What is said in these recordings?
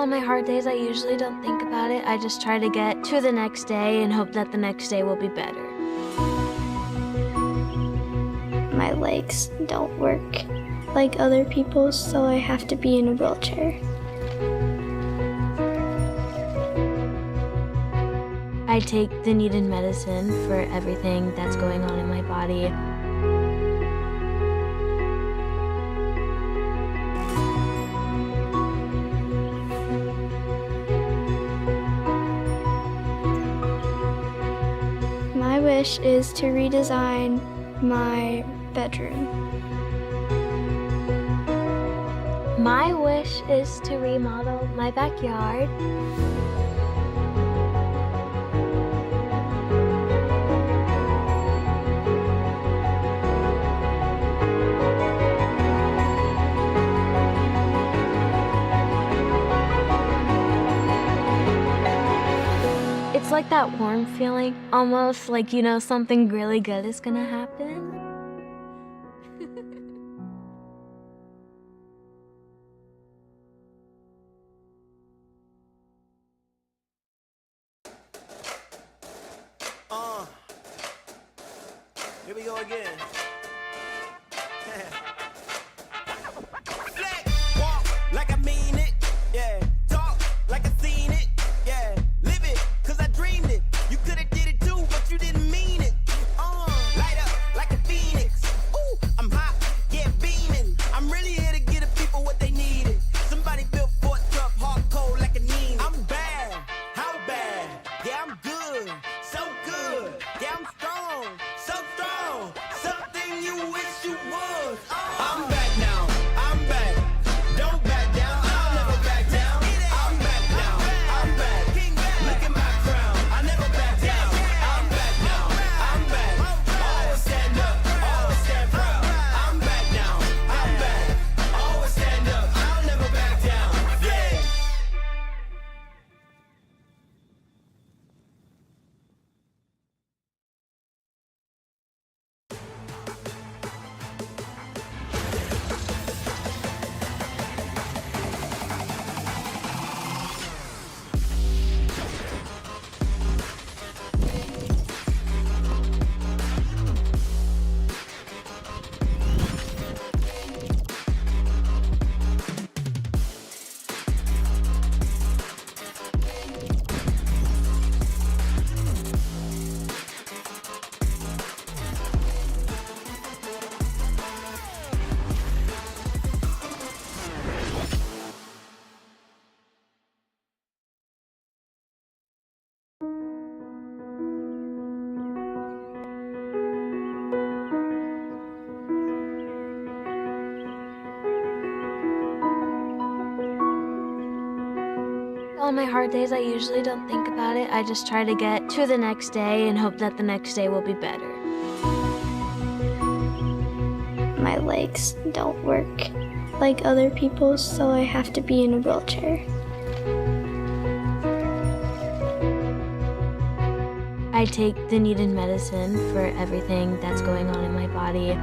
On my hard days, I usually don't think about it. I just try to get to the next day and hope that the next day will be better. My legs don't work like other people's, so I have to be in a wheelchair. I take the needed medicine for everything that's going on in my body. My wish is to redesign my bedroom. My wish is to remodel my backyard. It's like that warm feeling, almost like, something really good is gonna happen. Here we go again. Walk like I mean it, yeah. Talk like I seen it, yeah. Live it, cause I dreamed it. You could've did it too, but you didn't mean it. Light up like a phoenix. Ooh, I'm hot, yeah, beaming. I'm really here to give the people what they needed. Somebody built Fort Truck, hard cold like a need. I'm bad, how bad? Yeah, I'm good, so good. Yeah, I'm strong, so strong. Something you wish you was. I'm back now, I'm back. Don't back down, I'll never back down. I'm back now, I'm back. Look at my crown, I never back down. I'm back now, I'm back. Always stand up, always stand proud. I'm back now, I'm back. Always stand up, I'll never back down. Yeah. On my hard days, I usually don't think about it. I just try to get to the next day and hope that the next day will be better. My legs don't work like other people's, so I have to be in a wheelchair. I take the needed medicine for everything that's going on in my body.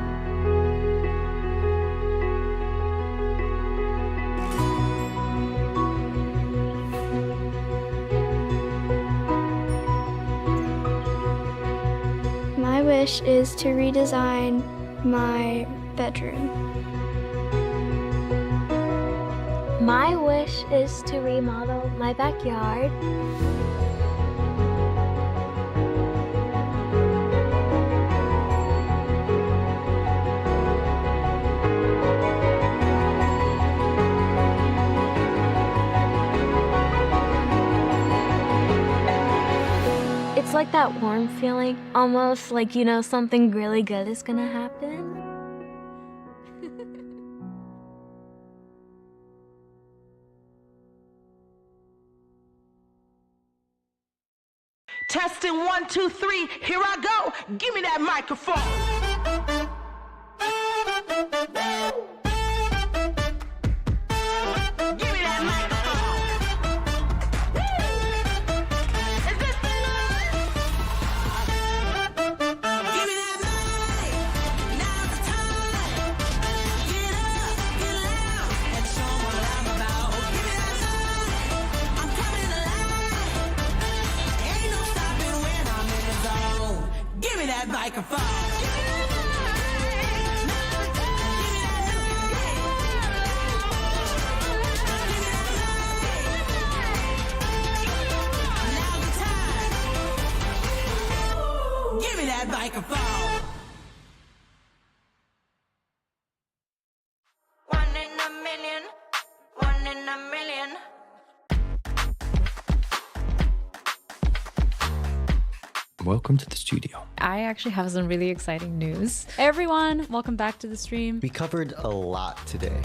My wish is to redesign my bedroom. My wish is to remodel my backyard. It's like that warm feeling, almost like, something really good is gonna happen. Testing 1, 2, 3, here I go. Give me that microphone. Give me that microphone. Is this thing on? Give me that mic. Now's the time. Get up, get loud, and show 'em what I'm about. Give me that mic. that microphone. Give me that microphone. One in a million. One in a million. Welcome to the studio. I actually have some really exciting news. Hey everyone, welcome back to the stream. We covered a lot today.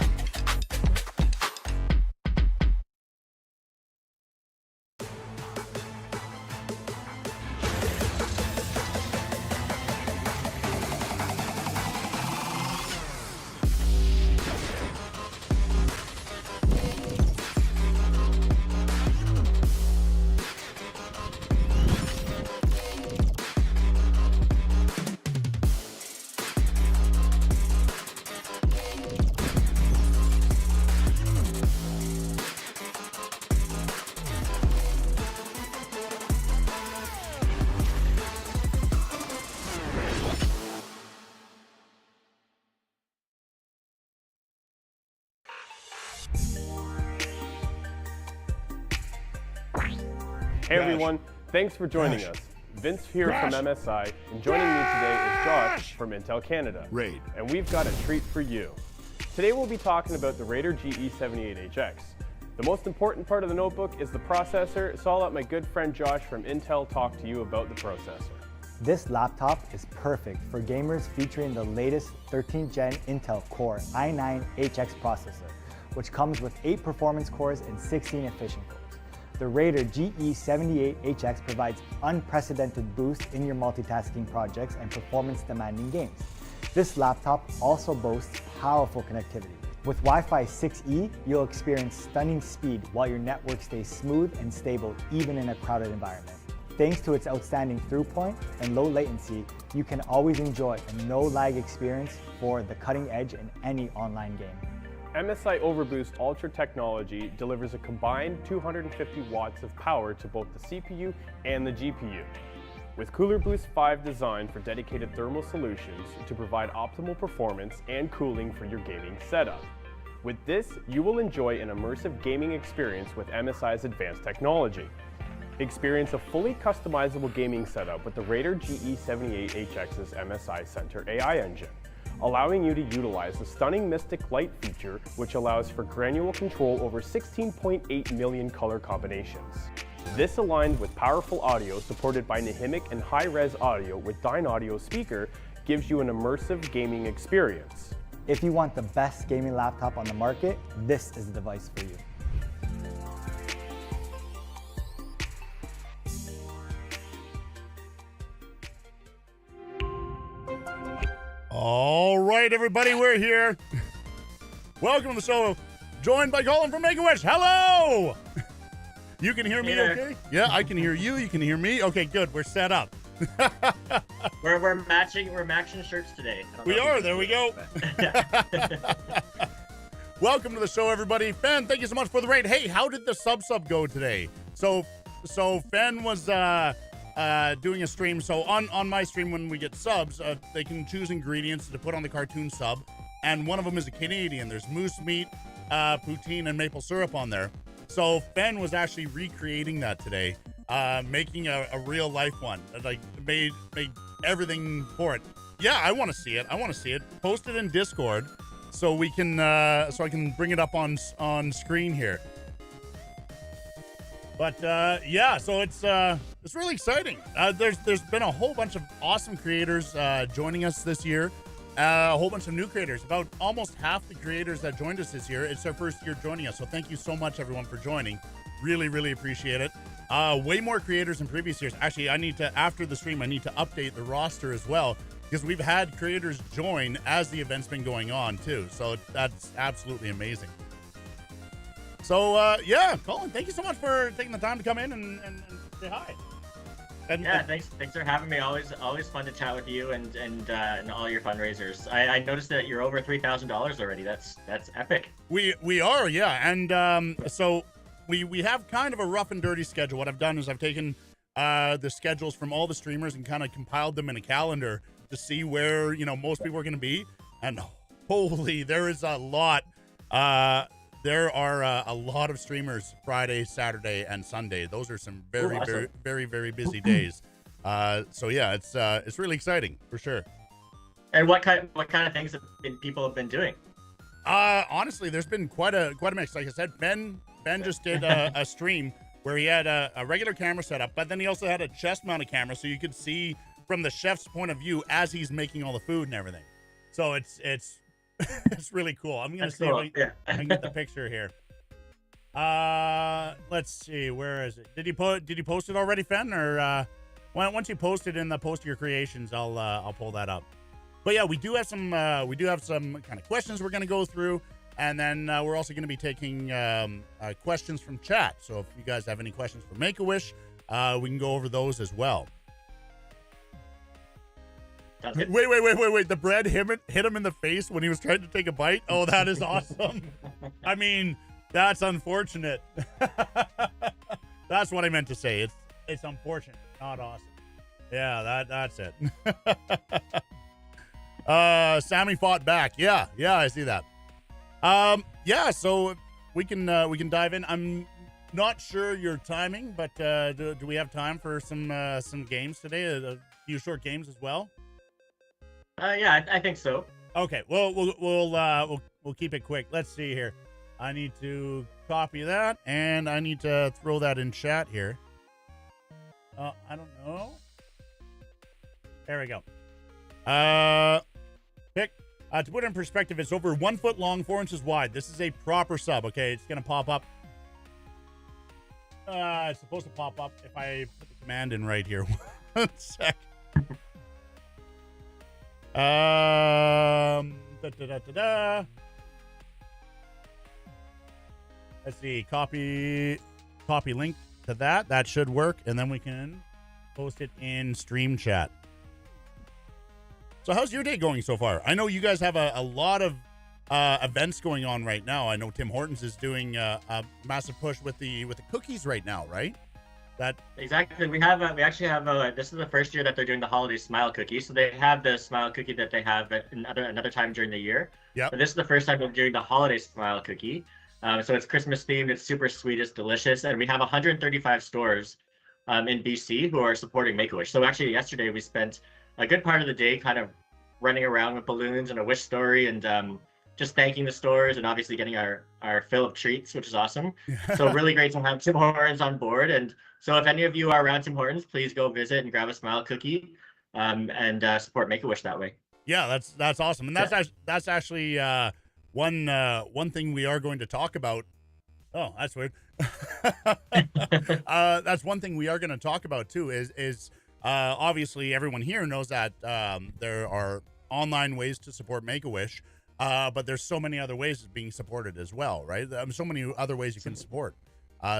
Hey everyone, thanks for joining us. Vince here from MSI, and joining me today is Josh from Intel Canada. Raid. And we've got a treat for you. Today we'll be talking about the Raider GE78HX. The most important part of the notebook is the processor, so I'll let my good friend Josh from Intel talk to you about the processor. This laptop is perfect for gamers featuring the latest 13th gen Intel Core i9-HX processor, which comes with 8 performance cores and 16 efficient cores. The Raider GE78HX provides unprecedented boost in your multitasking projects and performance-demanding games. This laptop also boasts powerful connectivity. With Wi-Fi 6E, you'll experience stunning speed while your network stays smooth and stable even in a crowded environment. Thanks to its outstanding throughput and low latency, you can always enjoy a no-lag experience for the cutting edge in any online game. MSI Overboost Ultra technology delivers a combined 250 watts of power to both the CPU and the GPU. With Cooler Boost 5 designed for dedicated thermal solutions to provide optimal performance and cooling for your gaming setup. With this, you will enjoy an immersive gaming experience with MSI's advanced technology. Experience a fully customizable gaming setup with the Raider GE78HX's MSI Center AI engine, allowing you to utilize the stunning Mystic Light feature, which allows for granular control over 16.8 million color combinations. This aligned with powerful audio supported by Nahimic and high-res audio with Dynaudio speaker gives you an immersive gaming experience. If you want the best gaming laptop on the market, this is the device for you. All right, everybody, we're here. Welcome to the show. Joined by Colin from Make-A-Wish. Hello! You can hear me okay? Yeah, I can hear you. You can hear me. Okay, good. We're set up. We're matching shirts today. We are. There we go. Welcome to the show, everybody. Fen, thank you so much for the raid. Hey, how did the sub go today? So Fen was doing a stream. So on my stream, when we get subs, they can choose ingredients to put on the cartoon sub, and one of them is a Canadian. There's moose meat, poutine, and maple syrup on there. So Fen was actually recreating that today, making a real life one. Like made everything for it. Yeah, I want to see it. I want to see it. Post it in Discord so we can so I can bring it up on screen here. But yeah, so it's really exciting. There's been a whole bunch of awesome creators joining us this year. A whole bunch of new creators. About almost half the creators that joined us this year, it's their first year joining us. So thank you so much, everyone, for joining. Really, really appreciate it. Way more creators than previous years. Actually, after the stream, I need to update the roster as well, because we've had creators join as the event's been going on too. So that's absolutely amazing. So yeah, Colin, thank you so much for taking the time to come in and say hi. Yeah, thanks for having me. Always fun to chat with you and all your fundraisers. I noticed that you're over $3,000 already. That's epic. We are, yeah. And so we have kind of a rough and dirty schedule. What I've done is I've taken the schedules from all the streamers and kind of compiled them in a calendar to see where, most people are going to be. And holy, there is a lot. There are a lot of streamers Friday, Saturday, and Sunday. Those are some very, awesome. very, very, very busy days. So yeah, it's really exciting for sure. And what kind of things have people have been doing? Honestly, there's been quite a mix. Like I said, Ben just did a stream where he had a regular camera set up, but then he also had a chest-mounted camera, so you could see from the chef's point of view as he's making all the food and everything. So it's it's really cool. I'm gonna see if I can get the picture here. Let's see, where is it? Did you post it already, Fen? Or once you post it in the post of your creations, I'll pull that up. But yeah, we do have some kind of questions we're gonna go through, and then we're also gonna be taking questions from chat. So if you guys have any questions for Make-A-Wish, we can go over those as well. Wait. The bread hit him in the face when he was trying to take a bite? Oh, that is awesome. I mean, that's unfortunate. That's what I meant to say. It's unfortunate, not awesome. Yeah, that's it. Sammy fought back. Yeah, I see that. Yeah, so we can dive in. I'm not sure your timing, but do we have time for some games today? A few short games as well? Yeah, I think so. Okay, well, we'll keep it quick. Let's see here. I need to copy that, and I need to throw that in chat here. I don't know. There we go. Pick. To put it in perspective, it's over 1 foot long, 4 inches wide. This is a proper sub, okay? It's going to pop up. It's supposed to pop up if I put the command in right here. 1 sec. Let's see. Copy link to that. That should work, and then we can post it in stream chat. So how's your day going so far? I know you guys have a lot of events going on right now. I know Tim Hortons is doing a massive push with the cookies right now, right? Exactly. We actually have this is the first year that they're doing the holiday smile cookie. So they have the smile cookie that they have at another time during the year. Yeah. But this is the first time they're doing the holiday smile cookie. So it's Christmas themed. It's super sweet. It's delicious, and we have 135 stores in BC who are supporting Make-A-Wish. So actually, yesterday we spent a good part of the day kind of running around with balloons and a wish story and just thanking the stores and obviously getting our fill of treats, which is awesome. So really great to have Tim Hortons on board. And so if any of you are around Tim Hortons, please go visit and grab a smile cookie and support Make-A-Wish that way. Yeah, that's awesome. And that's actually one thing we are going to talk about. Oh, that's weird. That's one thing we are going to talk about too is obviously everyone here knows that there are online ways to support Make-A-Wish, but there's so many other ways it's being supported as well, right? So many other ways you can support.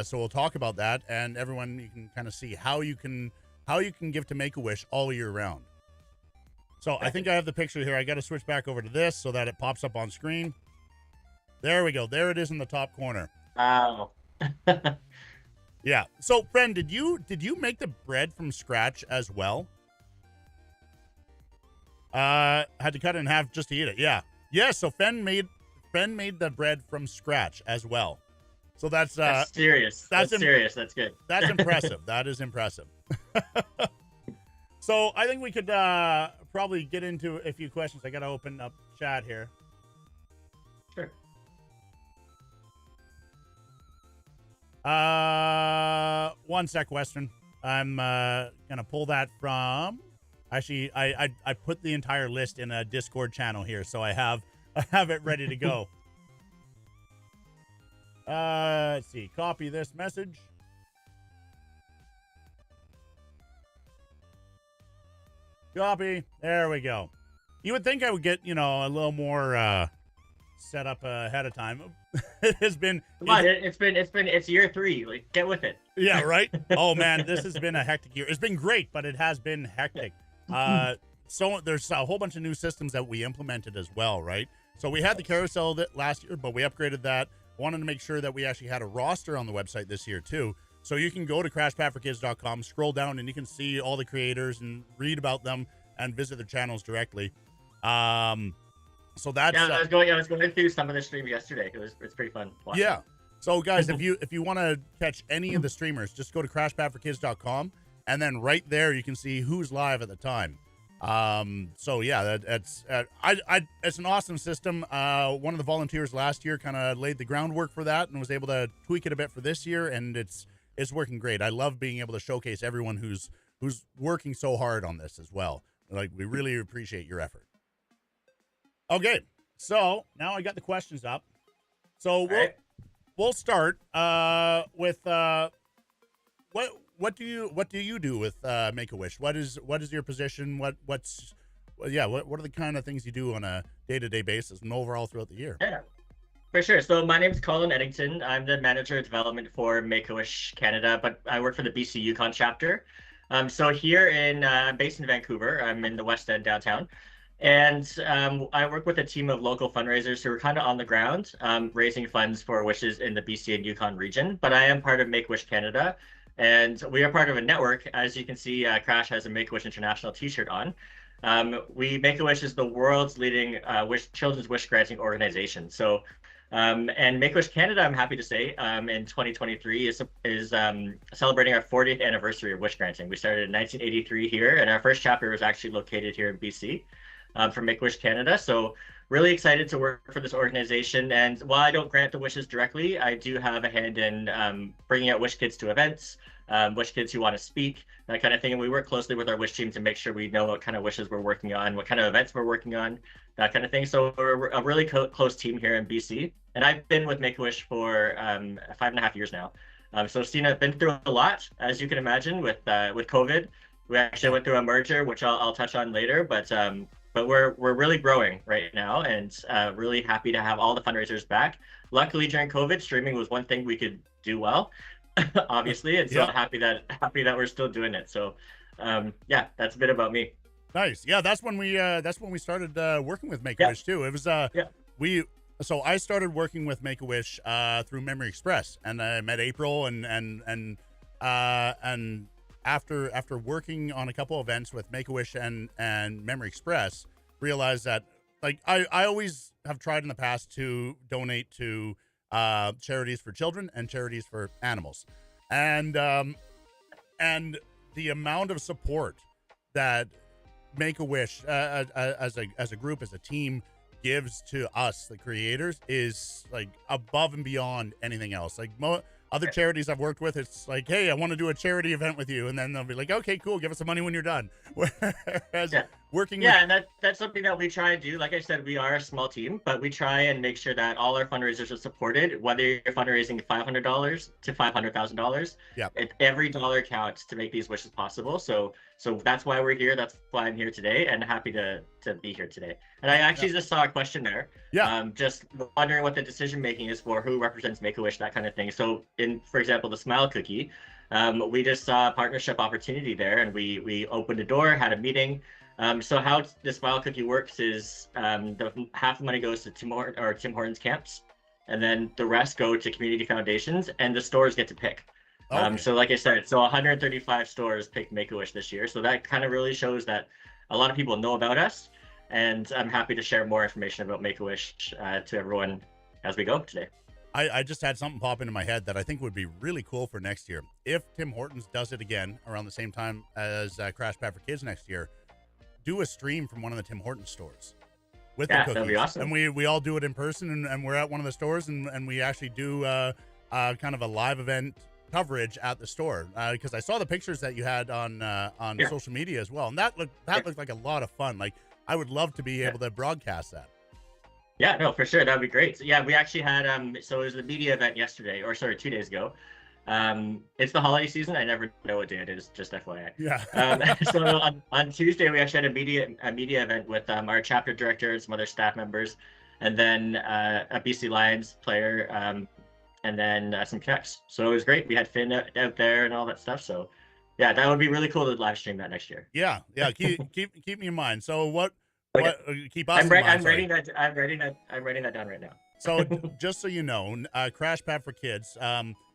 So we'll talk about that, and everyone, you can kind of see how you can give to Make-A-Wish all year round. So I think I have the picture here. I got to switch back over to this so that it pops up on screen. There we go. There it is in the top corner. Wow. Yeah. So, friend, did you make the bread from scratch as well? Had to cut it in half just to eat it. Yeah. Yeah. So Fen made the bread from scratch as well. So that's serious. That's serious. That's good. That's impressive. That is impressive. So I think we could probably get into a few questions. I got to open up chat here. Sure. 1 sec, Western. I'm gonna pull that from. Actually, I put the entire list in a Discord channel here, so I have it ready to go. Let's see. Copy this message. Copy. There we go. You would think I would get, a little more set up ahead of time. It has been. Come on, it's year 3. Like, get with it. Yeah, right. Oh man, this has been a hectic year. It's been great, but it has been hectic. So there's a whole bunch of new systems that we implemented as well, right? So we had the carousel last year, but we upgraded that. Wanted to make sure that we actually had a roster on the website this year too. So you can go to CrashPad4Kids.com, scroll down, and you can see all the creators and read about them and visit their channels directly. So that's I was going through some of the stream yesterday. It's pretty fun watching. Yeah. So guys, if you want to catch any of the streamers, just go to CrashPad4Kids.com, and then right there you can see who's live at the time. So yeah, it's an awesome system. One of the volunteers last year kind of laid the groundwork for that and was able to tweak it a bit for this year, and it's working great. I love being able to showcase everyone who's working so hard on this as well. Like, we really appreciate your effort. Okay, so now I got the questions up. So we'll start with what do you do with Make-A-Wish? What is your position? What are the kind of things you do on a day-to-day basis and overall throughout the year? Yeah, for sure. So my name is Colin Eddington. I'm the manager of development for Make-A-Wish Canada, but I work for the BC Yukon chapter. So here I'm based in Vancouver. I'm in the West End downtown. And I work with a team of local fundraisers who are kind of on the ground, raising funds for wishes in the BC and Yukon region. But I am part of Make-A-Wish Canada, and we are part of a network. As you can see, Crash has a Make-A-Wish International t-shirt on. Make-A-Wish is the world's leading children's wish granting organization. So, and Make-A-Wish Canada, I'm happy to say, in 2023 is celebrating our 40th anniversary of wish granting. We started in 1983 here, and our first chapter was actually located here in BC. For Make-A-Wish Canada. So really excited to work for this organization. And while I don't grant the wishes directly, I do have a hand in bringing out wish kids to events, wish kids who want to speak, that kind of thing. And we work closely with our wish team to make sure we know what kind of wishes we're working on, what kind of events we're working on, that kind of thing. So we're a really close team here in BC. And I've been with Make-A-Wish for 5.5 years now. So I've been through a lot, as you can imagine, with COVID. We actually went through a merger, which I'll touch on later, but we're really growing right now, and really happy to have all the fundraisers back. Luckily, during COVID, streaming was one thing we could do well, obviously, and so happy that we're still doing it. So, that's a bit about me. Nice. Yeah, that's when we started working with Make-A-Wish too. It was So I started working with Make-A-Wish through Memory Express, and I met April and after working on a couple events with Make-A-Wish and Memory Express, realized that, like, I always have tried in the past to donate to charities for children and charities for animals, and the amount of support that Make-A-Wish as a group, as a team, gives to us, the creators, is like above and beyond anything else. Like other charities I've worked with, it's like, hey, I want to do a charity event with you, and then they'll be like, okay, cool, give us some money when you're done. Whereas working with... and that's something that we try to do. Like I said, we are a small team, but we try and make sure that all our fundraisers are supported, whether you're fundraising $500 to $500,000. Every dollar counts to make these wishes possible. So that's why we're here. That's why I'm here today, and happy to be here today. And I actually just saw a question there. Just wondering what the decision making is for who represents Make-A-Wish, that kind of thing. So for example, the Smile Cookie, we just saw a partnership opportunity there, and we opened a door, had a meeting. So how the Smile Cookie works is half the money goes to Tim Hortons camps, and then the rest go to community foundations, and the stores get to pick. So like I said, 135 stores picked Make-A-Wish this year. So that kind of really shows that a lot of people know about us, and I'm happy to share more information about Make-A-Wish to everyone as we go today. I just had something pop into my head that I think would be really cool for next year. If Tim Hortons does it again around the same time as CrashPad4Kids next year, do a stream from one of the Tim Hortons stores with the cookies. That'd be awesome. And we all do it in person, and we're at one of the stores, and we actually do kind of a live event coverage at the store, because I saw the pictures that you had on social media as well, and that looked like a lot of fun. Like, I would love to be able to broadcast that. Yeah, no, for sure, that'd be great. So, yeah, we actually had so it was the media event yesterday, or sorry, 2 days ago. It's the holiday season. I never know what day it is, just FYI. So on Tuesday, we actually had a media event with our chapter director and some other staff members, and then a BC Lions player, and then some Canucks. So it was great. We had Finn out there and all that stuff. So yeah, that would be really cool to live stream that next year. Yeah. Keep me in mind. So what keep us in mind. I'm writing that down right now. So just so you know, CrashPad4Kids,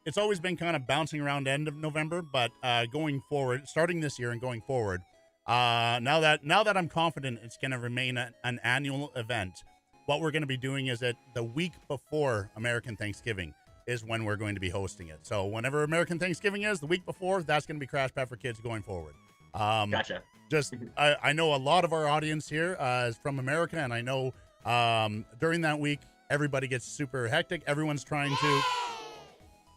it's always been kind of bouncing around end of November, but going forward, starting this year and going forward, now that I'm confident it's going to remain an annual event, what we're going to be doing is that the week before American Thanksgiving is when we're going to be hosting it. So whenever American Thanksgiving is, the week before, that's going to be CrashPad4Kids going forward. Gotcha. Just I know a lot of our audience here is from America, and I know during that week everybody gets super hectic. Everyone's trying to.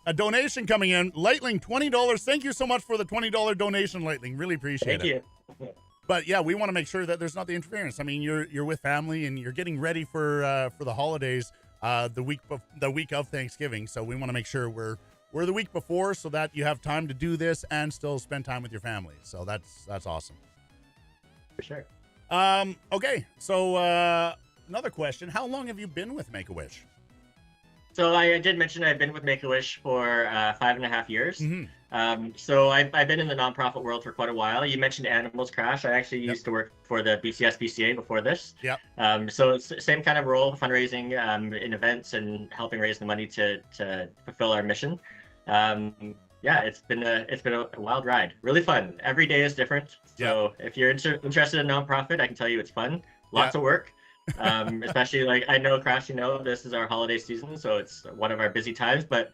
A donation coming in, Lightling, $20. Thank you so much for the $20 donation, Lightling. Really appreciate it. Thank you. But yeah, we want to make sure that there's not the interference. I mean, you're with family and you're getting ready for the holidays, the week of Thanksgiving. So we want to make sure we're the week before, so that you have time to do this and still spend time with your family. So that's awesome. For sure. Okay, so another question: how long have you been with Make-A-Wish? So I did mention I've been with Make-A-Wish for 5.5 years. Mm-hmm. So I've been in the nonprofit world for quite a while. You mentioned Animals Crash. I actually used to work for the BCS-BCA before this. Yep. So it's the same kind of role, fundraising in events and helping raise the money to fulfill our mission. Yeah, it's been a wild ride. Really fun. Every day is different. So if you're interested in nonprofit, I can tell you it's fun. Lots of work. Especially like I know Crash, this is our holiday season, so it's one of our busy times, but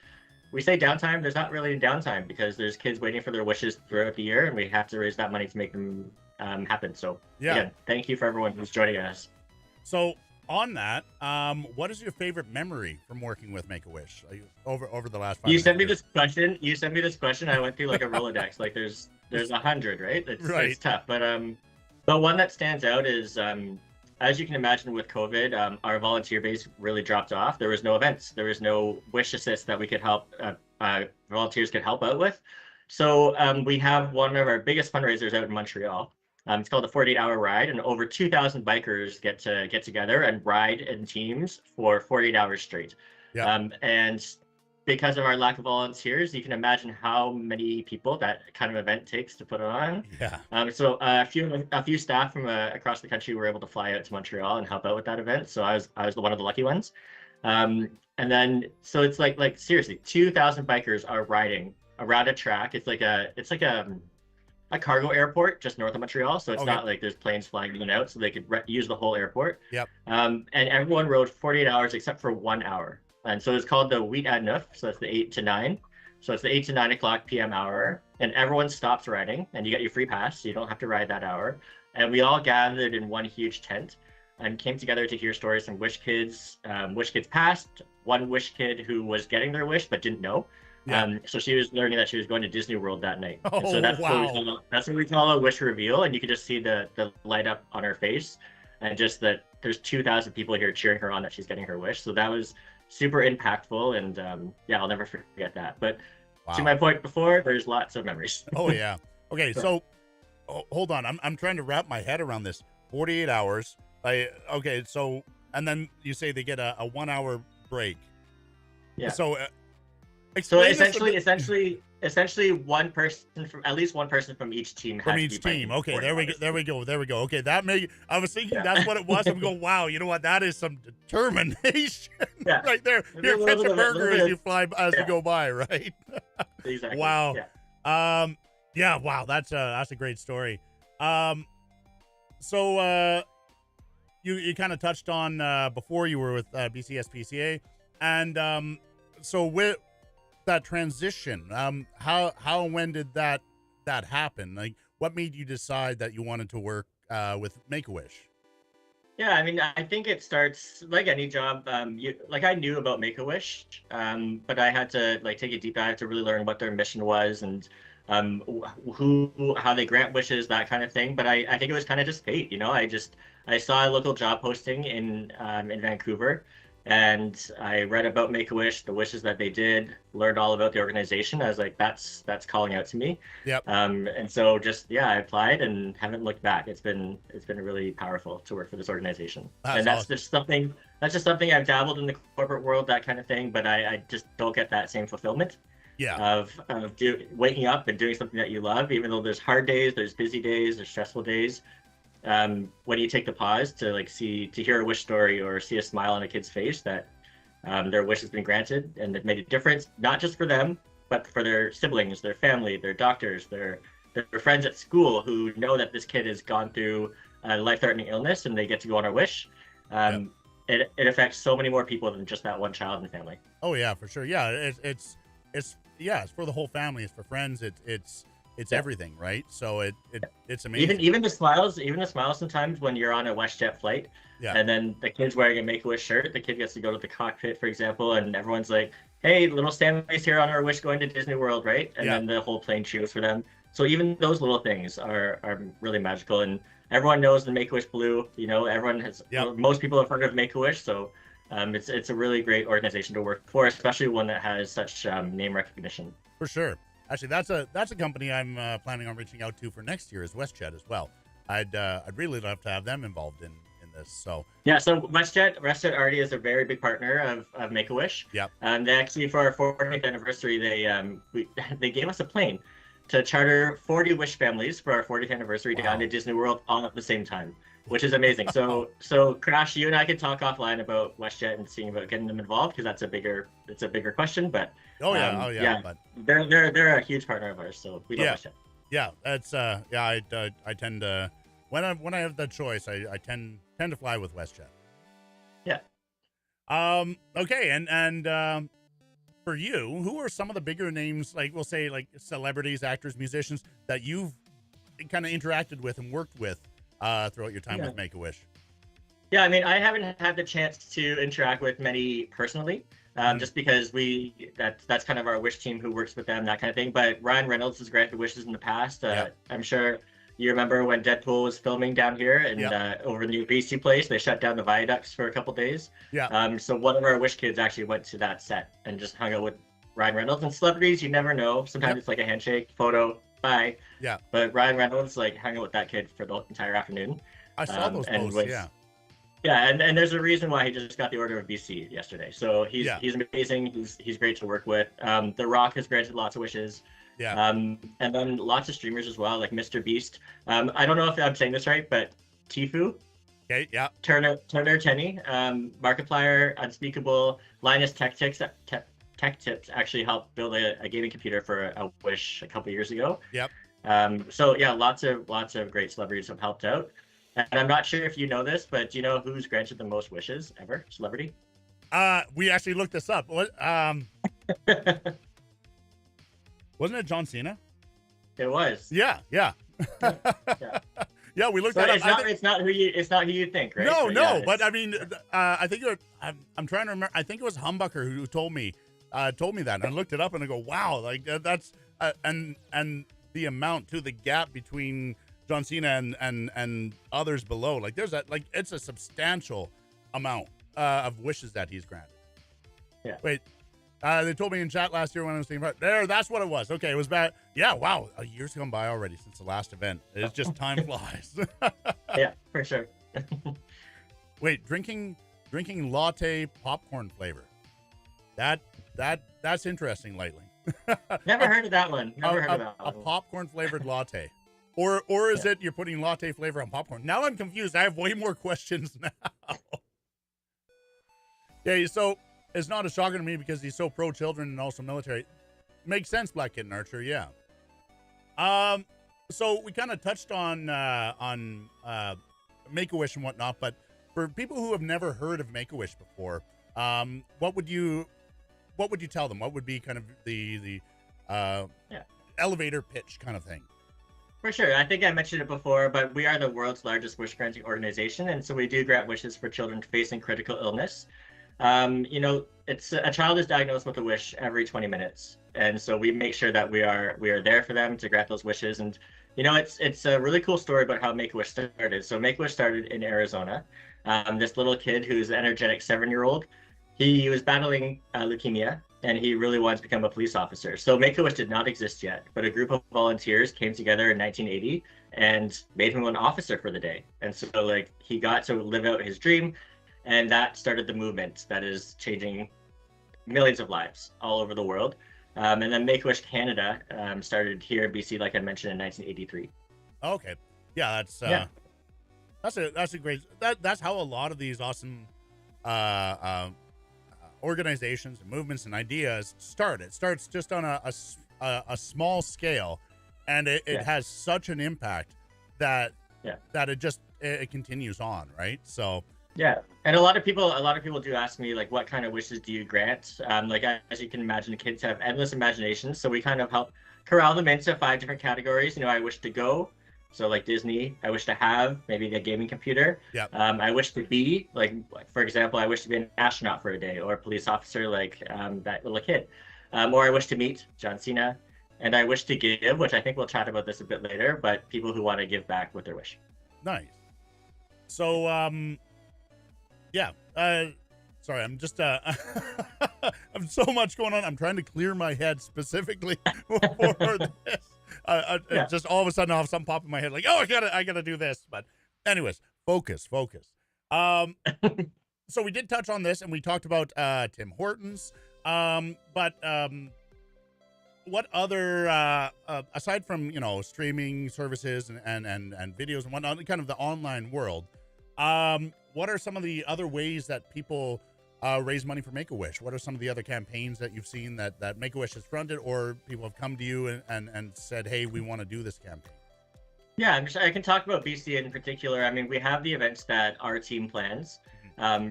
we say downtime, there's not really downtime because there's kids waiting for their wishes throughout the year and we have to raise that money to make them happen. So again, thank you for everyone who's joining us. So on that, what is your favorite memory from working with Make-A-Wish over the last 5 You years? sent me this question. I went through like a Rolodex. Like there's 100, right? It's tough, but one that stands out is as you can imagine with COVID, our volunteer base really dropped off. There was no events. There was no wish assist that we could help, volunteers could help out with. So we have one of our biggest fundraisers out in Montreal. It's called the 48-Hour Ride, and over 2,000 bikers get together and ride in teams for 48 hours straight. And because of our lack of volunteers, you can imagine how many people that kind of event takes to put it on. So a few staff from across the country were able to fly out to Montreal and help out with that event. So I was one of the lucky ones. And then so it's like seriously, 2,000 bikers are riding around a track. It's like a cargo airport just north of Montreal. So it's not like there's planes flying in and out. So they could use the whole airport. And everyone rode 48 hours except for 1 hour. And so it's called the 8 à 9, so it's the 8 to 9. So it's the 8 to 9 o'clock p.m. hour, and everyone stops riding, and you get your free pass, so you don't have to ride that hour. And we all gathered in one huge tent and came together to hear stories from wish kids past, one wish kid who was getting their wish but didn't know. So she was learning that she was going to Disney World that night. And so that's what we call a wish reveal, and you can just see the light up on her face, and just that there's 2,000 people here cheering her on that she's getting her wish. So that was super impactful, and I'll never forget that. But to my point before, there's lots of memories. Okay, so hold on, I'm trying to wrap my head around this. 48 hours. So and then you say they get a 1 hour break. So essentially one person at least one person from each team has from each team. Okay, there we go. Okay, I was thinking that's what it was. I'm going, wow, you know what? That is some determination right there. Here, catch a burger as you fly, as you go by, right? Exactly. Wow. Wow. That's a great story. So you kind of touched on before you were with BCS-PCA, and so with that transition, how and when did that happen? Like, what made you decide that you wanted to work with Make-A-Wish? Yeah, I mean, I think it starts like any job. I knew about Make-A-Wish, but I had to take a deep dive to really learn what their mission was and how they grant wishes, that kind of thing. But I think it was kind of just fate, I saw a local job posting in Vancouver. And I read about Make-A-Wish, the wishes that they did, learned all about the organization. I was like, that's calling out to me. And so I applied and haven't looked back. It's been really powerful to work for this organization. That's just something I've dabbled in the corporate world, that kind of thing, but I just don't get that same fulfillment. Of waking up and doing something that you love, even though there's hard days, there's busy days, there's stressful days. When you take the pause to hear a wish story or see a smile on a kid's face, that their wish has been granted, and they've made a difference, not just for them, but for their siblings, their family, their doctors, their friends at school who know that this kid has gone through a life-threatening illness and they get to go on our wish. It affects so many more people than just that one child in the family. Oh yeah, for sure. Yeah, it's for the whole family. It's for friends. It's everything, right? So it's amazing. Even the smiles sometimes when you're on a WestJet flight, and then the kid's wearing a Make-A-Wish shirt. The kid gets to go to the cockpit, for example, and everyone's like, "Hey, little Stanley's here on our wish going to Disney World, right?" And then the whole plane cheers for them. So even those little things are really magical, and everyone knows the Make-A-Wish Blue. You know, everyone has. Most people have heard of Make-A-Wish, so it's a really great organization to work for, especially one that has such name recognition. For sure. Actually, that's a company I'm planning on reaching out to for next year, is WestJet as well. I'd really love to have them involved in this. So so WestJet already is a very big partner of Make-A-Wish. And they actually, for our 40th anniversary, they gave us a plane to charter 40 Wish families for our 40th anniversary down to Disney World all at the same time, which is amazing. So Crash, you and I could talk offline about WestJet and seeing about getting them involved, because it's a bigger question. But but they're a huge partner of ours, so we love WestJet. Yeah, that's I tend to when I have the choice, I tend to fly with WestJet. Yeah. Okay, and for you, who are some of the bigger names, like we'll say like celebrities, actors, musicians, that you've kind of interacted with and worked with throughout your time with Make-A-Wish? Yeah, I mean, I haven't had the chance to interact with many personally, just because that's kind of our wish team who works with them, that kind of thing. But Ryan Reynolds has granted wishes in the past. I'm sure you remember when Deadpool was filming down here, and over the new BC place, they shut down the viaducts for a couple days. So one of our wish kids actually went to that set and just hung out with Ryan Reynolds. And celebrities, you never know. Sometimes it's like a handshake, photo, bye. But Ryan Reynolds hung out with that kid for the entire afternoon. I saw those posts. And there's a reason why he just got the Order of BC yesterday. So he's amazing. He's great to work with. The Rock has granted lots of wishes. And then lots of streamers as well, like Mr. Beast. I don't know if I'm saying this right, but Tifu. Turner Tenny, Markiplier, Unspeakable, Linus Tech Tips actually helped build a gaming computer for a Wish a couple years ago. So lots of great celebrities have helped out. And I'm not sure if you know this, but do you know who's granted the most wishes ever, celebrity? We actually looked this up. What? Wasn't it John Cena? It was. Yeah, we looked that up. It's not who you think, right? No, but I mean, I think I'm trying to remember. I think it was Humbucker who told me that, and I looked it up and I go, wow, like that's and the amount to the gap between John Cena and others below, like there's it's a substantial amount of wishes that he's granted. Wait. They told me in chat last year when I was thinking about there. That's what it was. Okay, it was bad. Yeah, wow. A year's gone by already since the last event. It's just time flies. Yeah, for sure. Wait, drinking latte popcorn flavor. That's interesting lately. Never heard of that one. A popcorn flavored latte, or is it you're putting latte flavor on popcorn? Now I'm confused. I have way more questions now. Yeah, so. It's not a shocker to me because he's so pro children and also military. Makes sense, Black Kitten Archer, yeah. So we kind of touched on Make-A-Wish and whatnot, but for people who have never heard of Make-A-Wish before, what would you tell them? What would be kind of the elevator pitch kind of thing? For sure. I think I mentioned it before, but we are the world's largest wish granting organization, and so we do grant wishes for children facing critical illness. It's a child is diagnosed with a wish every 20 minutes, and so we make sure that we are there for them to grant those wishes. And it's a really cool story about how Make-A-Wish started. So Make-A-Wish started in Arizona. This little kid who's an energetic 7-year-old, he was battling leukemia, and he really wanted to become a police officer. So Make-A-Wish did not exist yet, but a group of volunteers came together in 1980 and made him an officer for the day. And so he got to live out his dream. And that started the movement that is changing millions of lives all over the world. And then Make-A-Wish Canada started here in BC, like I mentioned, in 1983. Okay, yeah, that's a great. That's how a lot of these awesome organizations and movements and ideas start. It starts just on a small scale, and it has such an impact that it continues on, right? So yeah, and a lot of people do ask me, like, what kind of wishes do you grant? Like, as you can imagine, kids have endless imaginations, so we kind of help corral them into 5 different categories. I wish to go, so like Disney. I wish to have maybe a gaming computer. Yeah. I wish to be, like for example, I wish to be an astronaut for a day, or a police officer, like that little kid. Or I wish to meet John Cena, and I wish to give, which I think we'll chat about this a bit later, but people who want to give back with their wish. Nice. So yeah. Sorry, I'm just I'm so much going on. I'm trying to clear my head specifically for this. Just all of a sudden I'll have something pop in my head like, oh, I gotta do this. But anyways, focus. So we did touch on this, and we talked about Tim Hortons. But what other aside from streaming services and videos and whatnot, kind of the online world, what are some of the other ways that people raise money for Make-A-Wish? What are some of the other campaigns that you've seen that Make-A-Wish has fronted, or people have come to you and said, hey, we want to do this campaign? Yeah, I can talk about BC in particular. I mean, we have the events that our team plans.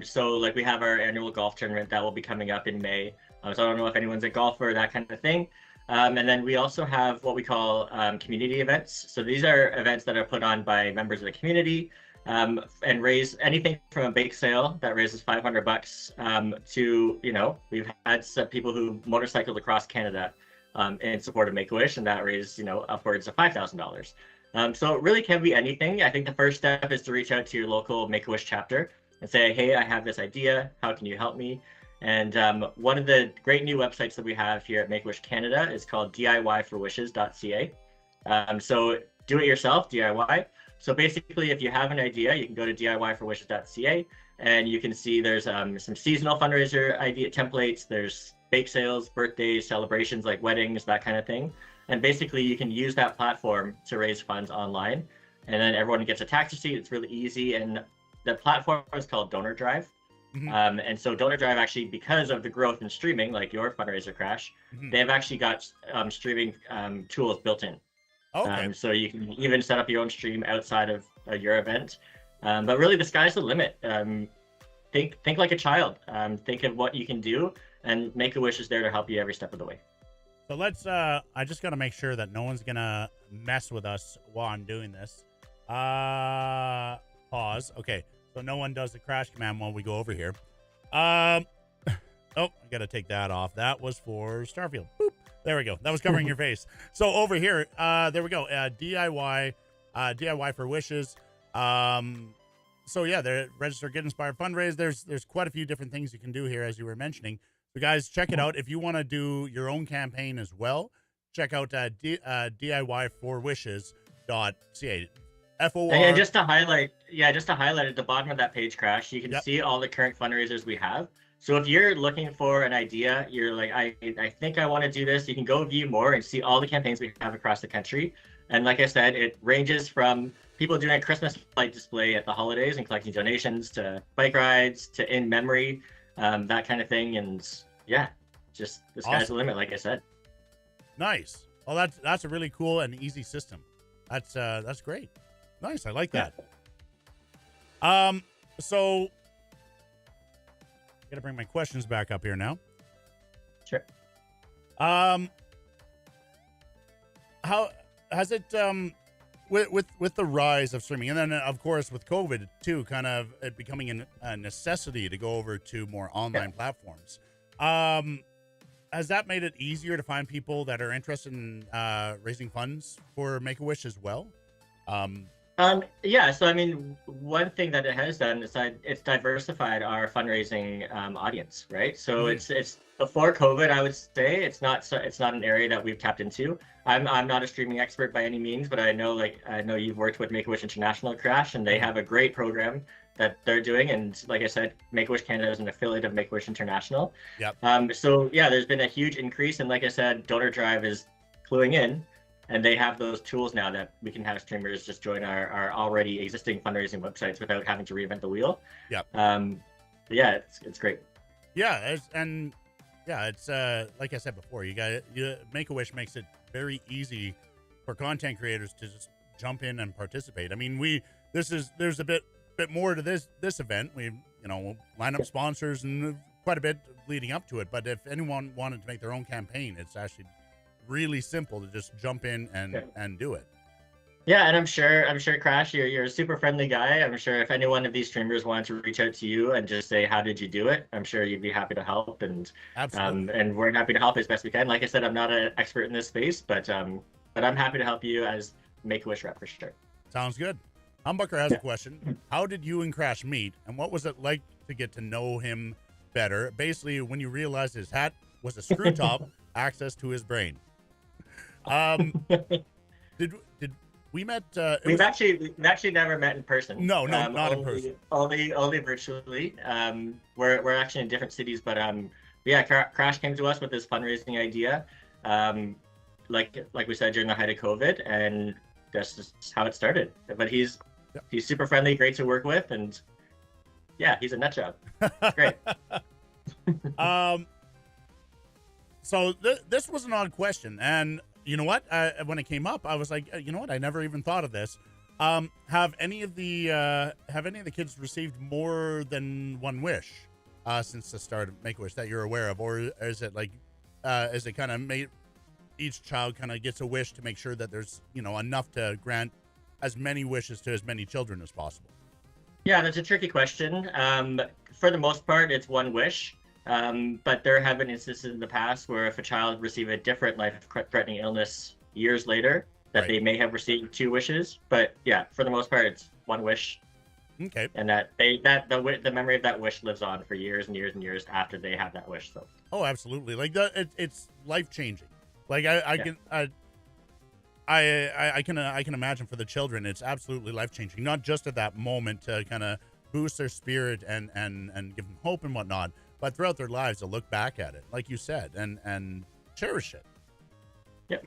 So like we have our annual golf tournament that will be coming up in May. So I don't know if anyone's a golfer or that kind of thing. And then we also have what we call community events. So these are events that are put on by members of the community, and raise anything from a bake sale that raises $500 to, we've had some people who motorcycled across Canada in support of Make-A-Wish, and that raised, upwards of $5,000. So it really can be anything. I think the first step is to reach out to your local Make-A-Wish chapter and say, hey, I have this idea. How can you help me? And one of the great new websites that we have here at Make-A-Wish Canada is called DIYforwishes.ca. So do it yourself, DIY. So basically, if you have an idea, you can go to DIYforwishes.ca, and you can see there's some seasonal fundraiser idea templates. There's bake sales, birthdays, celebrations like weddings, that kind of thing. And basically, you can use that platform to raise funds online, and then everyone gets a tax receipt. It's really easy, and the platform is called Donor Drive. Mm-hmm. And so Donor Drive actually, because of the growth in streaming, like your fundraiser, Crash, they have actually got streaming tools built in. Okay. So you can even set up your own stream outside of your event. But really, the sky's the limit. Think like a child. Think of what you can do, and Make-A-Wish is there to help you every step of the way. So let's, I just got to make sure that no one's going to mess with us while I'm doing this. Pause. Okay. So no one does the crash command while we go over here. Oh, I got to take that off. That was for Starfield. Boop. There we go. That was covering your face. So over here, there we go. DIY for wishes. So yeah, there, register, get inspired, fundraise. There's quite a few different things you can do here, as you were mentioning. So guys, check it out. If you want to do your own campaign as well, check out DIYforwishes.ca. FOR. And just to highlight at the bottom of that page, Crash, you can see all the current fundraisers we have. So if you're looking for an idea, you're like, I think I want to do this, you can go view more and see all the campaigns we have across the country. And like I said, it ranges from people doing a Christmas light display at the holidays and collecting donations, to bike rides, to in memory, that kind of thing. And yeah, just the sky's the limit, like I said. Nice. Well, that's a really cool and easy system. That's great. Nice. I like that. So gotta bring my questions back up here now. Sure. How has it with the rise of streaming, and then of course with COVID too, kind of it becoming a necessity to go over to more online platforms? Has that made it easier to find people that are interested in raising funds for Make-A-Wish as well? Yeah, so I mean, one thing that it has done is that it's diversified our fundraising audience, right? So it's before COVID, I would say it's not an area that we've tapped into. I'm not a streaming expert by any means, but I know you've worked with Make-A-Wish International, Crash, and they have a great program that they're doing. And like I said, Make-A-Wish Canada is an affiliate of Make-A-Wish International. Yep. So yeah, there's been a huge increase, and like I said, Donor Drive is cluing in. And they have those tools now that we can have streamers just join our already existing fundraising websites without having to reinvent the wheel. Yep. Yeah, it's great. Yeah, it's like I said before, Make-A-Wish makes it very easy for content creators to just jump in and participate. I mean, there's a bit more to this event. We'll line up sponsors and quite a bit leading up to it. But if anyone wanted to make their own campaign, it's actually really simple to just jump in and do it. Yeah, and I'm sure Crash, you're a super friendly guy. I'm sure if any one of these streamers wanted to reach out to you and just say, how did you do it? I'm sure you'd be happy to help, and and we're happy to help as best we can. Like I said, I'm not an expert in this space, but I'm happy to help you as Make-A-Wish rep for sure. Sounds good. Humbucker has a question. How did you and Crash meet, and what was it like to get to know him better? Basically, when you realized his hat was a screw top, access to his brain. Did we met? We've actually never met in person. No, not in person. Only virtually. We're actually in different cities, but Crash came to us with this fundraising idea, like we said during the height of COVID, and that's just how it started. But he's super friendly, great to work with, and yeah, he's a nut job. Great. So this was an odd question, and you know what? When it came up, I was like, you know what? I never even thought of this. Have any of the kids received more than one wish since the start of Make-A-Wish that you're aware of, or is it like, is it kind of made each child kind of gets a wish to make sure that there's enough to grant as many wishes to as many children as possible? Yeah, that's a tricky question. For the most part, it's one wish. But there have been instances in the past where if a child received a different life-threatening illness years later, that they may have received two wishes. But yeah, for the most part, it's one wish. Okay. And the memory of that wish lives on for years and years and years after they have that wish. So. Oh, absolutely. Like it's life-changing. Like I can imagine for the children, it's absolutely life-changing. Not just at that moment to kind of boost their spirit and give them hope and whatnot, but throughout their lives to look back at it, like you said, and cherish it. Yep.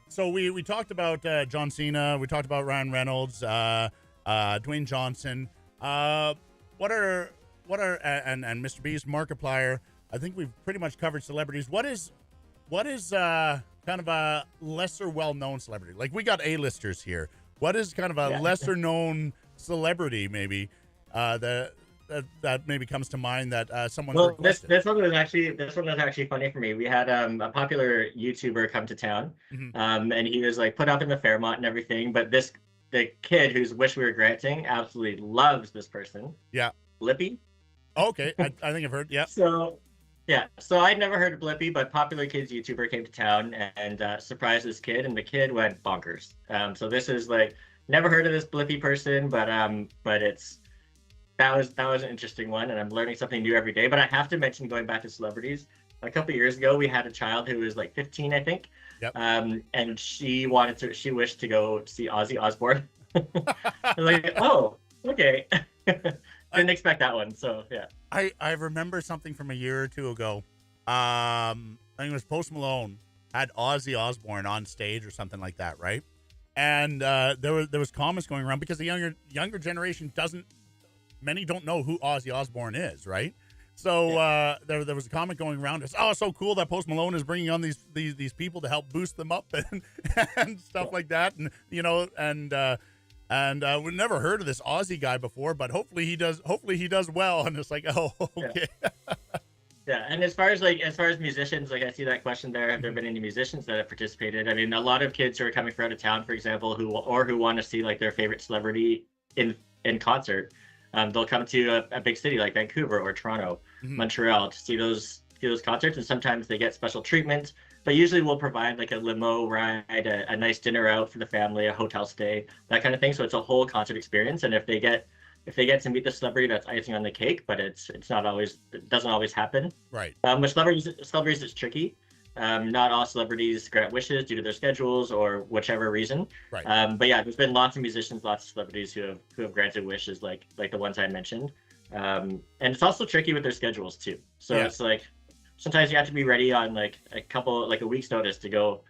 So we talked about John Cena, we talked about Ryan Reynolds, Dwayne Johnson. What are and Mr. Beast, Markiplier. I think we've pretty much covered celebrities. What is kind of a lesser well-known celebrity? Like, we got A-listers here. What is kind of a lesser known celebrity maybe that maybe comes to mind that someone? Well, this one was actually funny for me. We had a popular YouTuber come to town, and he was like put up in the Fairmont and everything. But the kid whose wish we were granting absolutely loves this person. Yeah, Blippi. Okay, I think I've heard. Yeah. So I'd never heard of Blippi, but popular kids YouTuber came to town and surprised this kid, and the kid went bonkers. So this is like, never heard of this Blippi person, but that was an interesting one, and I'm learning something new every day. But I have to mention, going back to celebrities, a couple of years ago we had a child who was like 15, I think. Yep. And she wished to go see Ozzy Osbourne. Like, oh, okay. Didn't expect that one, so yeah. I remember something from a year or two ago. I think it was Post Malone had Ozzy Osbourne on stage or something like that, right? And there was comments going around because the younger generation many don't know who Ozzy Osbourne is, right? So there was a comment going around. It's so cool that Post Malone is bringing on these people to help boost them up and stuff like that, and and we've never heard of this Aussie guy before, but hopefully he does well. And it's like, oh, okay. Yeah, and as far as musicians, like I see that question there. Have there been any musicians that have participated? I mean, a lot of kids who are coming from out of town, for example, who want to see like their favorite celebrity in concert, they'll come to a big city like Vancouver or Toronto, Montreal to see those concerts, and sometimes they get special treatment. But usually we'll provide like a limo ride, a nice dinner out for the family, a hotel stay, that kind of thing. So it's a whole concert experience. And if they get to meet the celebrity, that's icing on the cake. But it doesn't always happen. Right. With celebrities, it's tricky. Not all celebrities grant wishes due to their schedules or whichever reason. Right. But yeah, there's been lots of musicians, lots of celebrities who have granted wishes like the ones I mentioned. And it's also tricky with their schedules too. So It's like, sometimes you have to be ready on like a week's notice to go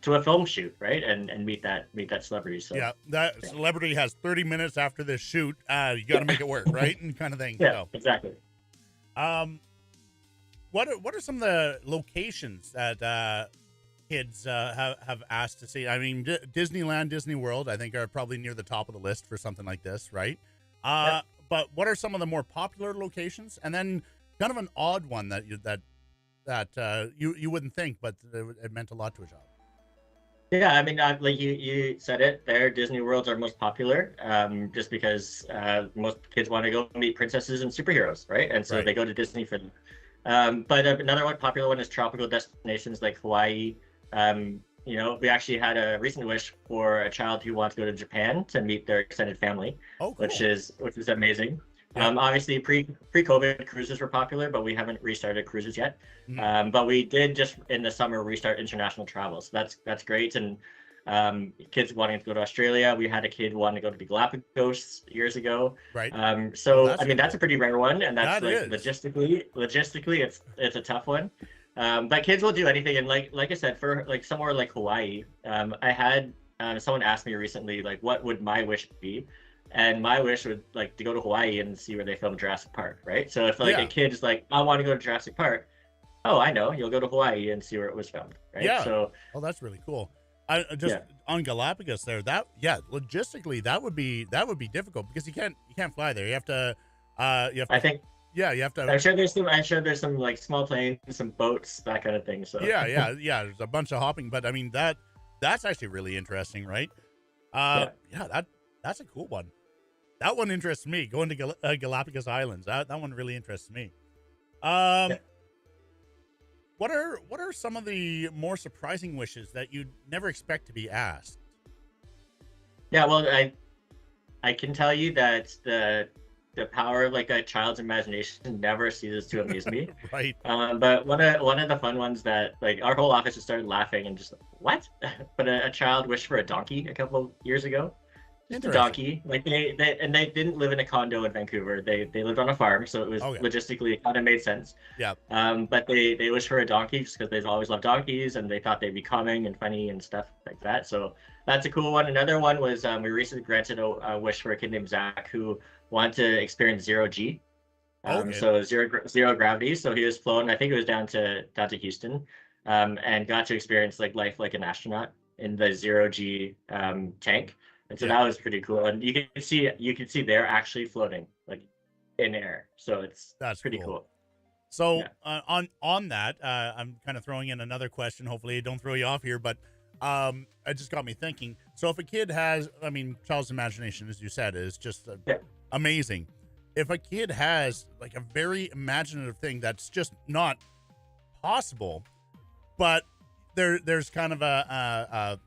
to a film shoot, right? And meet that celebrity. So Yeah, that celebrity has 30 minutes after this shoot. You got to make it work, right? And kind of thing. Yeah, So, exactly. what are some of the locations that kids have asked to see? I mean, Disneyland, Disney World, I think are probably near the top of the list for something like this, right? But what are some of the more popular locations? And then kind of an odd one that you wouldn't think, but it meant a lot to a child. Yeah, I mean, like you said it there, Disney World's are most popular, just because most kids want to go meet princesses and superheroes, right? And so they go to Disney for them. But another popular one is tropical destinations like Hawaii. You know, we actually had a recent wish for a child who wants to go to Japan to meet their extended family, which is amazing. Obviously, pre-COVID cruises were popular, but we haven't restarted cruises yet. But we did just in the summer restart international travel, so that's great. And kids wanting to go to Australia, we had a kid wanting to go to the Galapagos years ago. Right. So I mean, that's a pretty rare one, and that's That like logistically, it's a tough one. But kids will do anything, and like I said, for like somewhere like Hawaii, I had someone ask me recently, like, what would my wish be? And my wish would like to go to Hawaii and see where they filmed Jurassic Park, right? So if like a kid is like, I want to go to Jurassic Park, oh, I know, you'll go to Hawaii and see where it was filmed, right? Yeah. So that's really cool. I just on Galapagos there, logistically that would be difficult because you can't fly there. You have to I think you have to. I'm sure there's some like small planes, some boats, that kind of thing. So yeah. There's a bunch of hopping, but I mean that's actually really interesting, right? That's a cool one. That one interests me. Going to Galapagos Islands. That one really interests me. What are some of the more surprising wishes that you'd never expect to be asked? Yeah, well, I can tell you that the power of like a child's imagination never ceases to amaze me. Right. But one of the fun ones that like our whole office just started laughing and just what? But a child wished for a donkey a couple of years ago. Just a donkey. Like they didn't live in a condo in Vancouver. They lived on a farm, so it was logistically it kind of made sense. Yeah. But they wished for a donkey just because they've always loved donkeys and they thought they'd be calming and funny and stuff like that. So that's a cool one. Another one was we recently granted a wish for a kid named Zach who wanted to experience zero G. So zero gravity. So he was flown. I think it was down to Houston, and got to experience like life like an astronaut in the zero G tank. And so that was pretty cool. And you can see they're actually floating like in air. So that's pretty cool. So on that, I'm kind of throwing in another question. Hopefully it don't throw you off here, but it just got me thinking. So if a kid has, I mean, child's imagination, as you said, is just amazing. If a kid has like a very imaginative thing that's just not possible, but there's kind of a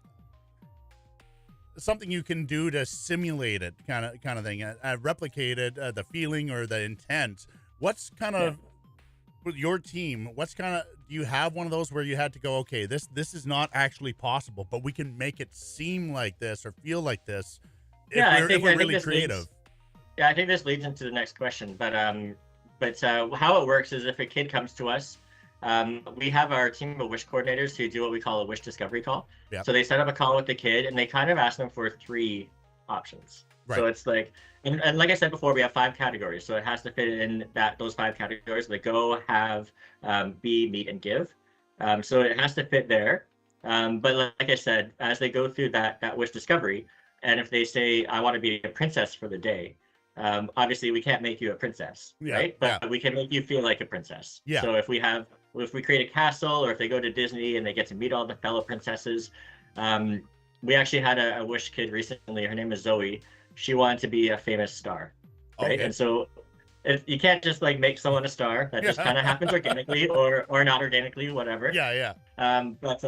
something you can do to simulate it, kind of thing, replicate it, the feeling or the intent. What's kind of with your team? What's kind of, do you have one of those where you had to go, okay, this is not actually possible, but we can make it seem like this or feel like this? If we're really creative. I think this leads into the next question, but how it works is if a kid comes to us, we have our team of wish coordinators who do what we call a wish discovery call. So they set up a call with the kid and they kind of ask them for 3 options. Right. So it's like, and like I said before, we have 5 categories. So it has to fit in those 5 categories: like go, have, be, meet, and give. So it has to fit there. But like I said, as they go through that wish discovery, and if they say, I want to be a princess for the day, obviously we can't make you a princess, right? But we can make you feel like a princess. So if we create a castle, or if they go to Disney and they get to meet all the fellow princesses, we actually had a wish kid recently. Her name is Zoe. She wanted to be a famous star, right? And so you can't just like make someone a star. That just kind of happens organically or not organically, whatever. But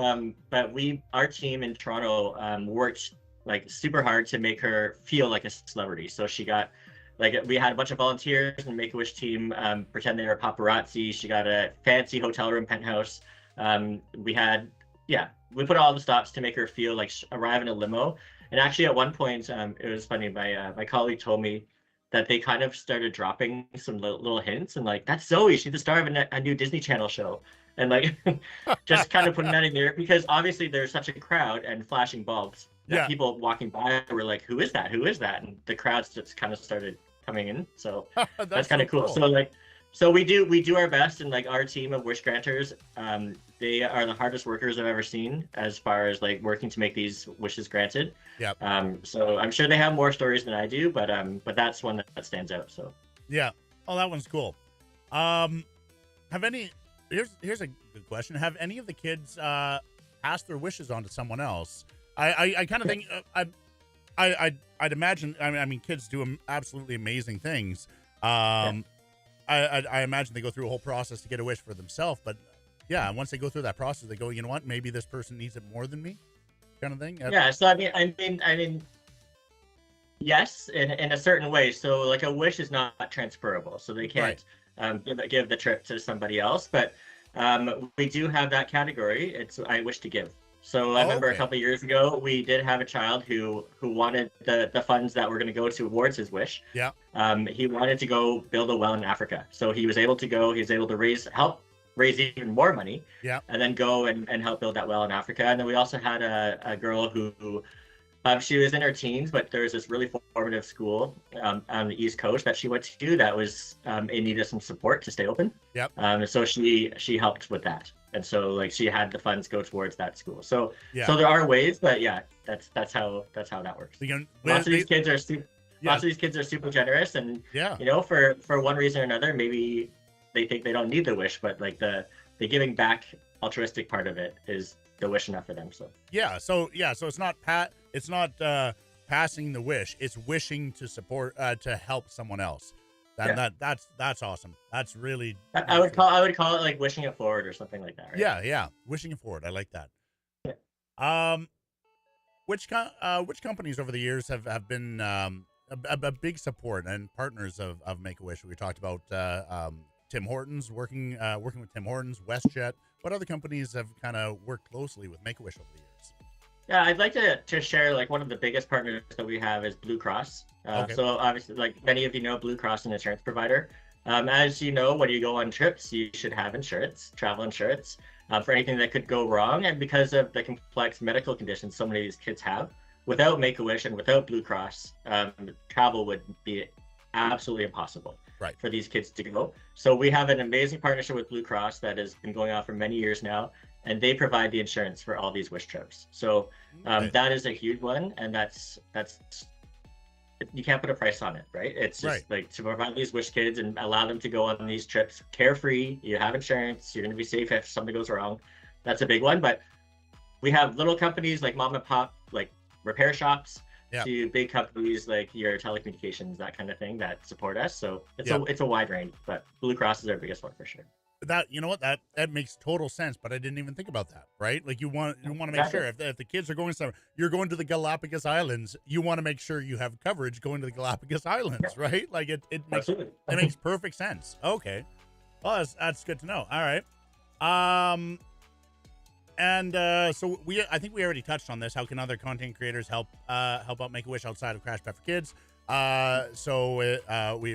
our team in Toronto worked like super hard to make her feel like a celebrity. So she got, like, we had a bunch of volunteers in the Make-A-Wish team pretend they were paparazzi. She got a fancy hotel room penthouse. We put all the stops to make her feel like arrive in a limo. And actually at one point, it was funny, my colleague told me that they kind of started dropping some little hints and like, that's Zoe, she's the star of a new Disney Channel show. And like, just kind of putting that in there because obviously there's such a crowd and flashing bulbs that people walking by were like, who is that? Who is that? And the crowds just kind of started coming in. So that's kind of cool. So like, so we do our best, and like our team of wish granters, they are the hardest workers I've ever seen as far as like working to make these wishes granted. So I'm sure they have more stories than I do, but that's one that stands out. So yeah. Oh, that one's cool. Have any? Here's a good question. Have any of the kids passed their wishes on to someone else? I kind of think I'd imagine. I mean, kids do absolutely amazing things. I imagine they go through a whole process to get a wish for themselves, but yeah, once they go through that process, they go, you know what? Maybe this person needs it more than me, kind of thing. Yeah. So I mean, yes, in a certain way. So like a wish is not transferable, so they can't give the trip to somebody else. But we do have that category. It's I wish to give. So I remember a couple of years ago, we did have a child who wanted the funds that were going to go towards his wish. Yeah. He wanted to go build a well in Africa. So he was able to go. He was able to help raise even more money. Yeah. And then go and help build that well in Africa. And then we also had a girl who she was in her teens, but there was this really formative school on the East Coast that she went to that was in need of some support to stay open. Yep. So she helped with that. And so like she had the funds go towards that school. So so there are ways, but yeah, that's how that works. Lots of these kids are super generous, and you know, for one reason or another, maybe they think they don't need the wish, but like the giving back altruistic part of it is the wish enough for them. So so it's not passing the wish, it's wishing to support to help someone else. That's awesome. That's really I would call it like wishing it forward or something like that, right? Yeah, wishing it forward. I like that. Which companies over the years have been a big support and partners of Make-A-Wish? We talked about Tim Hortons, working with Tim Hortons, WestJet. What other companies have kind of worked closely with Make-A-Wish over the years? Yeah, I'd like to share like one of the biggest partners that we have is Blue Cross. So obviously, like many of you know, Blue Cross is an insurance provider. As you know, when you go on trips, you should have insurance, travel insurance, for anything that could go wrong. And because of the complex medical conditions so many of these kids have, without Make-A-Wish and without Blue Cross, travel would be absolutely impossible for these kids to go. So we have an amazing partnership with Blue Cross that has been going on for many years now, and they provide the insurance for all these wish trips. So that is a huge one, and that's you can't put a price on it, right? It's just like to provide these wish kids and allow them to go on these trips carefree. You have insurance, you're going to be safe if something goes wrong. That's a big one. But we have little companies like mom and pop, like repair shops, to big companies like your telecommunications, that kind of thing, that support us. So it's a wide range, but Blue Cross is our biggest one for sure. That, you know what, that makes total sense, but I didn't even think about that, right? Like you want to make sure if the kids are going somewhere, you're going to the Galapagos Islands, you want to make sure you have coverage going to the Galapagos Islands, right? Like it makes perfect sense. Okay, well that's good to know. All right, so I think we already touched on this. How can other content creators help out Make-A-Wish outside of CrashPad4Kids?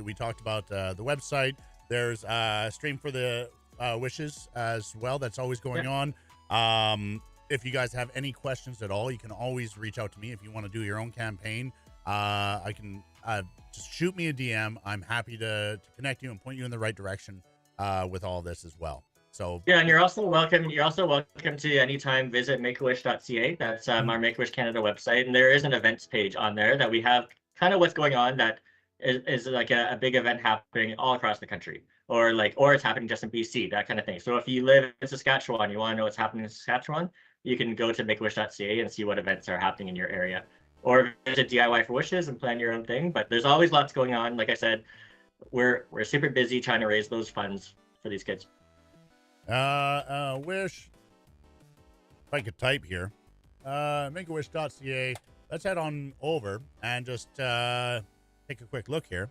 We talked about the website. There's a stream for the wishes as well. That's always going on. If you guys have any questions at all, you can always reach out to me. If you want to do your own campaign, I can just shoot me a DM. I'm happy to connect you and point you in the right direction with all this as well. So and you're also welcome to anytime visit Make-A-Wish.ca. That's our Make-A-Wish Canada website, and there is an events page on there that we have kind of what's going on that is like a big event happening all across the country, or it's happening just in BC, that kind of thing. So if you live in Saskatchewan, you want to know what's happening in Saskatchewan, you can go to Make-A-Wish.ca and see what events are happening in your area, or visit DIY for Wishes and plan your own thing. But there's always lots going on. Like I said, we're super busy trying to raise those funds for these kids. Wish, if I could type here, Make-A-Wish.ca. Let's head on over and just take a quick look here.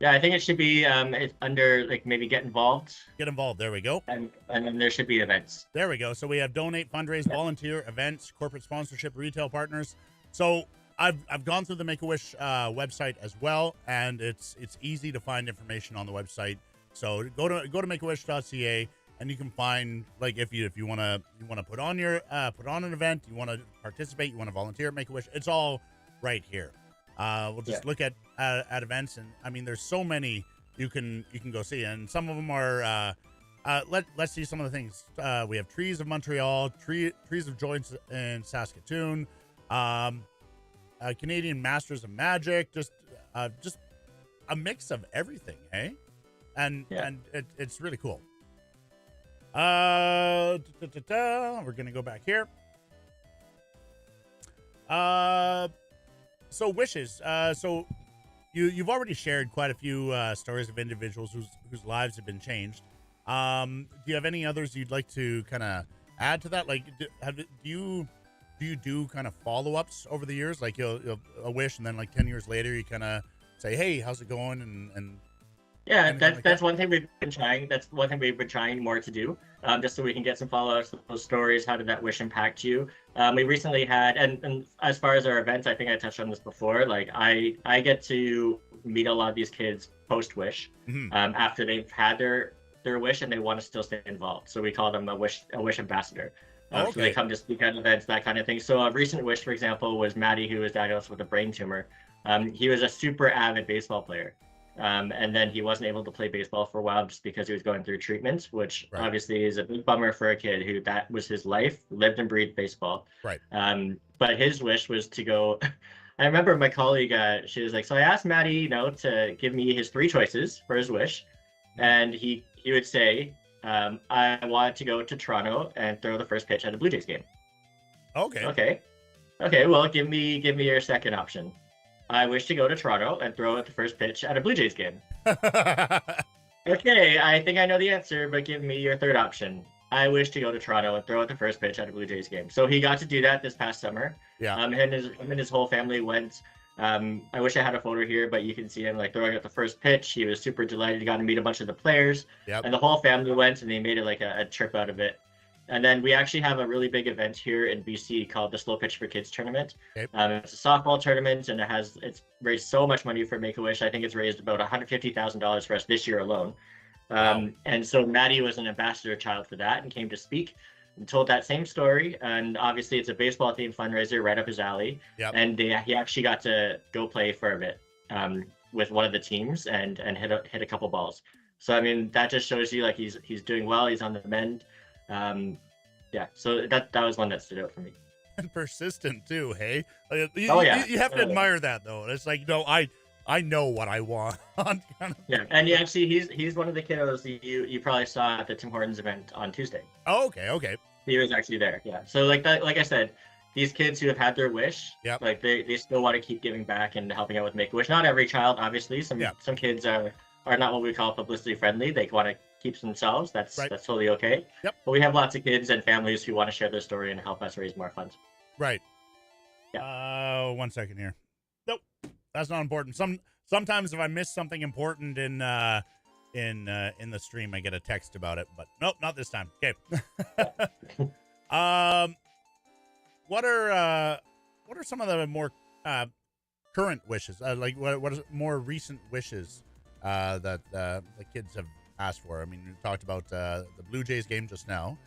Yeah, I think it should be it's under like maybe get involved. Get involved. There we go. And then there should be events. There we go. So we have donate, fundraise, volunteer, events, corporate sponsorship, retail partners. So I've gone through the Make-A-Wish website as well, and it's easy to find information on the website. So go to makeawish.ca, and you can find, like, if you want to put on an event, you want to participate, you want to volunteer at Make-A-Wish, it's all right here. We'll just look at events, and I mean, there's so many you can go see, and some of them are. Let's see some of the things. We have Trees of Montreal, Trees of Joy in Saskatoon, Canadian Masters of Magic, just a mix of everything, hey? And it's really cool. We're gonna go back here. So wishes. So you've already shared quite a few stories of individuals whose lives have been changed. Do you have any others you'd like to kind of add to that? Like, do you do kind of follow-ups over the years? Like you'll a wish, and then like 10 years later, you kind of say, "Hey, how's it going?" And yeah, that's one thing we've been trying. That's one thing we've been trying more to do, just so we can get some follow-ups, those stories. How did that wish impact you? We recently had, and as far as our events, I think I touched on this before. Like I get to meet a lot of these kids post-wish, after they've had their wish and they want to still stay involved. So we call them a wish ambassador. So they come to speak at events, that kind of thing. So a recent wish, for example, was Maddie, who was diagnosed with a brain tumor. He was a super avid baseball player. And then he wasn't able to play baseball for a while just because he was going through treatment, which obviously is a big bummer for a kid who that was his life, lived and breathed baseball. Right. But his wish was to go. I remember my colleague, she was like, so I asked Maddie, to give me his 3 choices for his wish. And he would say, I want to go to Toronto and throw the first pitch at a Blue Jays game. Okay. Well, give me your second option. I wish to go to Toronto and throw at the first pitch at a Blue Jays game. Okay, I think I know the answer, but give me your third option. I wish to go to Toronto and throw at the first pitch at a Blue Jays game. So he got to do that this past summer. Yeah. Him and his whole family went. I wish I had a photo here, but you can see him like throwing at the first pitch. He was super delighted. He got to meet a bunch of the players. Yep. And the whole family went, and they made it like a trip out of it. And then we actually have a really big event here in BC called the Slow Pitch for Kids tournament. Okay. It's a softball tournament, and it's raised so much money for Make-A-Wish. I think it's raised about $150,000 for us this year alone. And so Maddie was an ambassador child for that and came to speak and told that same story. And obviously it's a baseball themed fundraiser right up his alley. Yep. And he actually got to go play for a bit with one of the teams and hit a couple balls. So I mean, that just shows you like he's doing well. He's on the mend. So that was one that stood out for me. And persistent too, hey? You have to Oh, admire that though. It's like, I know what I want. Yeah, and actually he's one of the kiddos you probably saw at the Tim Hortons event on Tuesday. Oh, okay. He was actually there. Yeah. So like I said, these kids who have had their wish, like they still want to keep giving back and helping out with Make-A-Wish. Not every child, obviously. Some kids are not what we call publicity friendly. They want to keep to themselves. That's totally okay. Yep. But we have lots of kids and families who want to share their story and help us raise more funds. Right. Yeah. 1 second here. Nope. That's not important. Sometimes if I miss something important in the stream, I get a text about it, but nope, not this time. Okay. What are some of the more current wishes? Like what are more recent wishes that the kids have asked for? I mean, we talked about the Blue Jays game just now.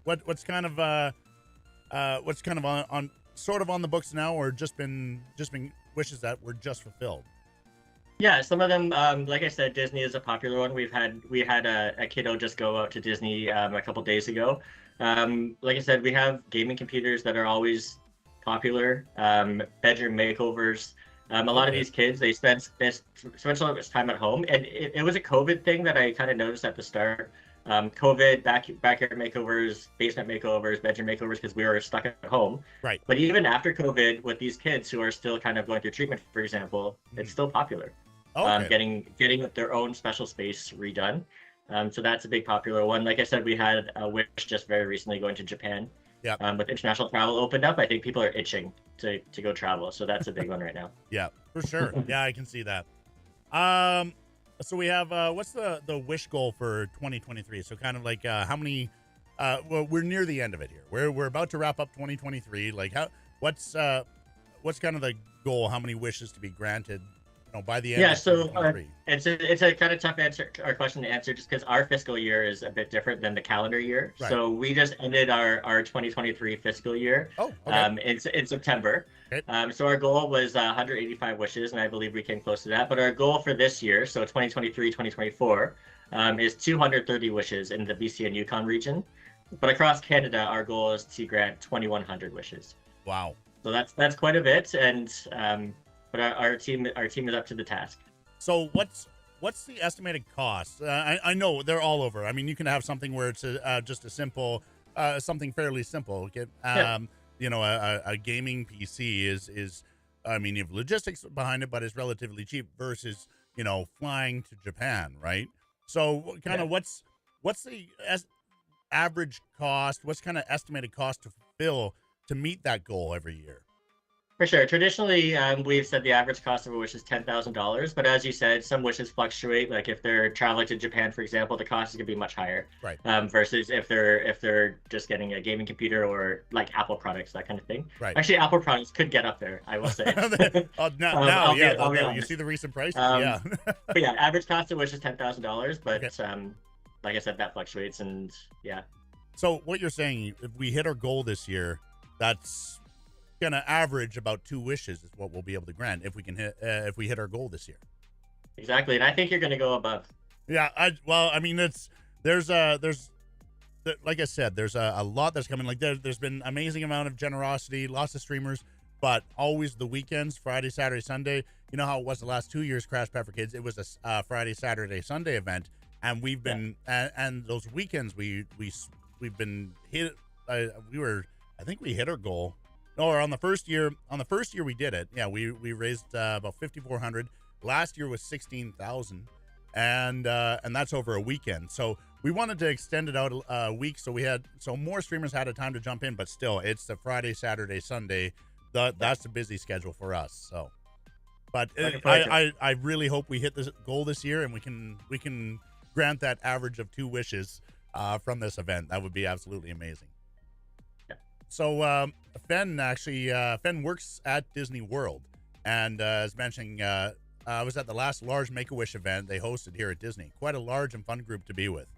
What's kind of on sort of on the books now, or just been wishes that were just fulfilled? Yeah, some of them, like I said, Disney is a popular one. We had a kiddo just go out to Disney a couple days ago. Like I said, we have gaming computers that are always popular. Bedroom makeovers. A lot of these kids, they spend so much time at home, and it was a COVID thing that I kind of noticed at the start. COVID, backyard makeovers, basement makeovers, bedroom makeovers, because we were stuck at home. Right. But even after COVID, with these kids who are still kind of going through treatment, for example, it's still popular. Getting their own special space redone. So that's a big popular one. Like I said, we had a wish just very recently going to Japan. Yeah. With international travel opened up, I think people are itching to go travel. So that's a big one right now. Yeah, for sure. Yeah, I can see that. So we have what's the wish goal for 2023? So kind of like how many? Well, we're near the end of it here. We're about to wrap up 2023. Like what's kind of the goal? How many wishes to be granted? By the end. Yeah, of so 2023? it's a kind of tough answer or question to answer just because our fiscal year is a bit different than the calendar year. Right. So we just ended our 2023 fiscal year in September. Okay. So our goal was 185 wishes, and I believe we came close to that. But our goal for this year, so 2023, 2024, is 230 wishes in the BC and Yukon region. But across Canada, our goal is to grant 2,100 wishes. Wow. So that's quite a bit, and but our team is up to the task. So what's the estimated cost? I know they're all over. I mean, you can have something where it's just a simple, something fairly simple. Get a gaming PC is I mean, you have logistics behind it, but it's relatively cheap versus flying to Japan, right? So kind of what's the average cost? What's kind of estimated cost to fulfill to meet that goal every year? For sure. Traditionally, we've said the average cost of a wish is $10,000. But as you said, some wishes fluctuate. Like if they're traveling to Japan, for example, the cost is going to be much higher. Right. Versus if they're just getting a gaming computer or like Apple products, that kind of thing. Right. Actually, Apple products could get up there, I will say. You see the recent prices? But yeah, average cost of wish is $10,000. But like I said, that fluctuates, and yeah. So what you're saying, if we hit our goal this year, that's gonna average about 2 wishes is what we'll be able to grant if we hit our goal this year. Exactly, and I think you're gonna go above. Yeah, there's like I said, there's a lot that's coming. Like there's been amazing amount of generosity, lots of streamers, but always the weekends, Friday, Saturday, Sunday. You know how it was the last 2 years, CrashPad4Kids. It was a Friday, Saturday, Sunday event, and we've been and those weekends we've been hit. I think we hit our goal. Or on the first year we did it. Yeah, we raised about 5,400. Last year was 16,000, and that's over a weekend. So we wanted to extend it out a week, so more streamers had a time to jump in. But still, it's the Friday, Saturday, Sunday. That's a busy schedule for us. So, but I really hope we hit the goal this year, and we can grant that average of 2 wishes from this event. That would be absolutely amazing. So Fen works at Disney World, and as mentioning, I was at the last large Make-A-Wish event they hosted here at Disney. Quite a large and fun group to be with.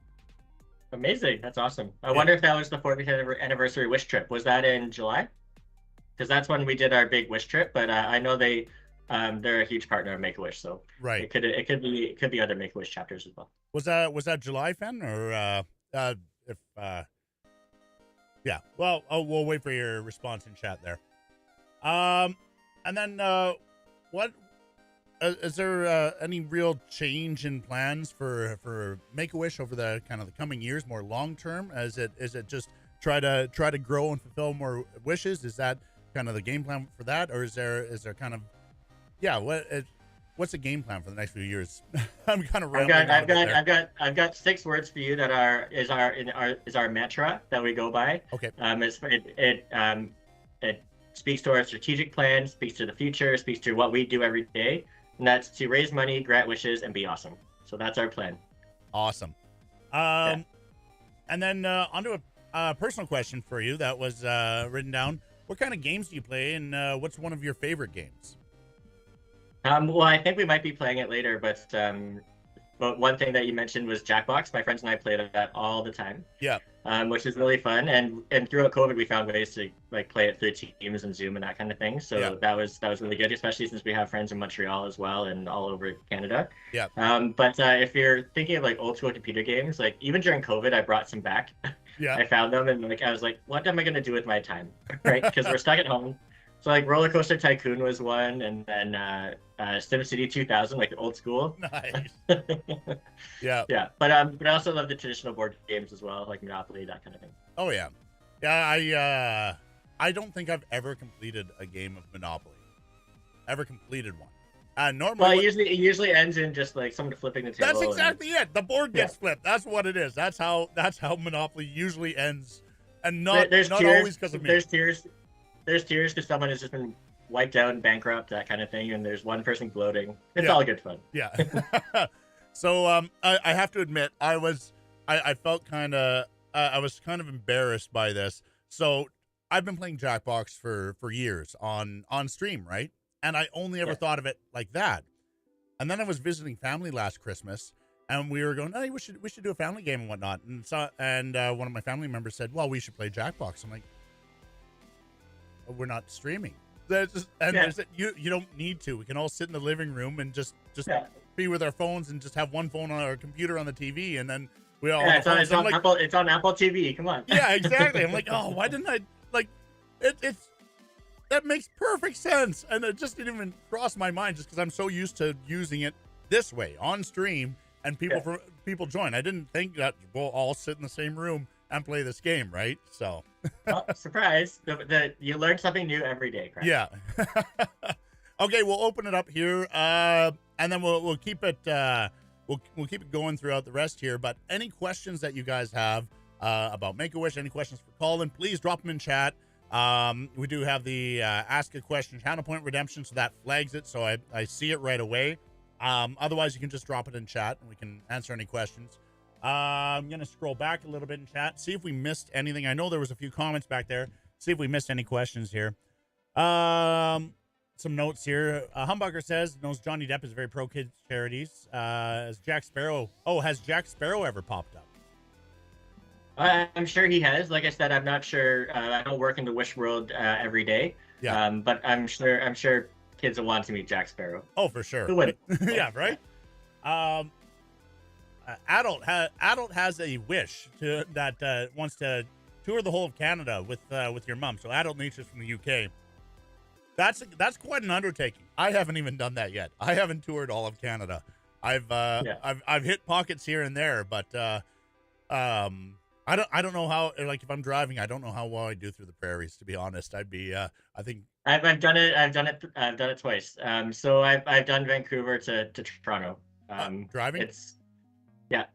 Amazing, that's awesome. I wonder if that was the 40th anniversary Wish trip. Was that in July? Because that's when we did our big Wish trip. But I know they're a huge partner of Make-A-Wish, so right. It could be other Make-A-Wish chapters as well. Was that July, Fen, or if? Yeah, well, we'll wait for your response in chat there. And then what is there any real change in plans for Make-A-Wish over the kind of the coming years, more long term? Is it just try to grow and fulfill more wishes? Is that kind of the game plan for that, or is there kind of what's the game plan for the next few years? I'm kind of rambling. I've got 6 words for you that is our mantra that we go by. Okay. It speaks to our strategic plan, speaks to the future, speaks to what we do every day, and that's to raise money, grant wishes, and be awesome. So that's our plan. Awesome. And then onto a personal question for you that was written down. What kind of games do you play, and what's one of your favorite games? Well, I think we might be playing it later, but one thing that you mentioned was Jackbox. My friends and I played that all the time. Yeah. Which is really fun, and throughout COVID, we found ways to like play it through Teams and Zoom and that kind of thing. So that was really good, especially since we have friends in Montreal as well and all over Canada. Yeah. But if you're thinking of like old school computer games, like even during COVID, I brought some back. Yeah. I found them, and like I was like, what am I gonna do with my time, right? Because we're stuck at home. So like Roller Coaster Tycoon was one, and then SimCity 2000, like old school. Nice. Yeah. Yeah, but I also love the traditional board games as well, like Monopoly, that kind of thing. Oh yeah, yeah. I don't think I've ever completed a game of Monopoly. Ever completed one. Normally, well, it usually ends in just like someone flipping the table. That's exactly it. The board gets flipped. That's what it is. That's how Monopoly usually ends, and not always because of me. There's tears because someone has just been wiped out and bankrupt, that kind of thing, and there's one person gloating. It's all good fun. Yeah. So I have to admit, I felt kind of I was kind of embarrassed by this. So I've been playing Jackbox for years on stream, right? And I only ever thought of it like that. And then I was visiting family last Christmas, and we were going, "Hey, we should do a family game and whatnot." And one of my family members said, "Well, we should play Jackbox." I'm like, oh, "We're not streaming." I said, "You don't need to. We can all sit in the living room and just be with our phones and just have one phone on our computer on the TV, and then we all." Yeah, it's on Apple TV. Come on. Yeah, exactly. I'm like, oh, why didn't I like? It's that makes perfect sense, and it just didn't even cross my mind just because I'm so used to using it this way on stream, and people join. I didn't think that we'll all sit in the same room and play this game, right? So, well, surprise! You learn something new every day, Crash. Yeah. Okay, we'll open it up here, and then we'll keep it we'll keep it going throughout the rest here. But any questions that you guys have about Make-A-Wish, any questions for Colin, please drop them in chat. We do have the ask a question channel point redemption, so that flags it, so I see it right away. Otherwise, you can just drop it in chat, and we can answer any questions. I'm going to scroll back a little bit in chat, see if we missed anything. I know there was a few comments back there. See if we missed any questions here. Some notes here. Humbucker says, knows Johnny Depp is very pro kids charities. Has Jack Sparrow ever popped up? I'm sure he has. Like I said, I'm not sure. I don't work in the Wish world every day. Yeah. But I'm sure kids will want to meet Jack Sparrow. Oh, for sure. Who wouldn't? Yeah, right. Adult has a wish that wants to tour the whole of Canada with your mom. So Adult Nature's from the UK. That's quite an undertaking. I haven't even done that yet. I haven't toured all of Canada. I've hit pockets here and there, but I don't know how, like, if I'm driving, I don't know how well I do through the prairies, to be honest. I'd be I think I've done it twice. So I've done Vancouver to Toronto. Driving?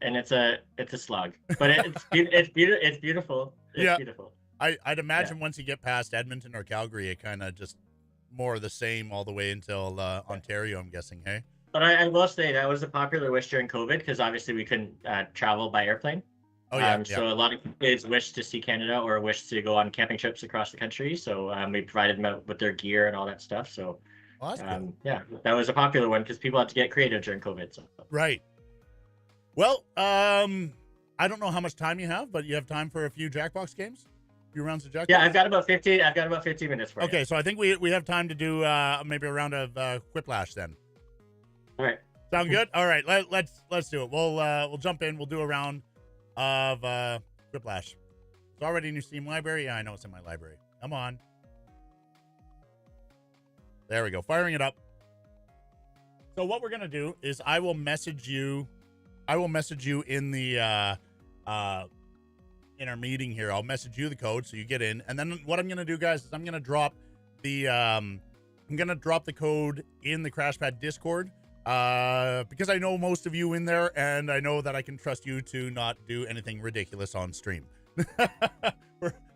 And it's a slog, but it's beautiful. It's beautiful. I'd imagine once you get past Edmonton or Calgary, it kind of just more of the same all the way until Ontario, I'm guessing, hey? But I will say that was a popular wish during COVID because obviously we couldn't travel by airplane. Oh, yeah. So a lot of kids wish to see Canada or wish to go on camping trips across the country. So we provided them with their gear and all that stuff. So that's cool. Yeah, that was a popular one because people had to get creative during COVID. So. Right. Well, I don't know how much time you have, but you have time for a few Jackbox games? A few rounds of Jackbox? Yeah, I've got about 15 minutes for you. Okay, so I think we have time to do maybe a round of Quiplash then. All right. Sound good? All right, let's do it. We'll jump in. We'll do a round of Quiplash. It's already in your Steam library. Yeah, I know it's in my library. Come on. There we go. Firing it up. So what we're gonna do is I will message you in the in our meeting here. I'll message you the code so you get in, and then what I'm gonna do, guys, is I'm gonna drop the code in the CrashPad Discord. Because I know most of you in there, and I know that I can trust you to not do anything ridiculous on stream,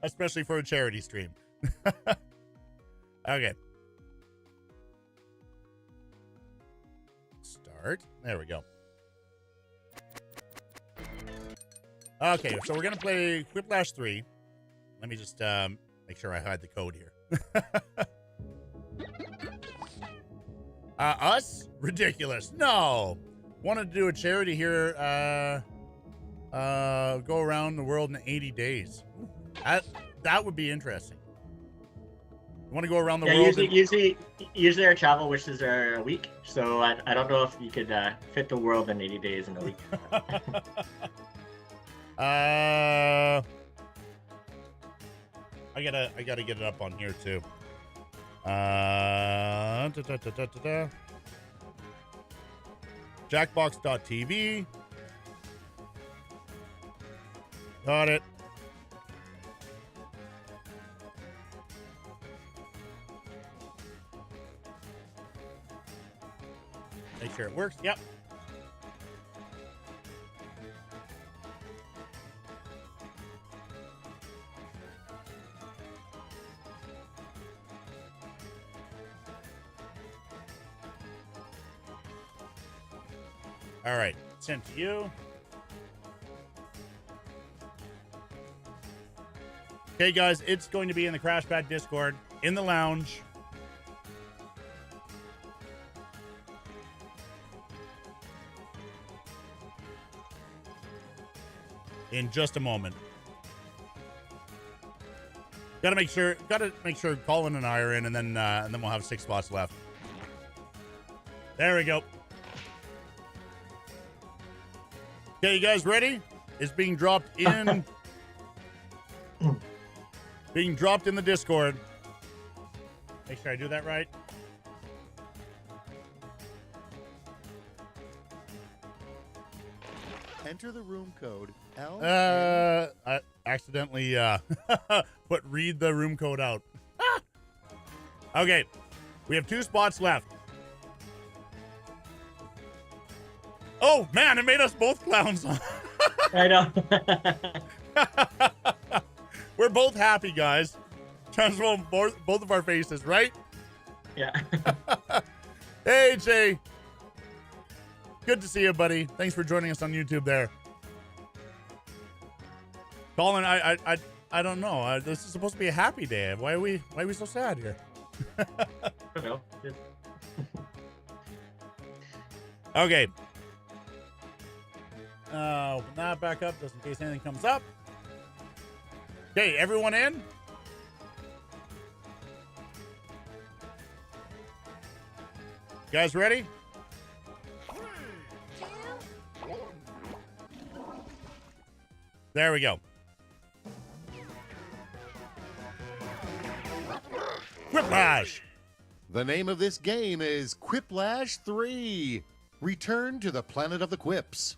especially for a charity stream. Okay. Start. There we go. Okay, so we're going to play Quiplash 3. Let me just make sure I hide the code here. Us? Ridiculous. No. Wanted to do a charity here. Go around the world in 80 days. That would be interesting. You want to go around the world? Usually our travel wishes are a week. So I don't know if you could fit the world in 80 days in a week. I gotta get it up on here too. Jackbox.tv. Got it. Make sure it works. Yep. All right, sent to you. Okay, guys, it's going to be in the CrashPad Discord, in the lounge. In just a moment. Gotta make sure Colin and I are in, and then we'll have 6 spots left. There we go. Okay, you guys ready? It's being dropped in. Being dropped in the Discord. Make sure I do that right. Enter the room code L. I accidentally read the room code out. Okay, we have 2 spots left. Oh man, it made us both clowns. I know. We're both happy, guys. Transform both of our faces, right? Yeah. Hey, Jay. Good to see you, buddy. Thanks for joining us on YouTube there. Colin, I don't know. This is supposed to be a happy day. Why are we so sad here? I don't know. Okay. Open that back up just in case anything comes up. Okay, everyone in? You guys ready? There we go. Quiplash! The name of this game is Quiplash 3. Return to the planet of the quips.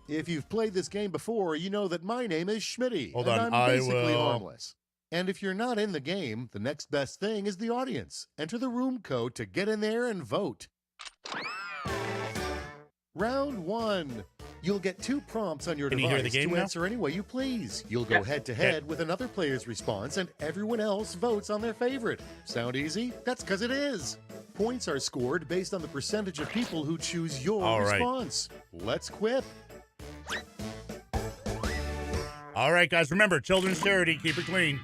If you've played this game before, you know that my name is Schmitty. Hold and on, I'm basically I will. harmless. And if you're not in the game, the next best thing is the audience. Enter the room code to get in there and vote. Round 1. You'll get 2 prompts on your Can you hear the device game to now? answer any way you please. You'll go Yes. head-to-head with another player's response, and everyone else votes on their favorite. Sound easy? That's because it is. Points are scored based on the percentage of people who choose your All right. response. Let's quip. All right, guys, remember, children's charity, keep it clean.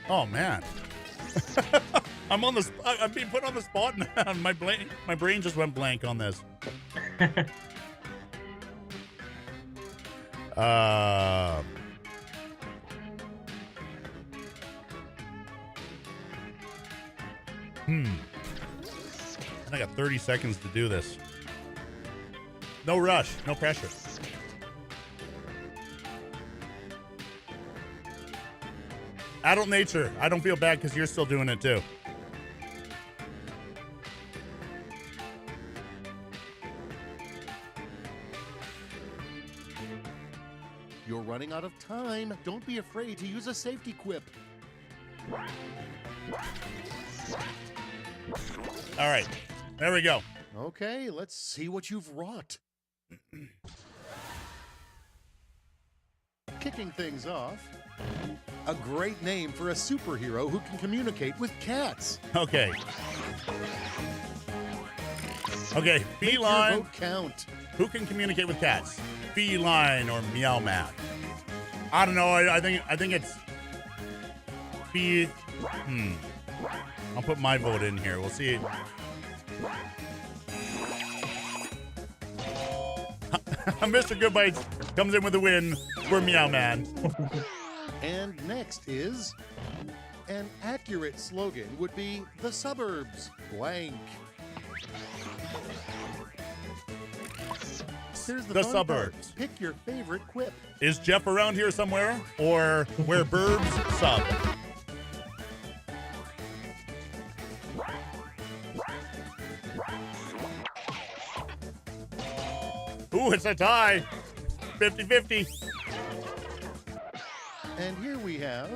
Oh man, I'm being put on the spot now. My brain just went blank on this. I got 30 seconds to do this. No rush, no pressure. Adult nature. I don't feel bad because you're still doing it too. You're running out of time. Don't be afraid to use a safety quip. All right, there we go. Okay, let's see what you've wrought. Kicking things off, a great name for a superhero who can communicate with cats. Okay. Okay, Make your feline. vote count. Who can communicate with cats? Feline or meow man? I don't know. I think it's fe. I'll put my vote in here. We'll see. Mr. Goodbites comes in with a win for Meow Man. And next is an accurate slogan would be the suburbs blank. Here's the The fun suburbs. part. Pick your favorite quip. Is Jeff around here somewhere? Or where burbs sub? Ooh, it's a tie. 50-50. And here we have,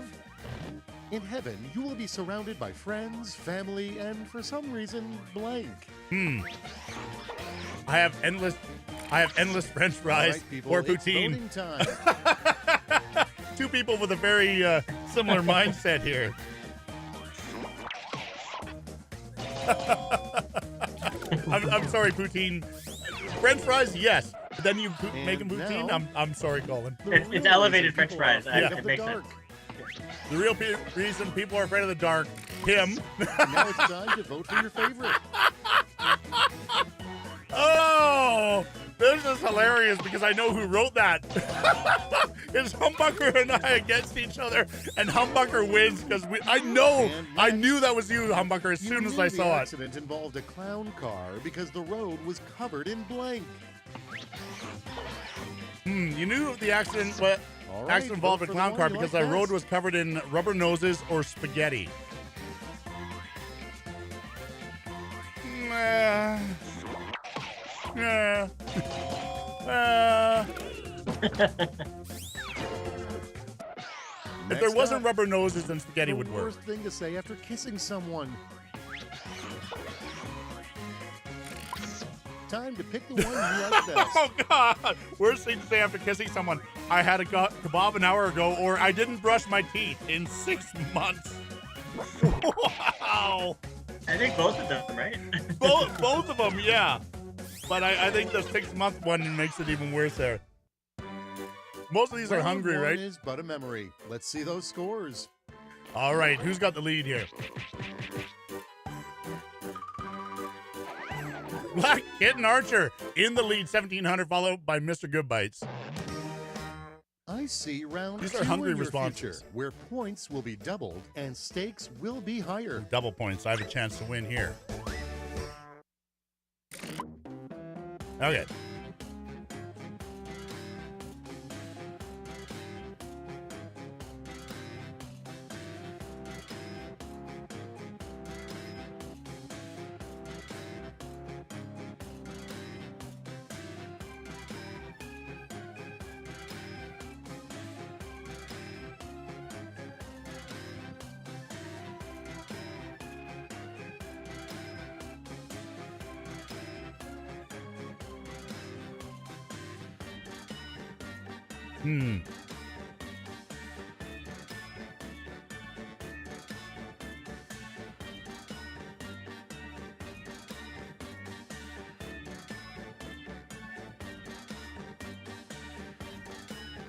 in heaven, you will be surrounded by friends, family, and for some reason, blank. I have endless French fries All right, people, or it's poutine. voting time. Two people with a very similar mindset here. I'm sorry, poutine. French fries, yes. But then you make them poutine. now- I'm sorry, Colin. It's elevated French People are fries. afraid of It the makes dark. sense. The real reason people are afraid of the dark, him. Now it's time to vote for your favorite. Oh, this is hilarious because I know who wrote that. It's Humbucker and I against each other, and Humbucker wins because I knew that was you, Humbucker, as soon as I saw The it. accident involved a clown car because the road was covered in blank. You knew the accident, but All right, accident involved a vote for the clown one car you because like the road best. was covered in rubber noses or spaghetti. If there Next wasn't up, rubber noses, then spaghetti the would work. worst thing to say after kissing someone. Time to pick the one you like best. Oh, God. Worst thing to say after kissing someone. I had a kebab an hour ago, or I didn't brush my teeth in 6 months. Wow. I think both of them, right? Both of them, yeah. But I think the 6-month one makes it even worse there. Most of these are Round hungry, one right? is but a memory. Let's see those scores. All right, who's got the lead here? Black Kitten Archer in the lead, 1,700, followed by Mr. Good Bites. I see round These two are hungry in your responses. future, where points will be doubled and stakes will be higher. Double points. I have a chance to win here. Okay.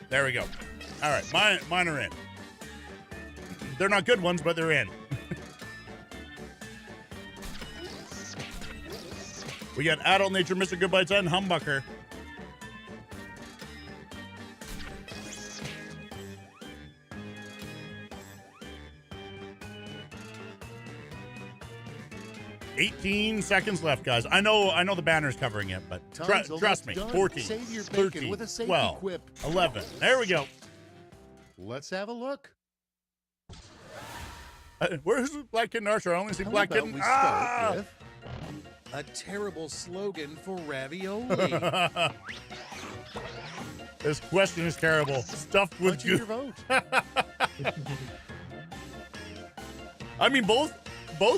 There we go. All right, mine are in. They're not good ones, but they're in. We got Adult Nature, Mr. Good Bites, and Humbucker. $18 seconds left, guys. I know the banner's covering it, but Time's trust me. almost done. 14, Save your bacon 13, with a safety 12, quip. 11. There we go. Let's have a look. Where's Black Kitten Archer? I only see How Black about Kitten. we start with a terrible slogan for ravioli. This question is terrible. Stuffed with Punch in your goo. vote. I mean, both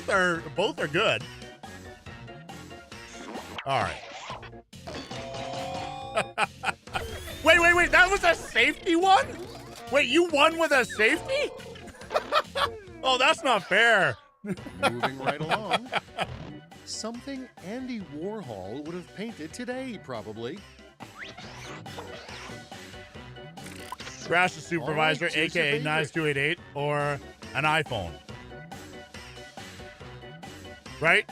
are good. All right. Wait. That was a safety one? Wait, you won with a safety? Oh, that's not fair. Moving right along. Something Andy Warhol would have painted today, probably. Crash the Supervisor, All right, choose your a.k.a. favorite. Knives 288, or an iPhone. Right?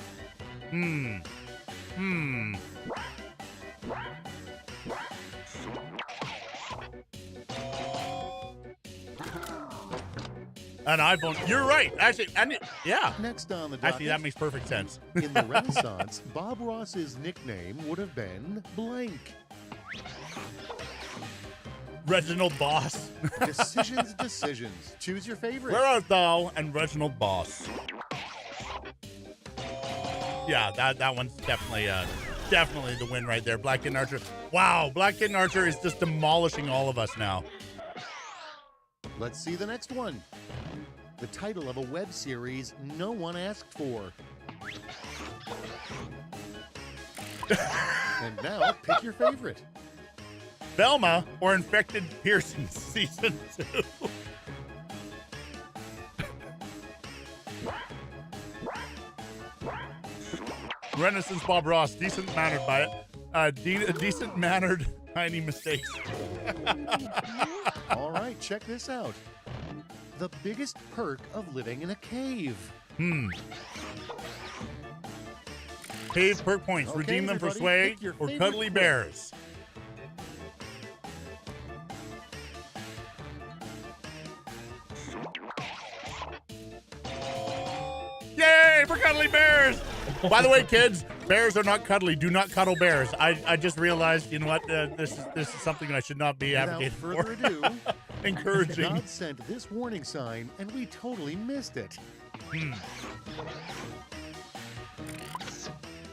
An iPhone. You're right. Actually, yeah. Next on the docket, Actually, that makes perfect sense. in the Renaissance, Bob Ross's nickname would have been blank. Reginald Boss. Decisions. Choose your favorite. Where art thou and Reginald Boss? Yeah, that one's definitely definitely the win right there. Black Kitten Archer. Wow, Black Kitten Archer is just demolishing all of us now. Let's see the next one. The title of a web series no one asked for. And now pick your favorite. Velma or Infected Pearson Season 2. Renaissance Bob Ross, decent mannered by it. Decent mannered tiny mistakes. All right, check this out. The biggest perk of living in a cave. Cave perk points. Okay, Redeem them for everybody, swag pick your or favorite cuddly quip. bears. Yay for cuddly bears! By the way, kids, bears are not cuddly. Do not cuddle bears. I just realized, you know what? This is something I should not be Without advocating further for. ado, Encouraging. God sent this warning sign, and we totally missed it.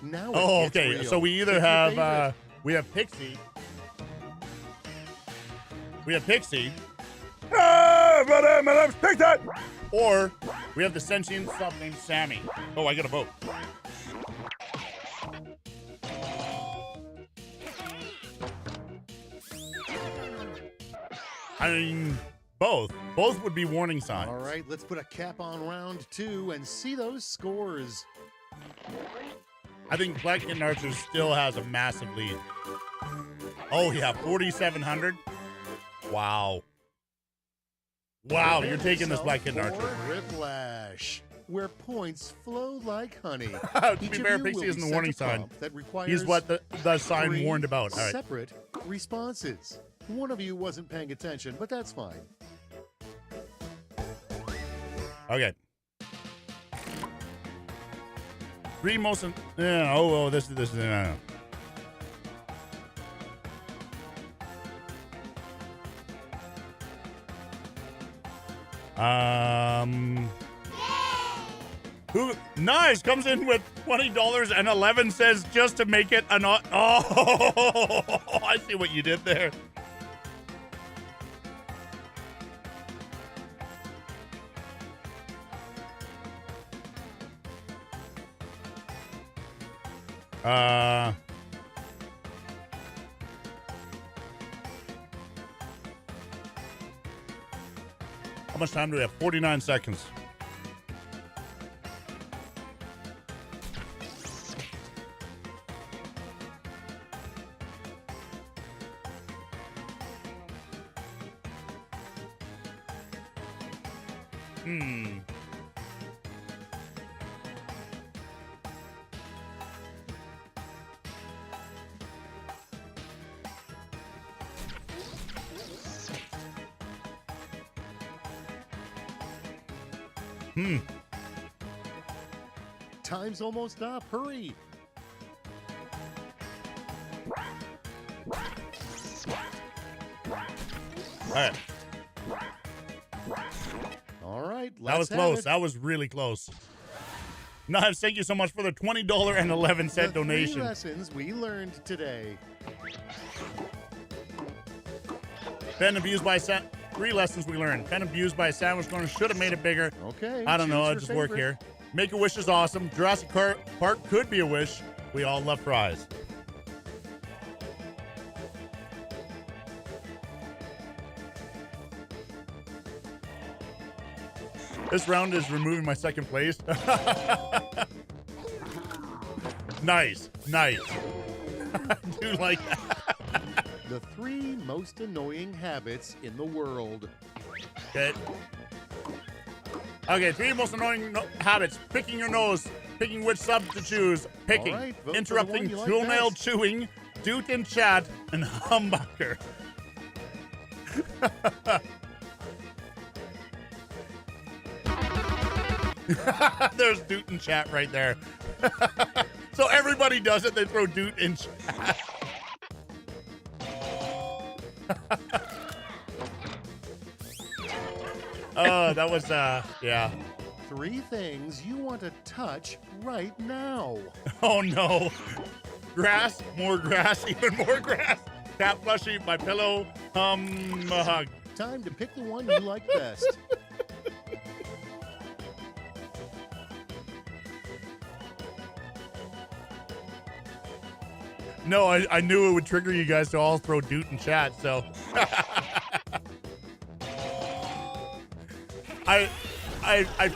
Now Oh, it gets okay. real. So we either Pick your favorite. have we have Pixie. We have Pixie. Ah, my name's Pixie. Or we have the sentient sub named Sammy. Oh, I got a vote. I mean, both. Both would be warning signs. All right, let's put a cap on round 2 and see those scores. I think Black Kitten Archer still has a massive lead. Oh, yeah, 4,700. Wow. Wow, you're taking this Black Kitten Archer. Whiplash, where points flow like honey. To Each be of fair, you Pixie will be isn't the sent warning a sign. prompt that requires He's what the sign 3 warned about. All right. separate responses. One of you wasn't paying attention, but that's fine. Okay. 3 most. This. Who nice comes in with $20.11 just to make it an. Oh, I see what you did there. How much time do we have? 49 seconds. Time's almost up. Hurry. All right. All right. That was close. That was really close. Knives, thank you so much for the $20.11 The donation. 3 lessons we learned today. Been abused by 3 lessons we learned. Been abused by a sandwich corner. Should have made it bigger. Okay. I don't know. choose I your just work favorite. here. Make-A-Wish is awesome. Jurassic Park could be a wish. We all love fries. This round is removing my second place. Nice. I do like that. The 3 most annoying habits in the world. Okay. Okay, 3 most annoying habits. Picking your nose. Picking which sub to choose. Picking. All right, vote for the Interrupting. one you like Toenail best. chewing. Doot in chat. And humbucker. There's Doot in chat right there. So everybody does it. They throw Doot in chat. Oh, that was, yeah. 3 things you want to touch right now. Oh, no. Grass, more grass, even more grass. Cat plushie, my pillow, a hug. Time to pick the one you like best. No, I knew it would trigger you guys to all throw doot in chat, so. I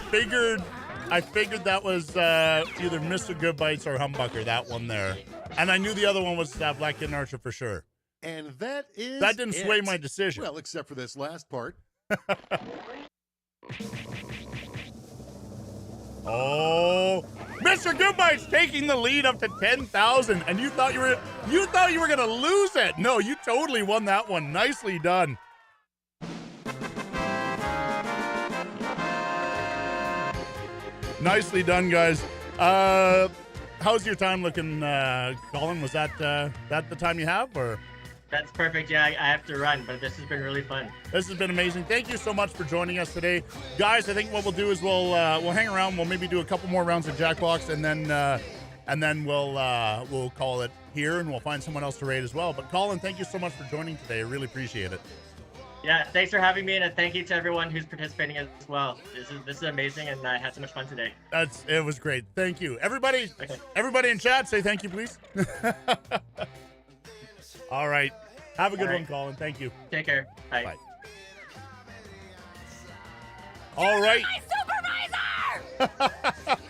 figured that was either Mr. Goodbites or Humbucker, that one there. And I knew the other one was Black Kid Archer for sure. And that didn't sway my decision. Well, except for this last part. Oh, Mr. Goodbite's taking the lead up to 10,000, and you thought you were gonna lose it. No, you totally won that one. Nicely done. Nicely done, guys. How's your time looking, Colin? Was that the time you have, or? That's perfect. Yeah, I have to run, but this has been really fun. This has been amazing. Thank you so much for joining us today, guys. I think what we'll do is we'll hang around. We'll maybe do a couple more rounds of Jackbox, and then we'll call it here, and we'll find someone else to raid as well. But Colin, thank you so much for joining today. I really appreciate it. Yeah, thanks for having me, and thank you to everyone who's participating as well. This is amazing, and I had so much fun today. It was great. Thank you, everybody. Okay. Everybody in chat, say thank you, please. All right. Have a good one, Colin. Thank you. Take care. Bye. Bye. All right. My supervisor!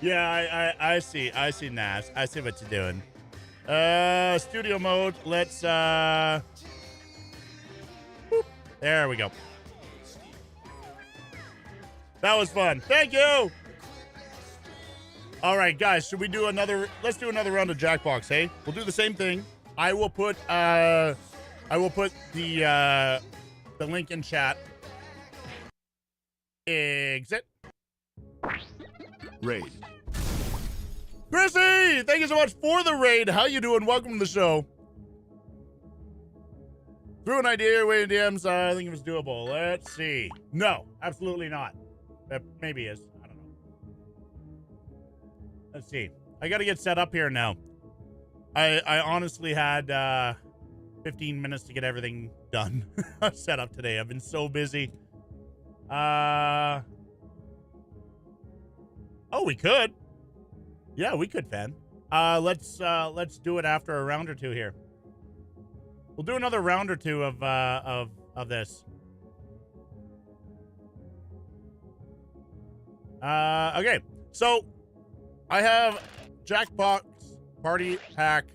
Yeah, I see, Nas. I see what you're doing. Studio mode. Let's, whoop. There we go. That was fun. Thank you. All right, guys, should we do let's do another round of Jackbox, hey? We'll do the same thing. I will put the link in chat. Exit. Raid. Chrissy, thank you so much for the raid. How you doing? Welcome to the show. Threw an idea away in DMs. I think it was doable. Let's see. No, absolutely not. That maybe is. I don't know. Let's see. I got to get set up here now. I honestly had 15 minutes to get everything done set up today. I've been so busy. Oh, we could. Yeah, we could, Fan. Let's do it after a round or two here. We'll do another round or two of this. Okay. So I have Jackbox Party Pack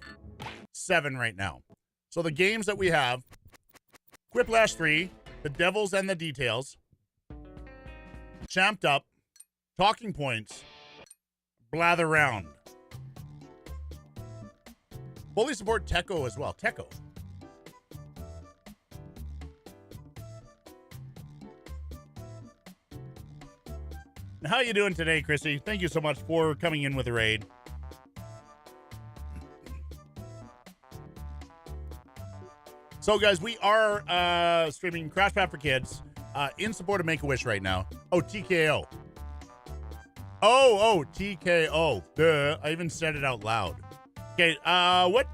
7 right now. So the games that we have: Quiplash 3, The Devils and the Details, Champed Up, Talking Points, Blather Round. Fully support Techo as well. Techo. How you doing today, Chrissy? Thank you so much for coming in with a raid. So, guys, we are streaming CrashPad4Kids in support of Make-A-Wish right now. Oh, TKO. Oh, TKO. Duh. I even said it out loud. Okay, what?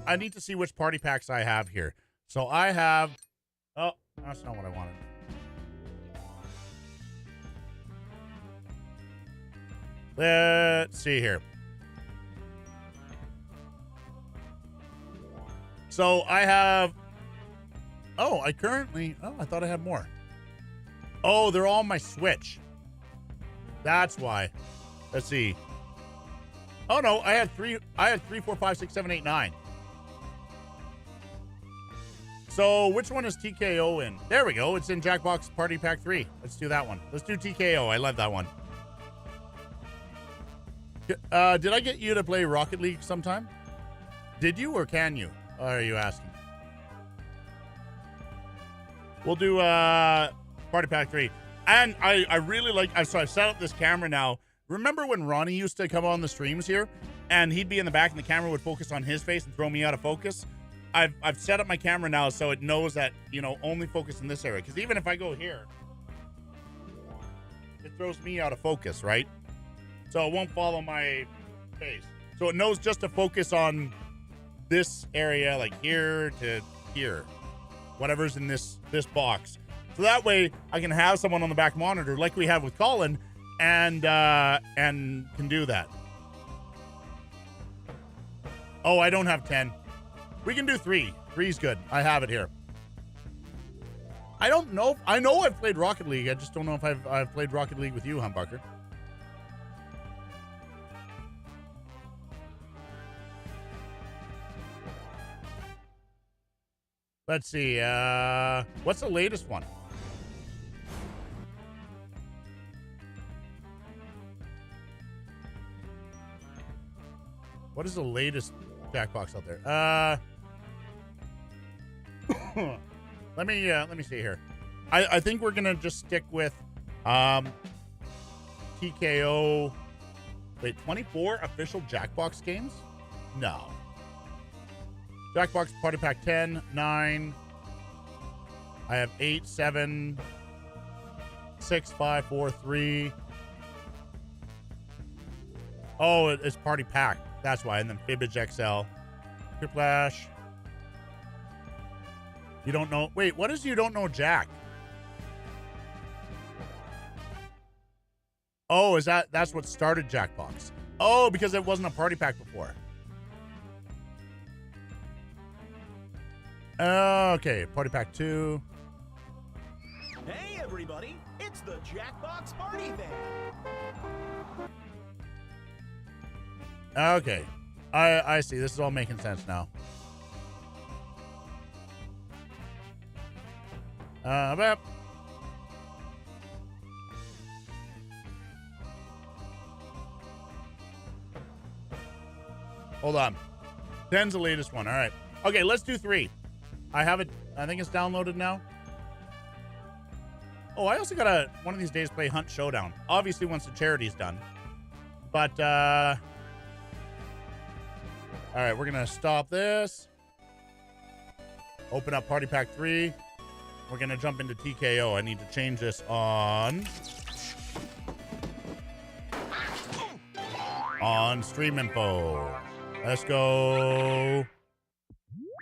I need to see which party packs I have here. So I have... Oh, that's not what I wanted. Let's see here. So I have... Oh, I currently... Oh, I thought I had more. Oh, they're all on my Switch. That's why. Let's see. Oh, no, I had 3, 4, 5, 6, 7, 8, 9. So which one is TKO in? There we go. It's in Jackbox Party Pack 3. Let's do that one. Let's do TKO. I love that one. Did I get you to play Rocket League sometime? Did you or can you? Or are you asking? We'll do Party Pack 3. And I really like... So I've set up this camera now. Remember when Ronnie used to come on the streams here? And he'd be in the back and the camera would focus on his face and throw me out of focus? I've set up my camera now so it knows that, you know, only focus in this area. Because even if I go here, it throws me out of focus, right? So it won't follow my face. So it knows just to focus on this area, like here to here, whatever's in this box. So that way I can have someone on the back monitor like we have with Colin and can do that. Oh, I don't have 10. We can do 3. 3's good. I have it here. I don't know. I know I've played Rocket League. I just don't know if I've played Rocket League with you, Humbucker. Let's see. What's the latest one? What is the latest Jackbox out there? Let me see here. I think we're gonna just stick with TKO. Wait, 24 official Jackbox games? No. Jackbox Party Pack 10, 9. I have 8, 7, 6, 5, 4, 3. Oh, it's Party Pack. That's why. And then Fibbage XL. Quiplash. You don't know. Wait, what is you don't know Jack? Oh, that's what started Jackbox. Oh, because it wasn't a party pack before. Okay, party pack 2. Hey everybody, it's the Jackbox Party Van. Okay. I see. This is all making sense now. Bap. Hold on. 10's the latest one. All right. Okay, let's do 3. I have it. I think it's downloaded now. Oh, I also gotta one of these days play Hunt Showdown. Obviously, once the charity's done. But all right, we're gonna stop this. Open up Party Pack 3. We're gonna jump into TKO. I need to change this on stream info. Let's go.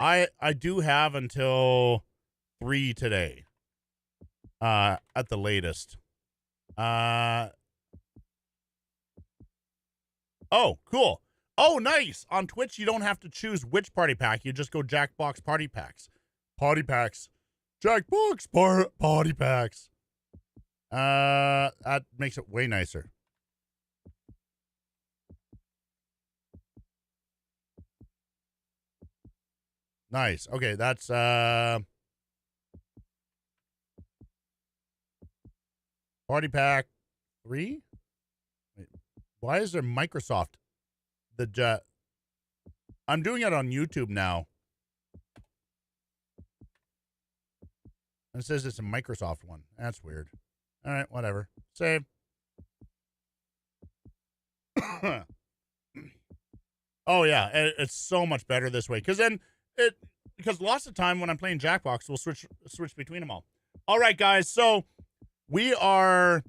I do have until 3 today. At the latest. Oh, cool. Oh, nice. On Twitch, you don't have to choose which party pack. You just go Jackbox Party Packs. Party Packs. Jackbox Party Packs. That makes it way nicer. Nice. Okay, that's Party Pack 3? Wait, why is there Microsoft? I'm doing it on YouTube now. And it says it's a Microsoft one. That's weird. All right, whatever. Save. Oh yeah, it's so much better this way because lots of time when I'm playing Jackbox, we'll switch between them all. All right, guys. So we're at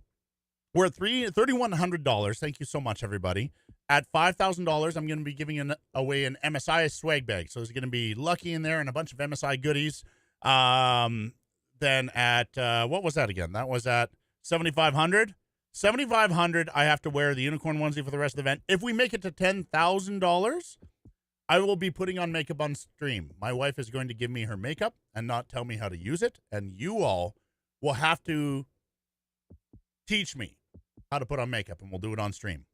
$3,100. Thank you so much, everybody. At $5,000, I'm going to be giving away an MSI swag bag. So there's going to be Lucky in there and a bunch of MSI goodies. Then at what was that again? That was at $7,500. $7,500. I have to wear the unicorn onesie for the rest of the event. If we make it to $10,000, I will be putting on makeup on stream. My wife is going to give me her makeup and not tell me how to use it, and you all will have to teach me how to put on makeup, and we'll do it on stream.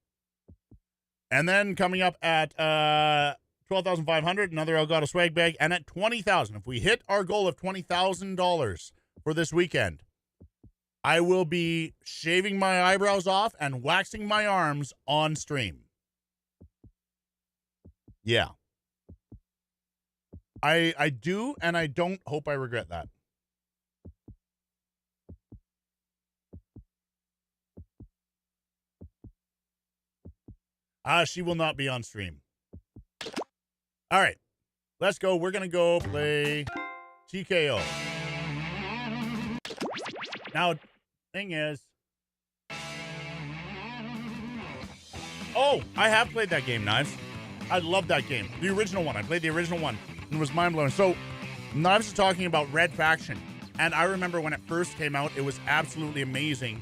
And then coming up at $12,500, another Elgato swag bag, and at $20,000, if we hit our goal of $20,000 for this weekend, I will be shaving my eyebrows off and waxing my arms on stream. Yeah. I do, and I don't hope I regret that. She will not be on stream. All right. Let's go. We're going to go play TKO. Now, thing is... Oh, I have played that game, Knives. I love that game. The original one. I played the original one and it was mind-blowing. So, Knives is talking about Red Faction. And I remember when it first came out, it was absolutely amazing.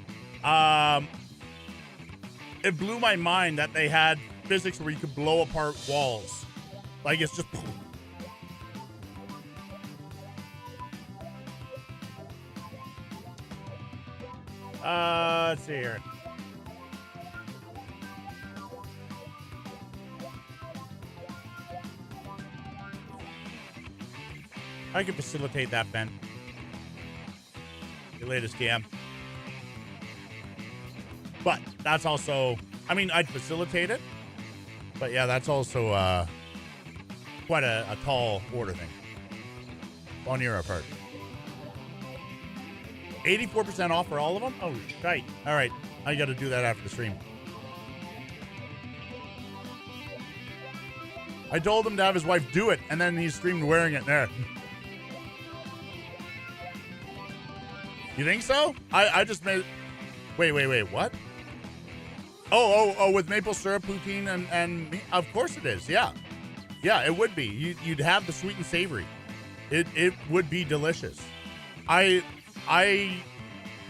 It blew my mind that they had physics where you could blow apart walls. Like, it's just... let's see here. I can facilitate that, Ben. Your latest DM. But that's also, I mean, I'd facilitate it. But yeah, that's also quite a tall order thing. On your part. 84% off for all of them? Oh, shite. All right. I got to do that after the stream. I told him to have his wife do it, and then he streamed wearing it there. You think so? I just made... Wait, what? Oh, with maple syrup, poutine, and of course it is, yeah. Yeah, it would be. You'd have the sweet and savory. It would be delicious. I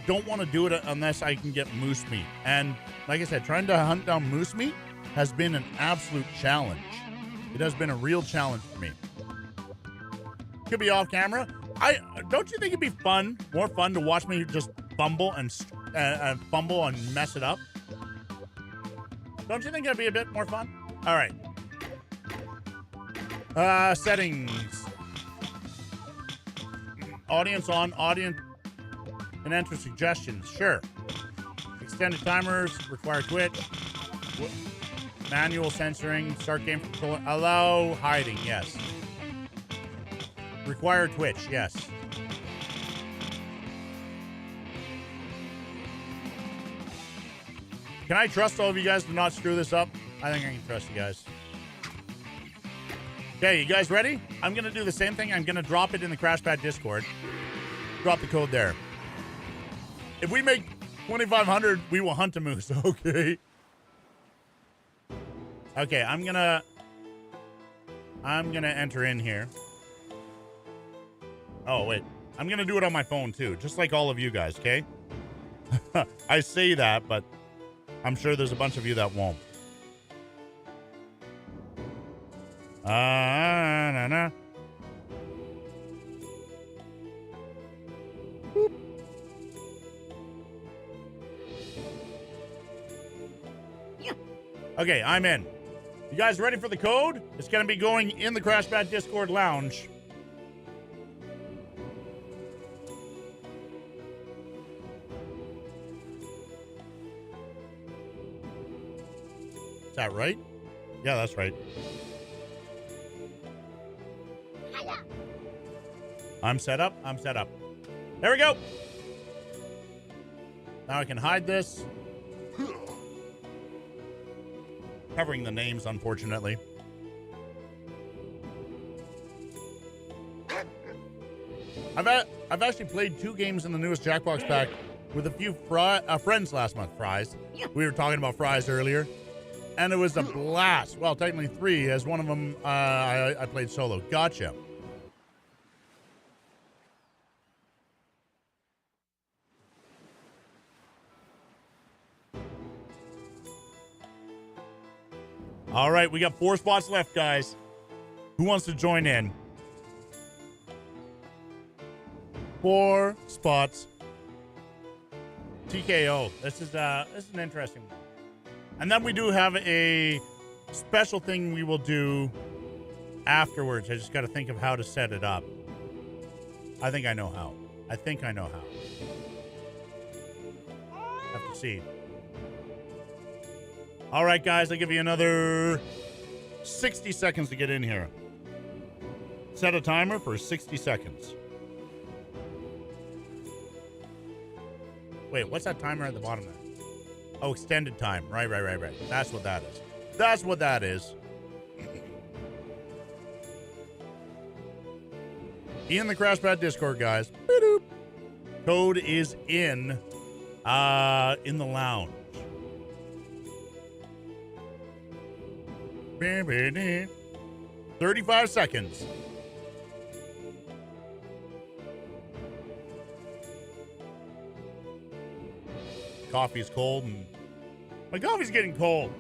don't want to do it unless I can get moose meat. And like I said, trying to hunt down moose meat has been an absolute challenge. It has been a real challenge for me. Could be off camera. Don't you think it'd be fun, more fun to watch me just fumble and mess it up? Don't you think that'd be a bit more fun? All right. Settings. Audience on, audience and enter suggestions. Sure. Extended timers, require Twitch. Manual censoring, start game controller. Allow hiding, yes. Require Twitch, yes. Can I trust all of you guys to not screw this up? I think I can trust you guys. Okay, you guys ready? I'm going to do the same thing. I'm going to drop it in the CrashPad Discord. Drop the code there. If we make 2,500, we will hunt a moose, okay? Okay, I'm going to enter in here. Oh, wait. I'm going to do it on my phone, too, just like all of you guys, okay? I say that, but I'm sure there's a bunch of you that won't. Nah. Okay, I'm in. You guys ready for the code? It's going to be going in the CrashPad Discord lounge. Is that right? Yeah, that's right. I'm set up. There we go. Now I can hide this. Covering the names, unfortunately. I've actually played 2 games in the newest Jackbox pack with a few friends last month. Fries. We were talking about fries earlier. And it was a blast. Well, technically 3, as one of them I played solo. Gotcha. All right, we got 4 spots left, guys. Who wants to join in? 4 spots. TKO. This is an interesting one. And then we do have a special thing we will do afterwards. I just got to think of how to set it up. I think I know how. Have to see. All right, guys, I'll give you another 60 seconds to get in here. Set a timer for 60 seconds. Wait, what's that timer at the bottom there? Oh, extended time. Right. That's what that is. In the CrashPad Discord, guys. Boop. Code is in the lounge. 35 seconds. Coffee's cold and my coffee's getting cold.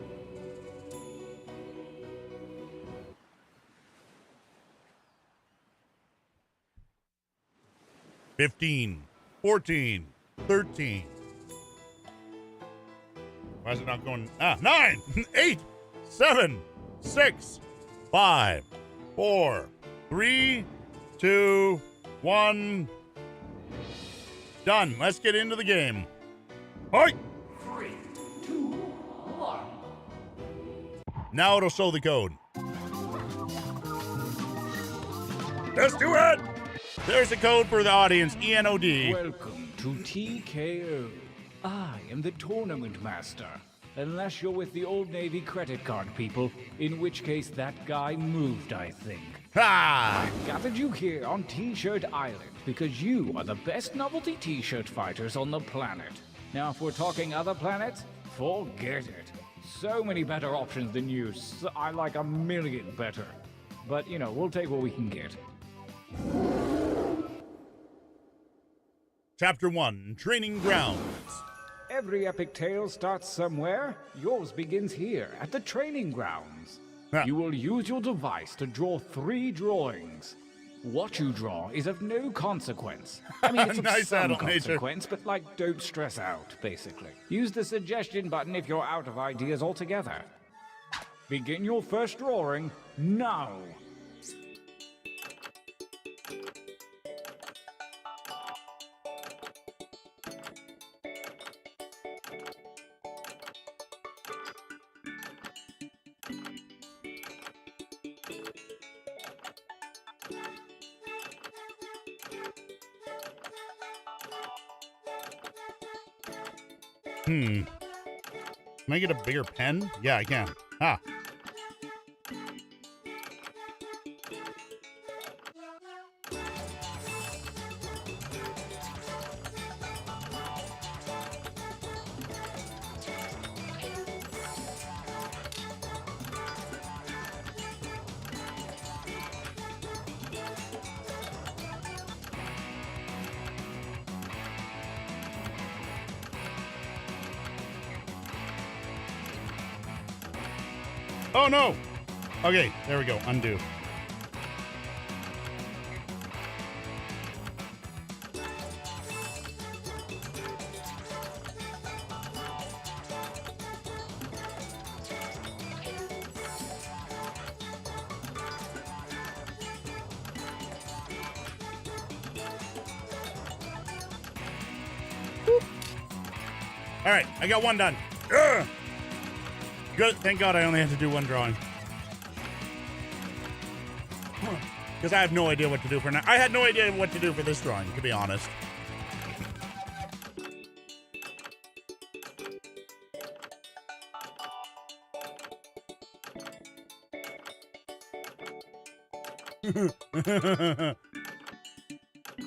$15, $14, $13. Why is it not going? 9, 8, 7, 6, 5, 4, 3, 2, 1. Done. Let's get into the game. Hi. 3, 2, 1. Now it'll show the code. Let's do it. There's the code for the audience. ENOD. Welcome to TKO. I am the tournament master. Unless you're with the Old Navy credit card people, in which case that guy moved, I think. Ha! I've gathered you here on T-Shirt Island because you are the best novelty T-shirt fighters on the planet. Now, if we're talking other planets, forget it. So many better options than you. I like a million better. But, you know, we'll take what we can get. Chapter 1, Training Grounds. Every epic tale starts somewhere. Yours begins here, at the training grounds. You will use your device to draw 3 drawings. What you draw is of no consequence. I mean, it's of Nice some adult nature. consequence, but, like, don't stress out, basically. Use the suggestion button if you're out of ideas altogether. Begin your first drawing now. Can I get a bigger pen? Yeah, I can. Ah. Oh no! Okay, there we go. Undo. All right, I got one done. Ugh. Good. Thank God I only had to do one drawing. Because I have no idea what to do for now. I had no idea what to do for this drawing, to be honest.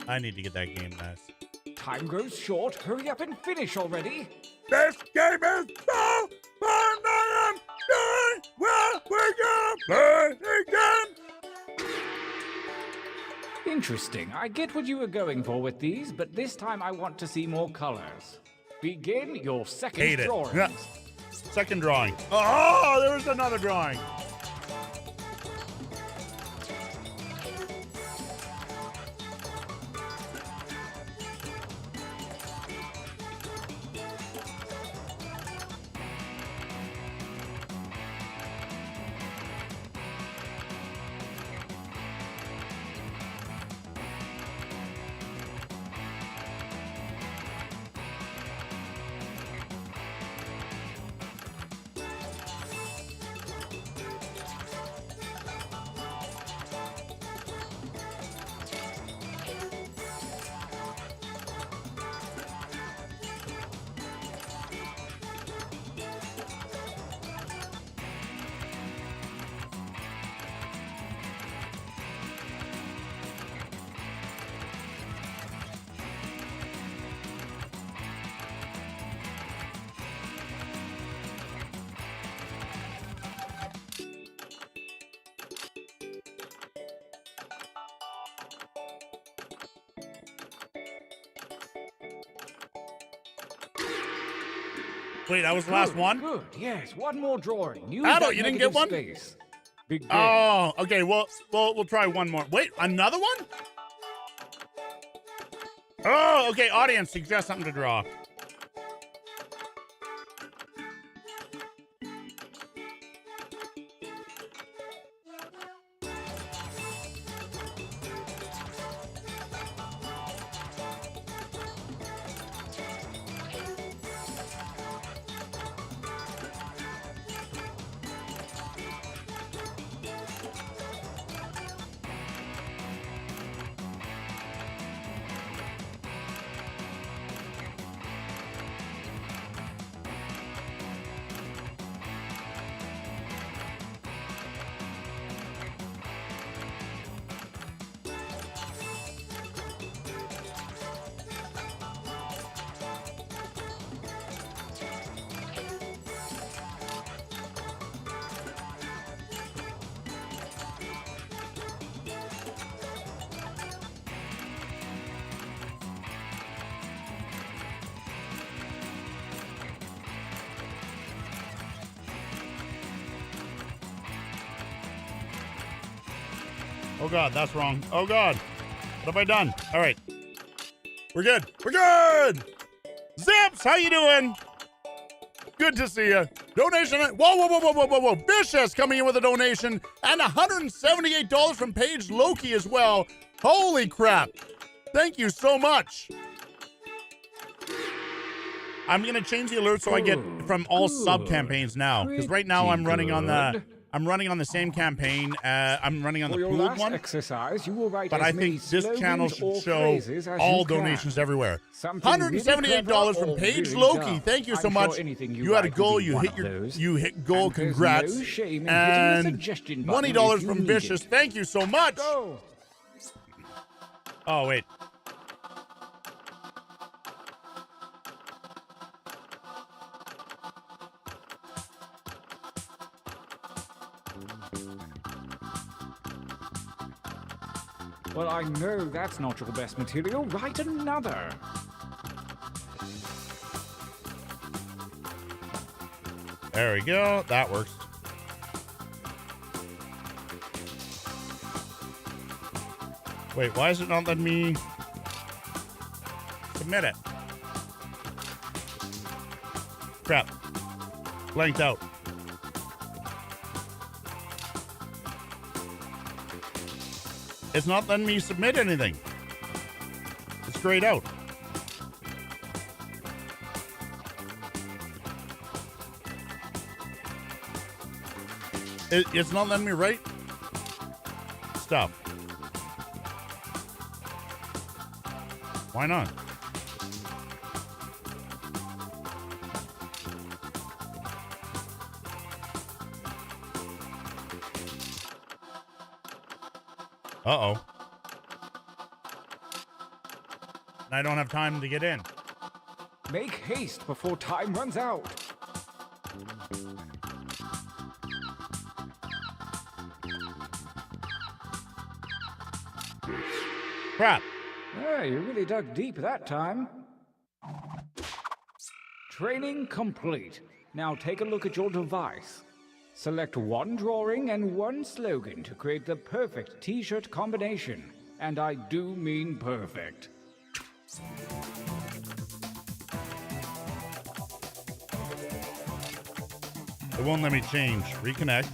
I need to get that game nice. Time grows short. Hurry up and finish already. This game is so fun. I am doing well. We're gonna play again. Interesting. I get what you were going for with these, but this time I want to see more colors. Begin your second Hate it. drawing. Yeah. Second drawing. Oh, there was another drawing. Wait, that was the last one? Good, yes. One more drawing. Use Adult, that you didn't get negative one? Space. Begin. Oh, okay. Well, we'll try one more. Wait, another one? Oh, okay. Audience, suggest something to draw. Oh, God, that's wrong. Oh, God. What have I done? All right. We're good. We're good. Zips, how you doing? Good to see you. Donation. Whoa. Vicious coming in with a donation and $178 from Paige Loki as well. Holy crap. Thank you so much. I'm going to change the alert so I get from all sub campaigns now. Because right now I'm running on the same campaign. I'm running on the pooled one. Exercise, you will write but I think this channel should show all donations everywhere. $178 from Paige Loki. Thank you so much. You had a goal. You hit goal. Congrats. And $20 from Vicious. Thank you so much. Oh, wait. Well, I know that's not your best material. Write another. There we go. That works. Wait, why is it not letting me submit it? Crap. Blanked out. It's not letting me submit anything. It's grayed out. It's not letting me write stuff. Why not? Uh-oh. And I don't have time to get in. Make haste before time runs out. Crap. Yeah, you really dug deep that time. Training complete. Now take a look at your device. Select one drawing and one slogan to create the perfect t-shirt combination. And I do mean perfect. It won't let me change. Reconnect.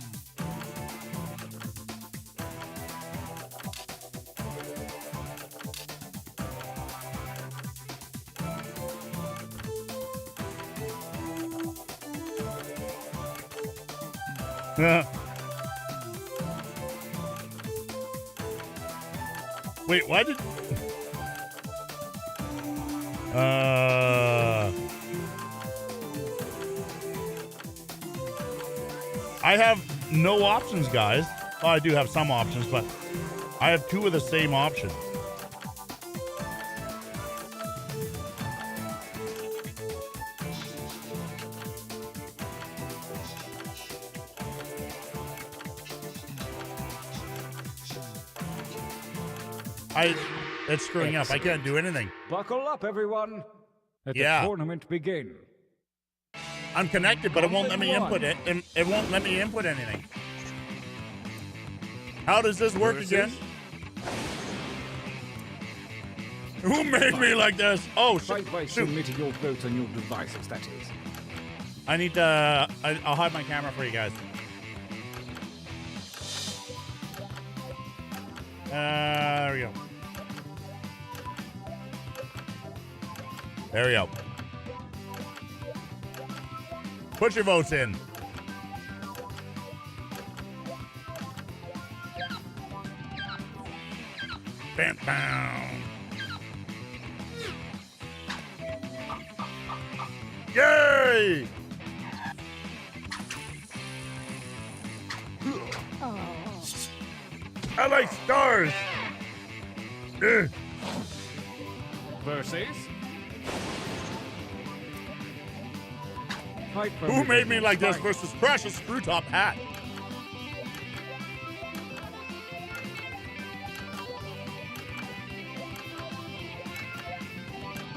Wait, why did... I have no options, guys. Well, I do have some options, but I have two of the same option. It's screwing up. I can't do anything. Buckle up, everyone. Let the tournament begin. I'm connected, but it won't let me input it. It won't let me input anything. How does this work again? Who made me like this? Oh, By submitting your vote on your devices, that is. I need to... I'll hide my camera for you guys. There we go. There we go. Put your votes in. Bam, bam. Yay! I like stars. Versus? Who made me like this versus Crash's screw top hat?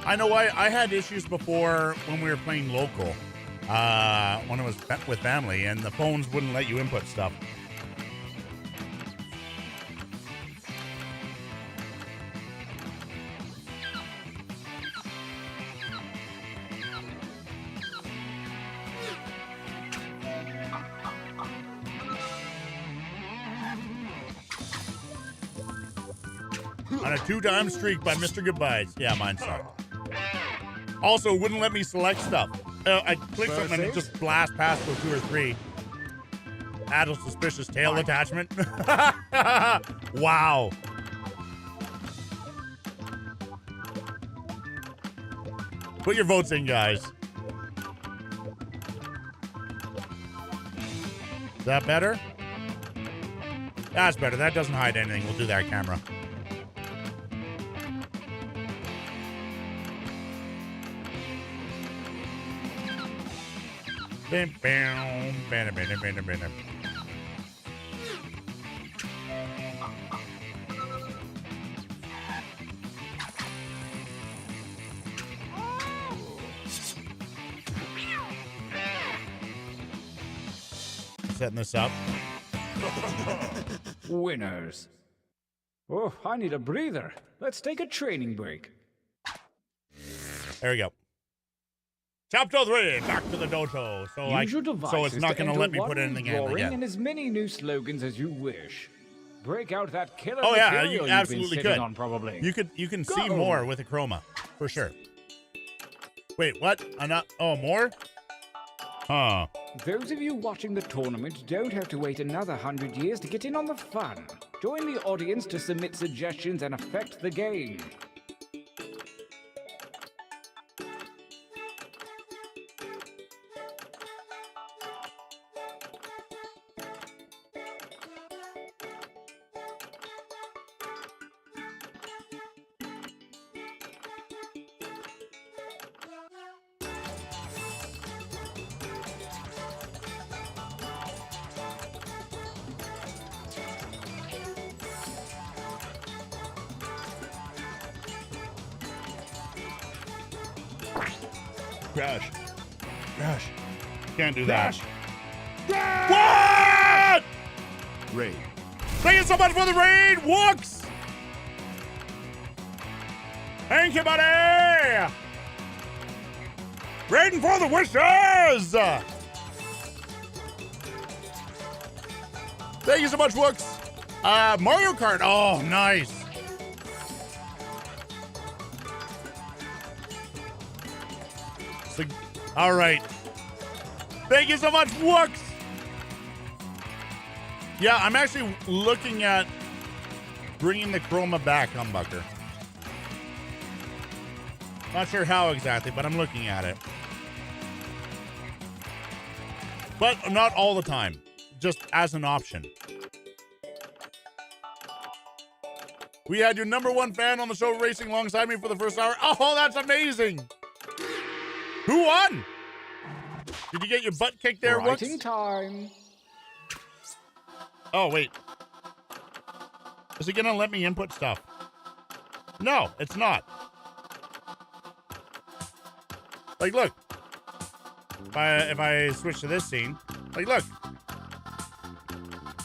I know I had issues before when we were playing local, when it was with family, and the phones wouldn't let you input stuff. On a 2-time streak by Mr. Goodbyes. Yeah, mine sucked. Also, wouldn't let me select stuff. I clicked something and it just blast past to 2 or 3. Add a suspicious tail attachment. Wow. Put your votes in, guys. Is that better? That's better. That doesn't hide anything. We'll do that camera. Bam, bam, bam, bam, bam, bam. Setting this up. Winners. Oh, I need a breather. Let's take a training break. There we go. Chapter 3, back to the dojo. So it's not going to let me put anything in again. And as many new slogans as you wish. Break out that killer Oh yeah, material you you've absolutely been sitting could. on, probably. You can see Go. more with a chroma for sure. Wait, what? More? Huh. Those of you watching the tournament don't have to wait another 100 years to get in on the fun. Join the audience to submit suggestions and affect the game. Crash. Can't do that. What? Raid. Thank you so much for the raid, Wooks! Thank you, buddy! Raiding for the wishes! Thank you so much, Wooks. Mario Kart. Oh, nice. All right. Thank you so much, Wooks. Yeah, I'm actually looking at bringing the chroma back, Humbucker. Not sure how exactly, but I'm looking at it. But not all the time, just as an option. We had your #1 fan on the show racing alongside me for the first hour. Oh, that's amazing. Who won? Did you get your butt kicked there, Wooks? Writing time. Oh, wait. Is it going to let me input stuff? No, it's not. Like, look. If I switch to this scene, like, look,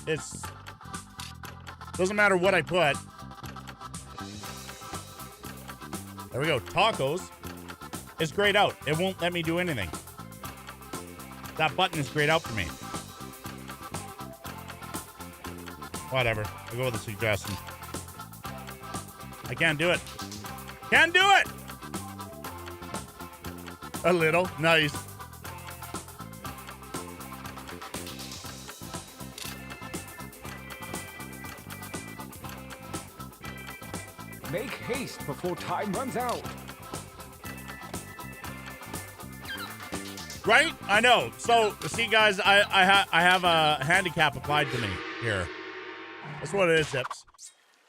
it's doesn't matter what I put. There we go. Tacos is grayed out. It won't let me do anything. That button is grayed out for me. Whatever. I'll go with the suggestion. I can't do it. Can't do it! A little. Nice. Make haste before time runs out. Right? I know. So, see, guys, I have a handicap applied to me here. That's what it is, Zips.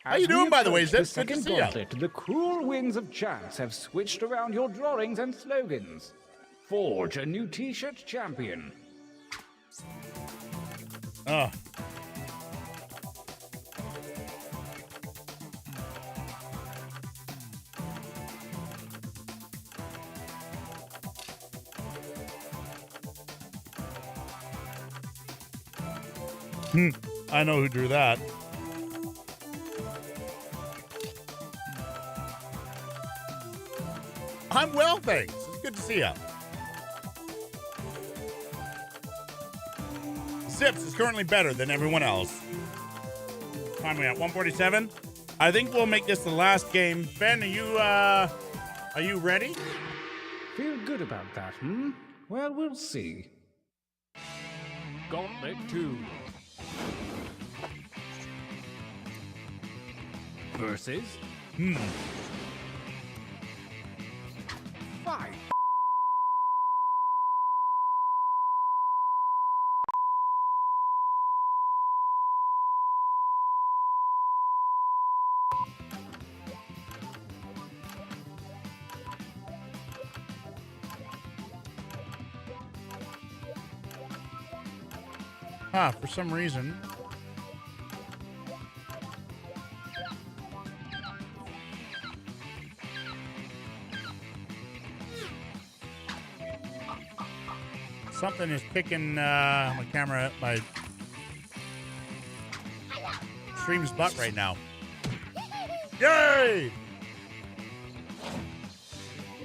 How you doing, by the way, Zips? Good to see you. The cruel winds of chance have switched around your drawings and slogans. Forge a new t-shirt champion. Oh. I know who drew that. I'm well, thanks. It's good to see you. Zips is currently better than everyone else. Time we at 147. I think we'll make this the last game. Ben, are you ready? Feel good about that, hmm? Well, we'll see. Gauntlet 2. Versus... Fight. For some reason. Something is picking my camera, my stream's butt right now. Yay!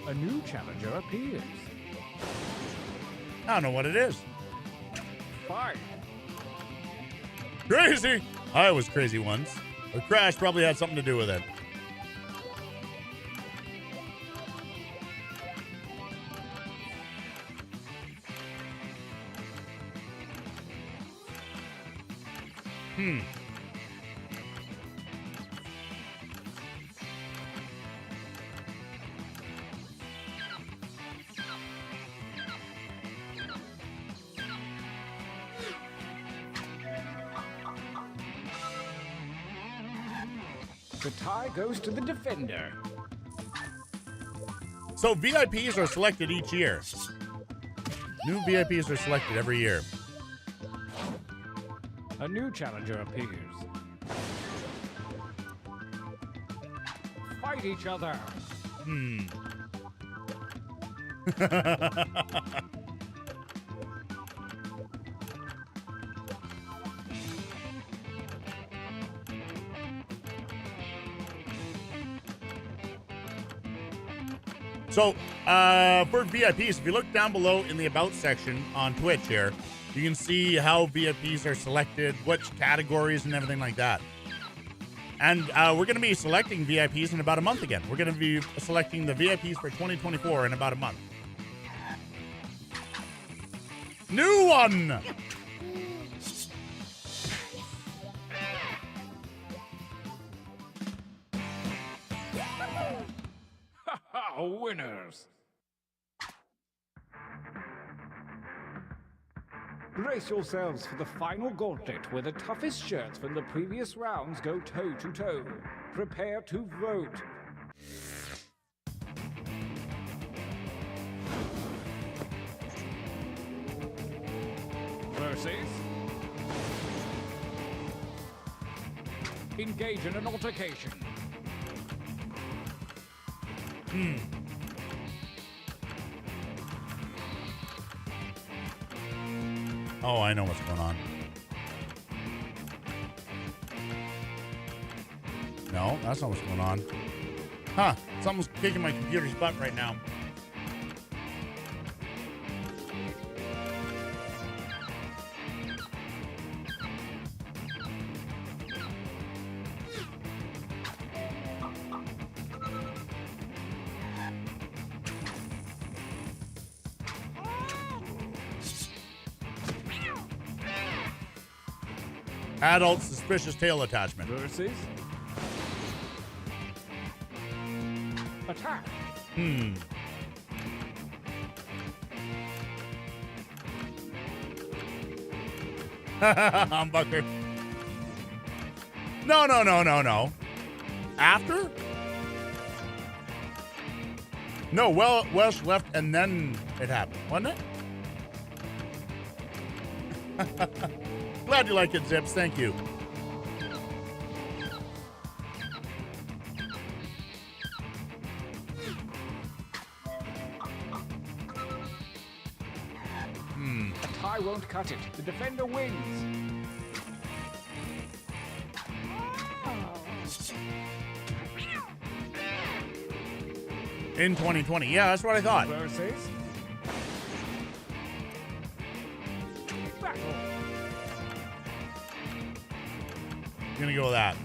A new challenger appears. I don't know what it is. Fight. Crazy! I was crazy once. The crash probably had something to do with it. The tie goes to the defender. So VIPs are selected each year. New VIPs are selected every year. A new challenger appears. Fight each other. So, for VIPs, if you look down below in the About section on Twitch here, you can see how VIPs are selected, which categories and everything like that. And we're going to be selecting VIPs in about a month again. We're going to be selecting the VIPs for 2024 in about a month. New one! Winners. Brace yourselves for the final gauntlet where the toughest shirts from the previous rounds go toe to toe. Prepare to vote. Versus. Engage in an altercation. Oh, I know what's going on. No, that's not what's going on. Huh. Something's kicking my computer's butt right now. Adult suspicious tail attachment. Versus attack. Humbucker. No. After? No, Welsh left and then it happened, wasn't it? Glad you like it, Zips. Thank you. A tie won't cut it. The defender wins. In 2020. Yeah, that's what I thought. Versus battle. Gonna go with that.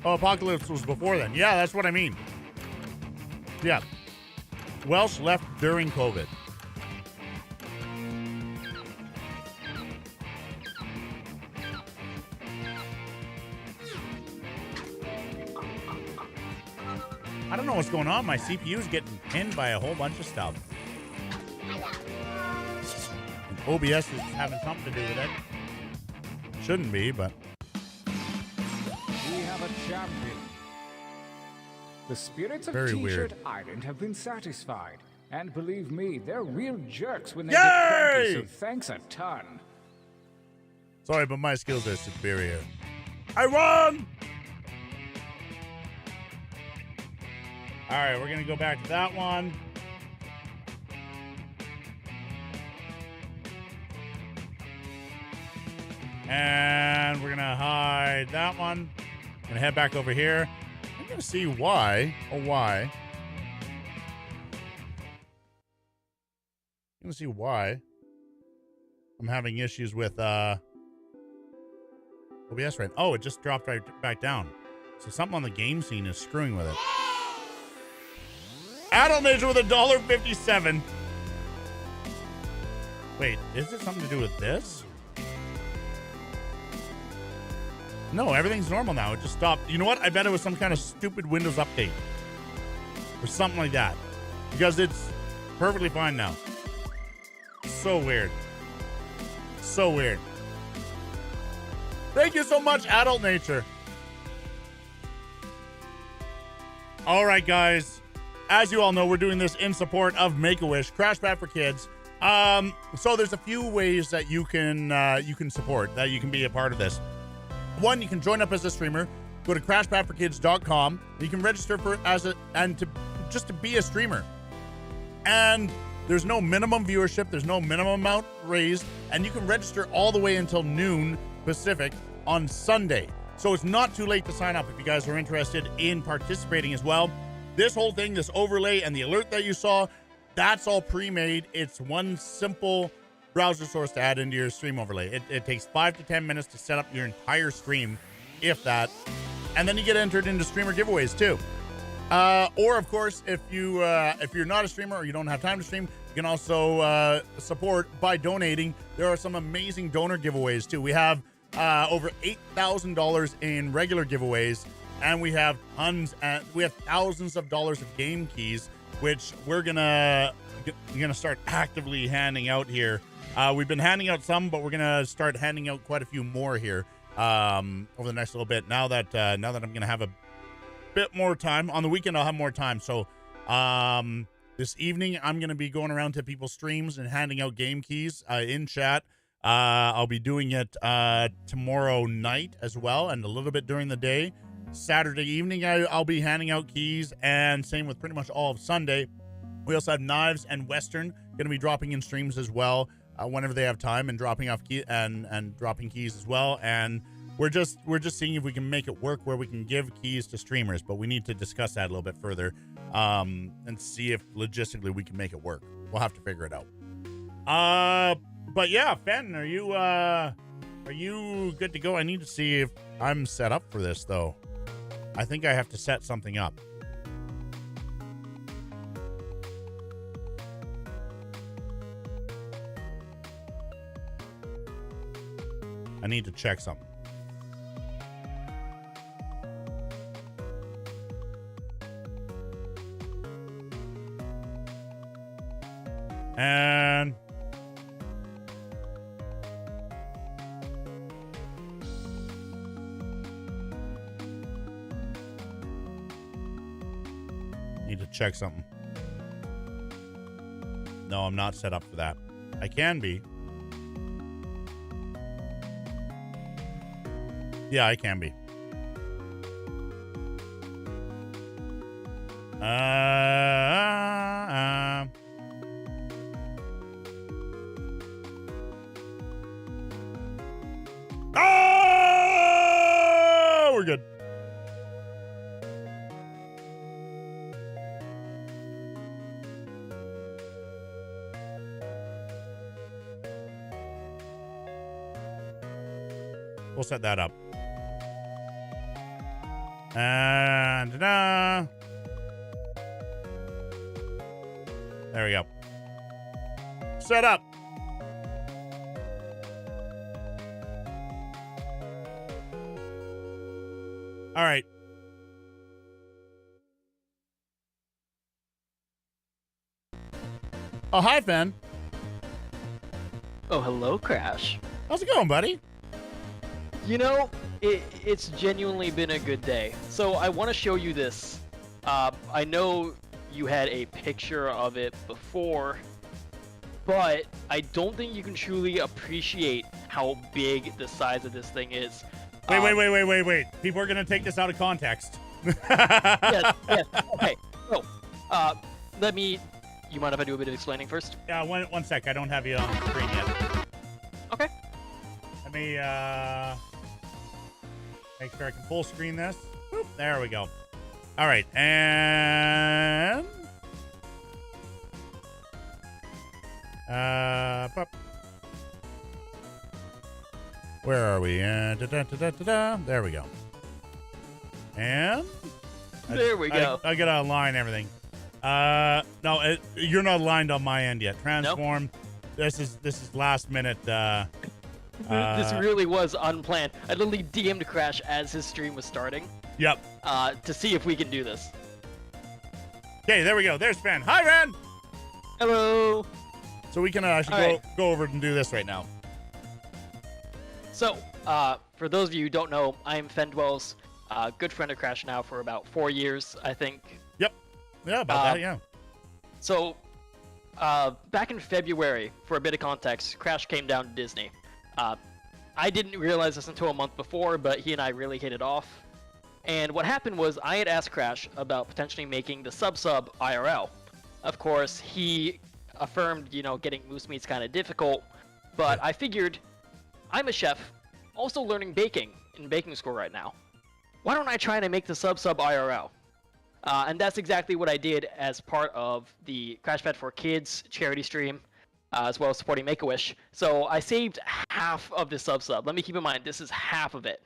Oh, Apocalypse was before then. Yeah, that's what I mean. Yeah. Welsh left during COVID. I don't know what's going on. My CPU is getting pinned by a whole bunch of stuff. And OBS is having something to do with it. Shouldn't be, but... We have a champion. The spirits of Very T-Shirt weird. Island have been satisfied. And believe me, they're real jerks when they Yay! get cranky, so thanks a ton. Sorry, but my skills are superior. I won! All right, we're going to go back to that one. And we're going to hide that one. Going to head back over here. I'm going to see why. I'm going to see why I'm having issues with OBS right. Oh, it just dropped right back down. So something on the game scene is screwing with it. Adult Major with $1.57. Wait, is it something to do with this? No, everything's normal now. It just stopped. You know what? I bet it was some kind of stupid Windows update. Or something like that. Because it's perfectly fine now. So weird. So weird. Thank you so much, Adult Nature. All right, guys. As you all know, we're doing this in support of Make-A-Wish, CrashPad4Kids. So there's a few ways that you can support, that you can be a part of this. One, you can join up as a streamer. Go to CrashPad4Kids.com. You can register just to be a streamer. And there's no minimum viewership. There's no minimum amount raised. And you can register all the way until noon Pacific on Sunday. So it's not too late to sign up if you guys are interested in participating as well. This whole thing, this overlay and the alert that you saw, that's all pre-made. It's one simple browser source to add into your stream overlay. It takes 5 to 10 minutes to set up your entire stream, if that. And then you get entered into streamer giveaways too. Or of course, if you're not a streamer or you don't have time to stream, you can also support by donating. There are some amazing donor giveaways too. We have over $8,000 in regular giveaways. And we have thousands of dollars of game keys, which we're gonna start actively handing out here. We've been handing out some, but we're gonna start handing out quite a few more here over the next little bit. Now that I'm gonna have a bit more time on the weekend, I'll have more time. So this evening, I'm gonna be going around to people's streams and handing out game keys in chat. I'll be doing it tomorrow night as well, and a little bit during the day. Saturday evening, I'll be handing out keys, and same with pretty much all of Sunday. We also have Knives and Western going to be dropping in streams as well whenever they have time, and dropping off and dropping keys as well. And we're just seeing if we can make it work where we can give keys to streamers, but we need to discuss that a little bit further and see if logistically we can make it work. We'll have to figure it out. But yeah, Fenton, are you good to go? I need to see if I'm set up for this, though. I think I have to set something up. I need to check something. And need to check something. No, I'm not set up for that. I can be. Yeah, I can be. Oh, we're good. We'll set that up. And there we go. Set up. All right. Oh, hi, Fen. Oh, hello, Crash. How's it going, buddy? You know, it's genuinely been a good day. So I want to show you this. I know you had a picture of it before, but I don't think you can truly appreciate how big the size of this thing is. Wait. People are going to take this out of context. yes. Okay. So, you mind if I do a bit of explaining first? Yeah, one sec. I don't have you on the screen yet. Okay. Let me, make sure I can full screen this. Boop, there we go. All right, and where are we? There we go. And there we go. I gotta align everything. No, you're not aligned on my end yet. Transform. Nope. This is last minute. This really was unplanned. I literally DM'd Crash as his stream was starting. Yep. To see if we can do this. Okay, there we go. There's Fen. Hi, Fen. Hello. So we can actually go over and do this right now. So, for those of you who don't know, I am Fendwell's good friend of Crash now for about 4 years, I think. Yep. Yeah, about that, yeah. So, back in February, for a bit of context, Crash came down to Disney. I didn't realize this until a month before, but he and I really hit it off. And what happened was I had asked Crash about potentially making the sub IRL. Of course, he affirmed, getting moose meat's kind of difficult, but I figured I'm a chef, also learning baking in baking school right now. Why don't I try to make the sub IRL? And that's exactly what I did as part of the CrashPad4Kids charity stream, as well as supporting Make-A-Wish. So I saved half of the sub. Let me keep in mind, this is half of it.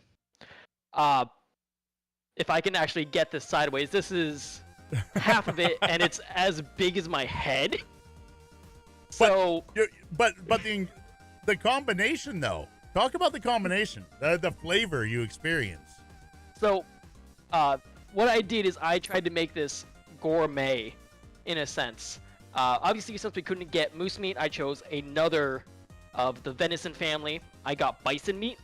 If I can actually get this sideways, this is half of it, and it's as big as my head. So, but the combination though. Talk about the combination, the flavor you experience. So, what I did is I tried to make this gourmet, in a sense. Obviously, since we couldn't get moose meat, I chose another of the venison family. I got bison meat,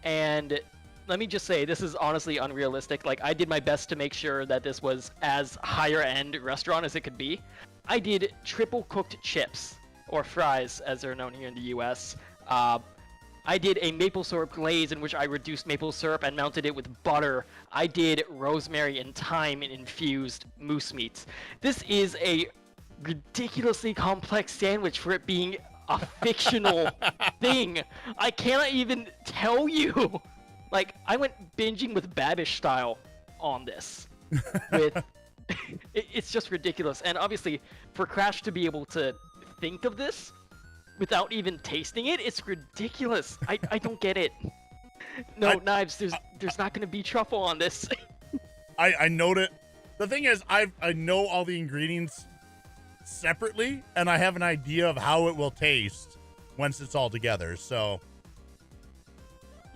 and let me just say, this is honestly unrealistic. Like, I did my best to make sure that this was as higher-end restaurant as it could be. I did triple-cooked chips, or fries, as they're known here in the U.S. I did a maple syrup glaze in which I reduced maple syrup and melted it with butter. I did rosemary and thyme infused moose meats. This is a ridiculously complex sandwich for it being a fictional thing. I cannot even tell you. Like, I went binging with Babish style on this. With it's just ridiculous. And obviously, for Crash to be able to think of this without even tasting it, it's ridiculous. I don't get it. No, Knives, there's not going to be truffle on this. I know it. The thing is, I know all the ingredients separately, and I have an idea of how it will taste once it's all together, so.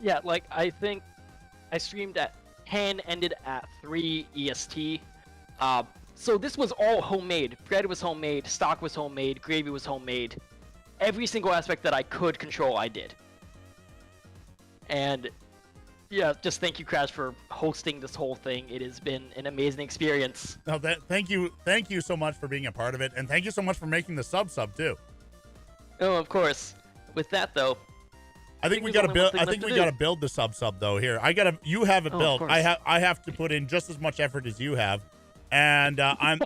Yeah, like, I think I streamed at 10, ended at 3 EST. So this was all homemade. Bread was homemade, stock was homemade, gravy was homemade. Every single aspect that I could control, I did. And yeah, just thank you, Crash, for hosting this whole thing. It has been an amazing experience. No, thank you so much for being a part of it, and thank you so much for making the sub too. Oh, of course. With that though, I think we gotta build. I think we gotta build the sub though. Here, you have it built. I have to put in just as much effort as you have, and I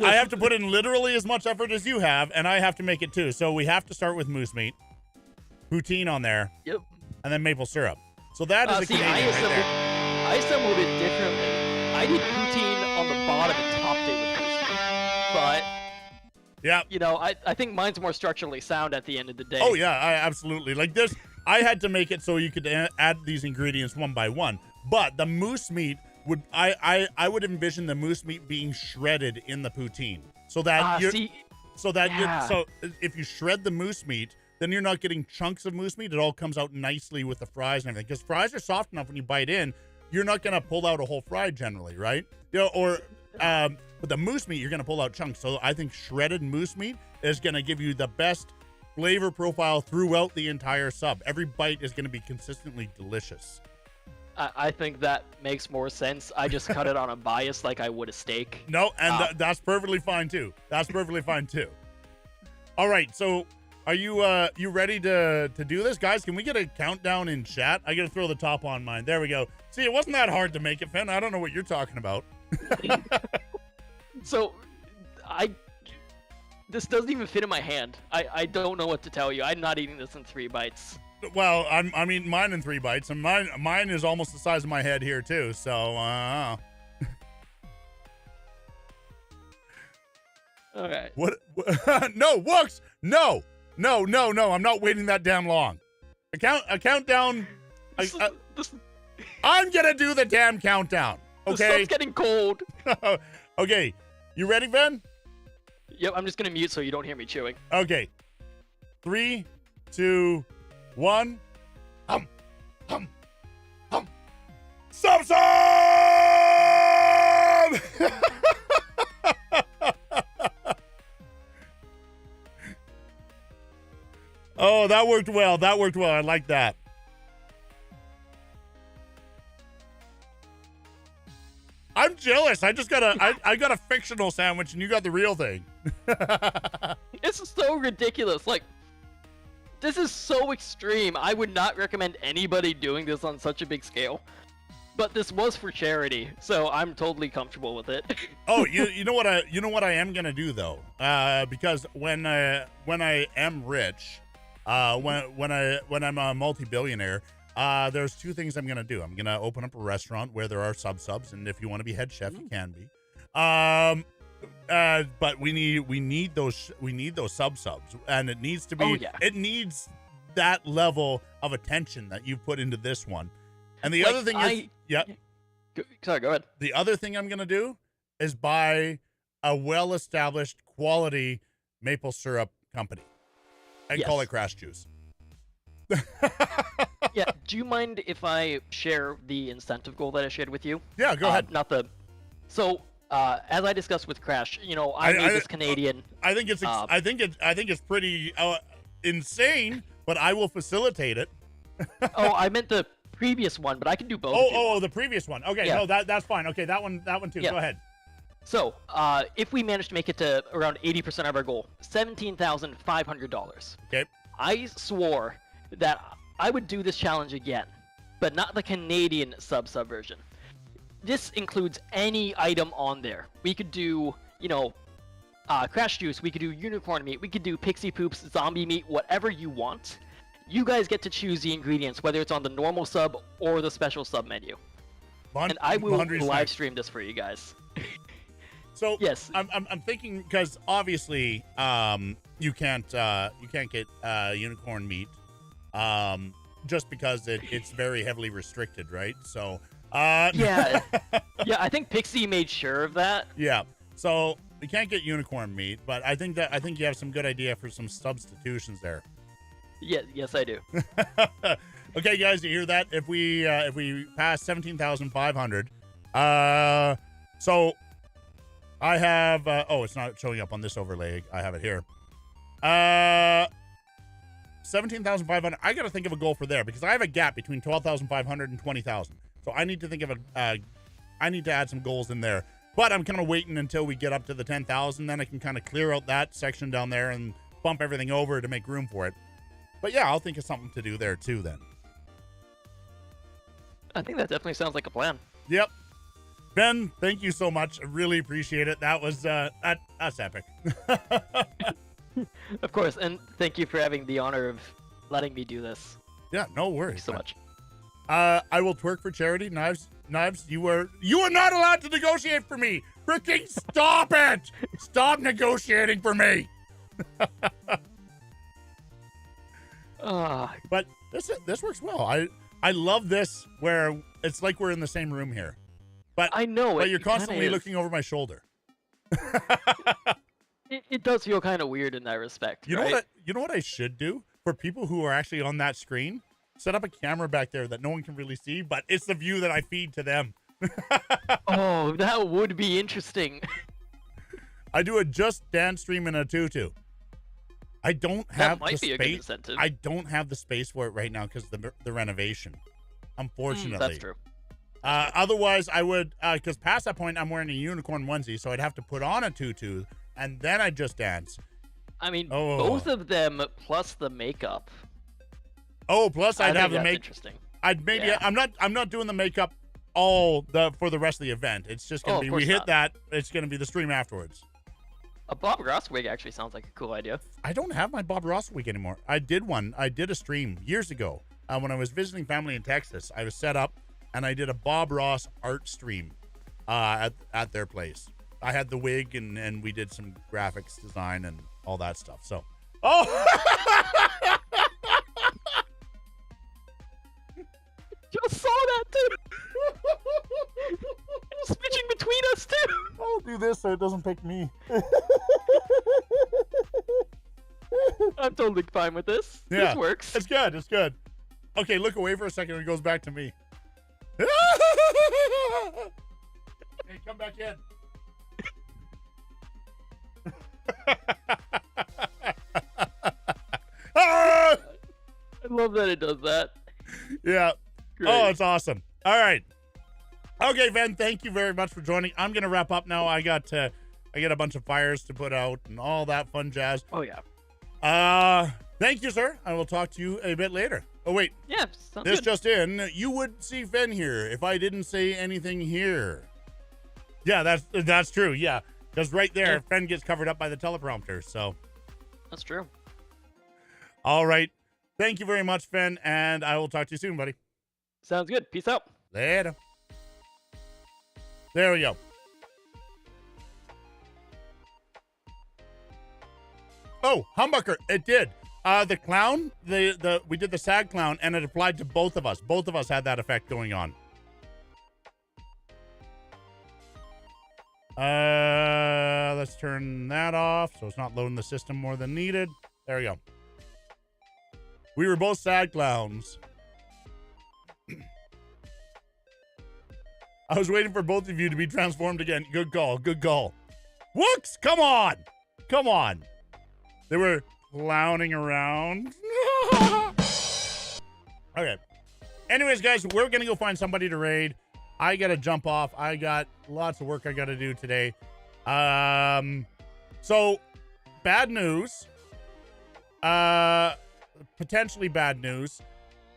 have to put in literally as much effort as you have, and I have to make it too. So we have to start with moose meat, poutine on there, yep, and then maple syrup. So that is a Canadian right there. I assembled it differently. I did poutine on the bottom and topped it with moose meat. But yeah, you know, I think mine's more structurally sound at the end of the day. Oh yeah, absolutely. Like this, I had to make it so you could add these ingredients one by one. But the moose meat would I would envision the moose meat being shredded in the poutine, so that so if you shred the moose meat, then you're not getting chunks of moose meat. It all comes out nicely with the fries and everything. Because fries are soft enough when you bite in, you're not gonna pull out a whole fry generally, right? You know, or but the moose meat, you're gonna pull out chunks. So I think shredded moose meat is gonna give you the best flavor profile throughout the entire sub. Every bite is gonna be consistently delicious. I think that makes more sense. I just cut it on a bias like I would a steak. No, and that's perfectly fine too. That's perfectly fine too. All right, so are you ready to do this, guys? Can we get a countdown in chat? I gotta throw the top on mine. There we go. See, it wasn't that hard to make it, Finn. I don't know what you're talking about. So, this doesn't even fit in my hand. I don't know what to tell you. I'm not eating this in 3 bites. Well, I'm eating mine in 3 bites, and mine is almost the size of my head here too. So, all right. What? No, Wooks! No! I'm not waiting that damn long. A countdown. I'm gonna do the damn countdown. Okay. It's getting cold. Okay, you ready, Ben? Yep. I'm just gonna mute so you don't hear me chewing. Okay. 3, 2, 1. Hum. Sub! Oh, that worked well. I like that. I'm jealous. I just got I got a fictional sandwich and you got the real thing. It's so ridiculous. Like, this is so extreme. I would not recommend anybody doing this on such a big scale. But this was for charity, so I'm totally comfortable with it. Oh, you know what I am gonna do though, because when I am rich, when I'm a multi-billionaire, there's 2 things I'm gonna do. I'm gonna open up a restaurant where there are subs, and if you want to be head chef, you can be. But we need those subs, and it needs to be. It needs that level of attention that you put into this one. And the other thing is, Sorry, go ahead. The other thing I'm gonna do is buy a well-established quality maple syrup company and call it Crash Juice. Yeah. Do you mind if I share the incentive goal that I shared with you? Yeah, go ahead. So, as I discussed with Crash, you know, I made this Canadian. I think it's pretty insane, but I will facilitate it. Oh, I meant the previous one, but I can do both. Oh, the previous one. Okay, yeah. no, that's fine. Okay, that one too. Yeah. Go ahead. So, if we manage to make it to around 80% of our goal, $17,500. Okay. I swore that I would do this challenge again, but not the Canadian sub version. This includes any item on there. We could do, Crash Juice, we could do Unicorn Meat, we could do Pixie Poops, Zombie Meat, whatever you want. You guys get to choose the ingredients, whether it's on the normal sub or the special sub menu. And I will live stream this for you guys. So yes, I'm thinking, because obviously you can't get unicorn meat just because it's very heavily restricted, right? So yeah, I think Pixie made sure of that. Yeah, so you can't get unicorn meat, but I think you have some good idea for some substitutions there. Yeah, yes, I do. Okay, guys, you hear that? If we pass 17,500, so I have it's not showing up on this overlay. I have it here. 17,500. I got to think of a goal for there because I have a gap between 12,500 and 20,000. So I need to think of I need to add some goals in there. But I'm kind of waiting until we get up to the 10,000. Then I can kind of clear out that section down there and bump everything over to make room for it. But yeah, I'll think of something to do there too then. I think that definitely sounds like a plan. Yep. Ben, thank you so much. I really appreciate it. That was that's epic. Of course, and thank you for having the honor of letting me do this. Yeah, no worries. Thanks so much. I will twerk for charity. Knives, you are not allowed to negotiate for me. Freaking stop it! Stop negotiating for me. But this works well. I love this where it's like we're in the same room here. But I know, but you're constantly looking over my shoulder. It does feel kind of weird in that respect. You know what? You know what I should do for people who are actually on that screen? Set up a camera back there that no one can really see, but it's the view that I feed to them. Oh, that would be interesting. I do a Just Dance stream in a tutu. I don't have that might the be space. A good incentive. I don't have the space for it right now because the renovation. Unfortunately, that's true. Otherwise, I would, because past that point, I'm wearing a unicorn onesie, so I'd have to put on a tutu, and then I'd Just Dance. I mean, both of them plus the makeup. Oh, plus I'd have the makeup. Interesting. I'd maybe I'm not doing the makeup for the rest of the event. It's just gonna be we hit that. It's gonna be the stream afterwards. A Bob Ross wig actually sounds like a cool idea. I don't have my Bob Ross wig anymore. I did one. I did a stream years ago when I was visiting family in Texas. I was set up and I did a Bob Ross art stream at their place. I had the wig and we did some graphics design and all that stuff. So, just saw that too. Switching between us too. I'll do this so it doesn't pick me. I'm totally fine with this. Yeah, this works. It's good. It's good. Okay, look away for a second and it goes back to me. Hey, come back in. I love that it does that. Yeah. Great. Oh, it's awesome. All right. Okay, Ben, thank you very much for joining. I'm going to wrap up now. I got a bunch of fires to put out and all that fun jazz. Oh, yeah. Thank you, sir. I will talk to you a bit later. Oh, wait. Yeah, this just in. You would see Fen here if I didn't say anything here. Yeah, that's true. Yeah, because right there, Fen gets covered up by the teleprompter. So that's true. All right. Thank you very much, Fen, and I will talk to you soon, buddy. Sounds good. Peace out. Later. There we go. Oh, humbucker. It did. The clown, we did the SAG clown, and it applied to both of us. Both of us had that effect going on. Let's turn that off so it's not loading the system more than needed. There we go. We were both SAG clowns. I was waiting for both of you to be transformed again. Good call. Good call. Wooks, come on. Come on. They were clowning around. Okay. Anyways, guys, we're going to go find somebody to raid. I got to jump off. I got lots of work I got to do today. So, bad news. potentially bad news.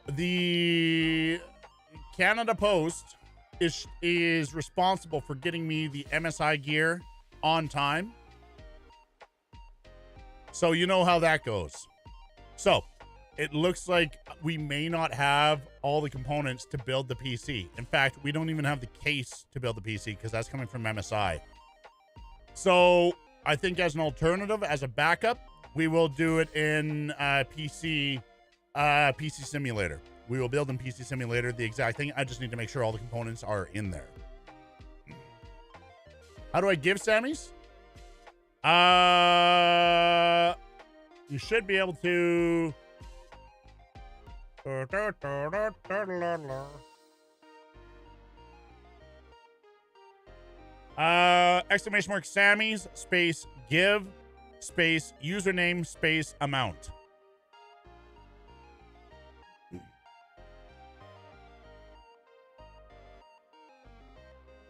The Canada Post is responsible for getting me the MSI gear on time. So you know how that goes. So it looks like we may not have all the components to build the PC. In fact, we don't even have the case to build the PC because that's coming from MSI. So I think as an alternative, as a backup, we will do it in PC Simulator. We will build in PC Simulator the exact thing. I just need to make sure all the components are in there. How do I give Sammys? You should be able to. Exclamation mark Sammys space give space username space amount.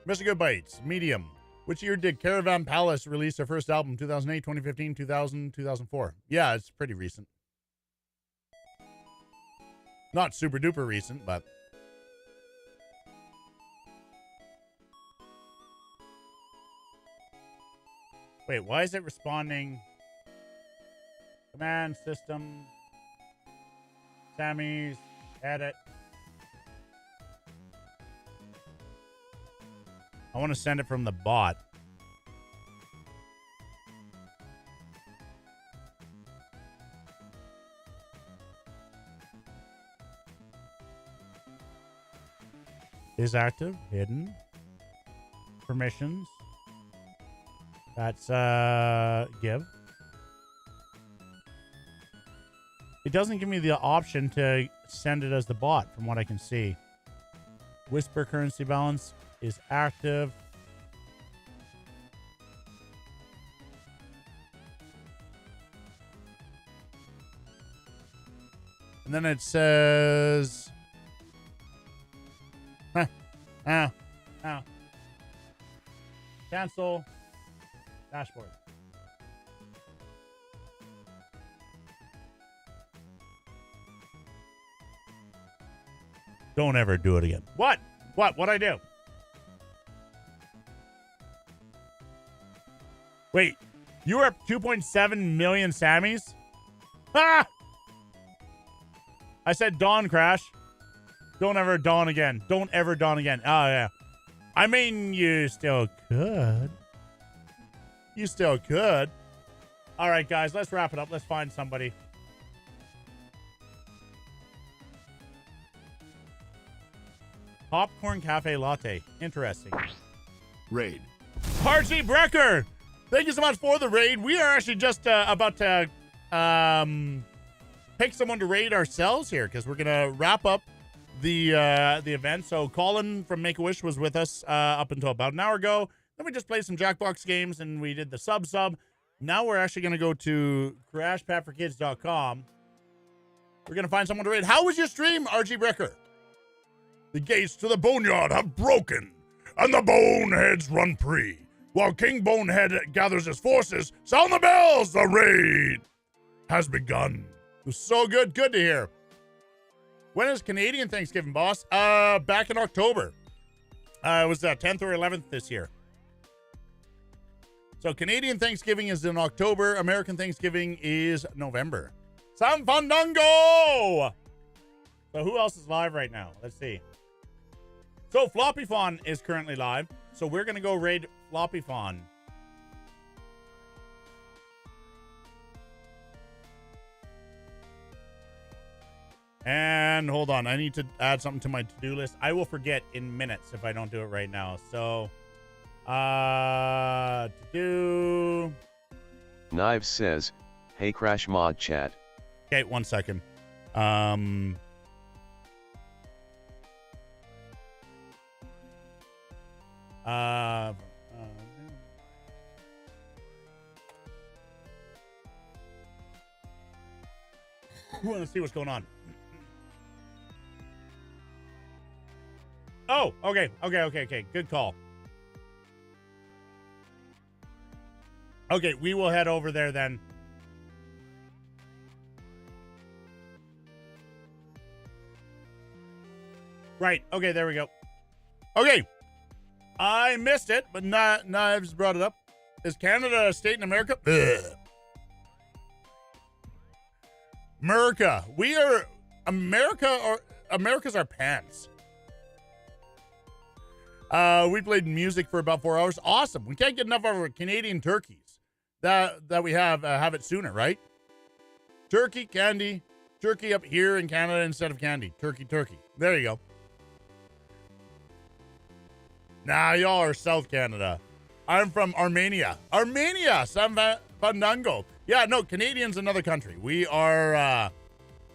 Mr. Good Bites, medium. Which year did Caravan Palace release their first album? 2008, 2015, 2000, 2004. Yeah, it's pretty recent. Not super duper recent, but. Wait, why is it responding? Command system. Sammy's. Edit. I want to send it from the bot. Is active, hidden, permissions. That's give. It doesn't give me the option to send it as the bot from what I can see. Whisper currency balance is active. And then it says cancel dashboard. Don't ever do it again. What? What'd I do? Wait, you were up 2.7 million Sammys? Ah! I said dawn, Crash. Don't ever dawn again. Don't ever dawn again. Oh, yeah. I mean, you still could. You still could. All right, guys, let's wrap it up. Let's find somebody. Popcorn Cafe Latte. Interesting. Raid. RG Brecker, thank you so much for the raid. We are actually just about to pick someone to raid ourselves here because we're gonna wrap up the event. So Colin from Make-A-Wish was with us up until about an hour ago. Then we just played some Jackbox games and we did the sub. Now we're actually gonna go to CrashPad4Kids.com. We're gonna find someone to raid. How was your stream, RG Brecker? The gates to the boneyard have broken, and the boneheads run free. While King Bonehead gathers his forces, sound the bells, the raid has begun. It was so good to hear. When is Canadian Thanksgiving, boss? Back in October. It was 10th or 11th this year. So Canadian Thanksgiving is in October. American Thanksgiving is November. Sam Fandango! So who else is live right now? Let's see. So Floppy Fawn is currently live. So we're going to go raid Floppy Fawn. And hold on. I need to add something to my to-do list. I will forget in minutes if I don't do it right now. So, to-do. Knives says, hey Crash Mod Chat. Okay, 1 second. We want to see what's going on. Oh, okay. Good call. Okay, we will head over there then. Right. Okay, there we go. Okay. I missed it, but Knives brought it up. Is Canada a state in America? Ugh. America. We are America, or America's our pants. We played music for about 4 hours. Awesome. We can't get enough of our Canadian turkeys that we have it sooner, right? Turkey, candy. Turkey up here in Canada instead of candy. Turkey. There you go. Nah, y'all are South Canada. I'm from Armenia. Sam Fandango. Yeah, no, Canadian's another country. We are,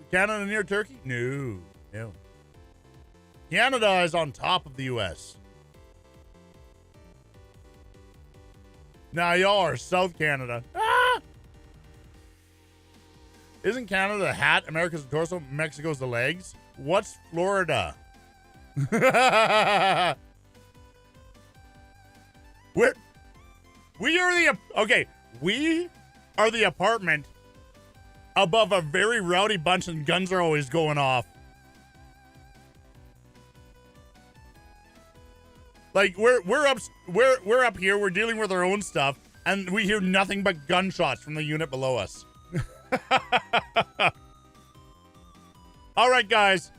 Canada near Turkey? No. Canada is on top of the U.S. Nah, y'all are South Canada. Ah! Isn't Canada the hat, America's the torso, Mexico's the legs? What's Florida? We are the apartment above a very rowdy bunch and guns are always going off. Like we're up here, we're dealing with our own stuff, and we hear nothing but gunshots from the unit below us. All right, guys.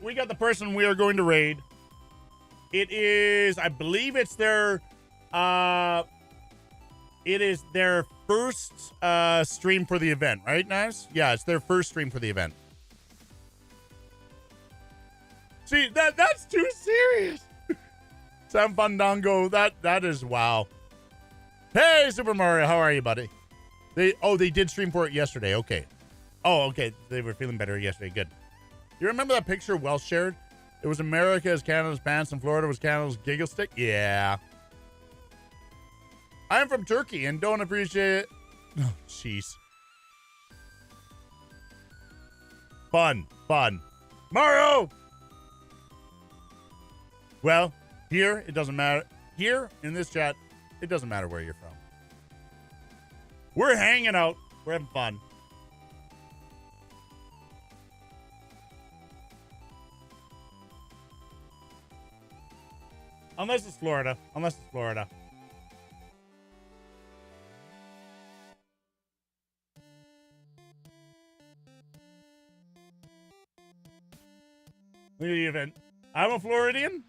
We got the person we are going to raid. It is, I believe it's their first stream for the event, right, Knives? Yeah, it's their first stream for the event. See, that's too serious. Sam Fandango, that is wow. Hey, Super Mario, how are you, buddy? They did stream for it yesterday. Okay. Oh, okay. They were feeling better yesterday. Good. You remember that picture Welsh shared? It was America as Canada's pants and Florida was Canada's giggle stick? Yeah. I am from Turkey and don't appreciate it. Oh, jeez. Fun. Mario! Well, here, it doesn't matter. Here, in this chat, it doesn't matter where you're from. We're hanging out. We're having fun. Unless it's Florida. Look at the event. I'm a Floridian.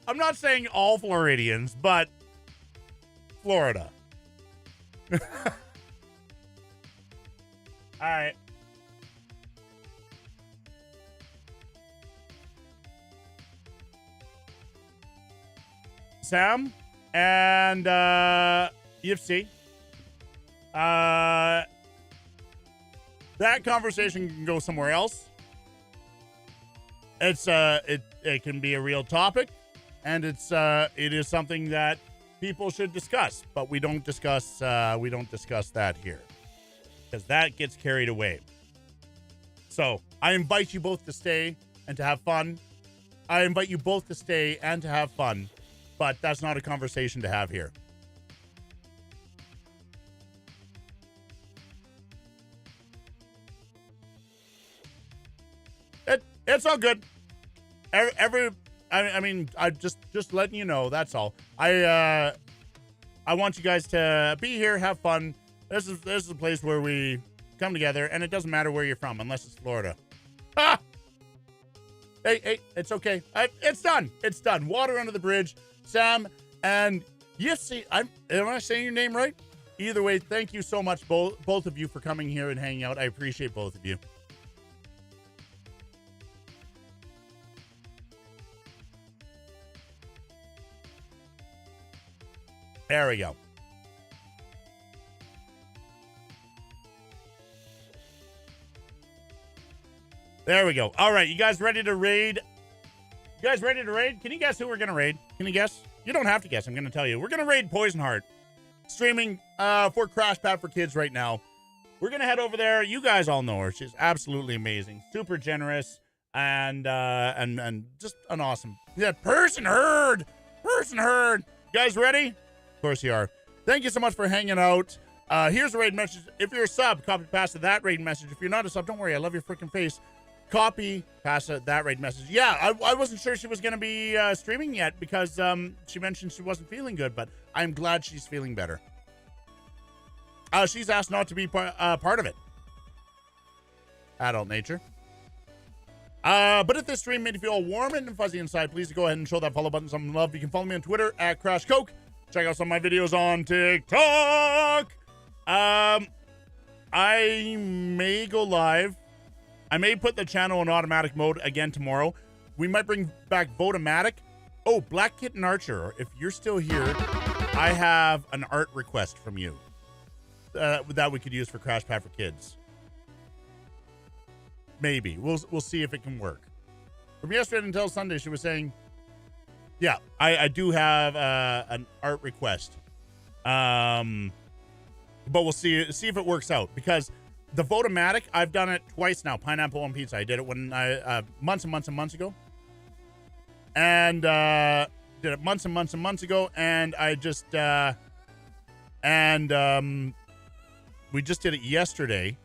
I'm not saying all Floridians, but Florida. All right. Sam and UFC. That conversation can go somewhere else. It's it can be a real topic, and it is something that people should discuss, but we don't discuss that here because that gets carried away. So I invite you both to stay and to have fun. But that's not a conversation to have here. It's all good. I mean, I just letting you know. That's all. I want you guys to be here, have fun. This is a place where we come together, and it doesn't matter where you're from, unless it's Florida. Ah! Hey, it's okay. It's done. It's done. Water under the bridge. Sam and Yifsi. Am I saying your name right? Either way, thank you so much, both of you, for coming here and hanging out. I appreciate both of you. There we go. There we go. All right, you guys ready to raid? Can you guess who we're going to raid? Can you guess? You don't have to guess. I'm going to tell you. We're going to raid Poison Heart. Streaming for CrashPad4Kids right now. We're going to head over there. You guys all know her. She's absolutely amazing. Super generous and just an awesome person herd. Person heard. You guys ready? Of course you are. Thank you so much for hanging out. Here's a raid message. If you're a sub, copy past that raid message. If you're not a sub, don't worry. I love your freaking face. Copy past that raid message. Yeah, I wasn't sure she was going to be streaming yet because she mentioned she wasn't feeling good, but I'm glad she's feeling better. She's asked not to be part of it. Adult nature. But if this stream made you feel warm and fuzzy inside, please go ahead and show that follow button some love. You can follow me on Twitter at CrashCoke. Check out some of my videos on TikTok. I may go live. I may put the channel in automatic mode again tomorrow. We might bring back Votomatic. Oh, Black Kitten Archer, if you're still here, I have an art request from you that we could use for CrashPad4Kids. Maybe. We'll see if it can work. From yesterday until Sunday, she was saying, yeah, I do have an art request. But we'll see if it works out. Because the Votomatic, I've done it twice now. Pineapple on pizza. I did it when months and months and months ago. And did it months and months and months ago. And I just we just did it yesterday.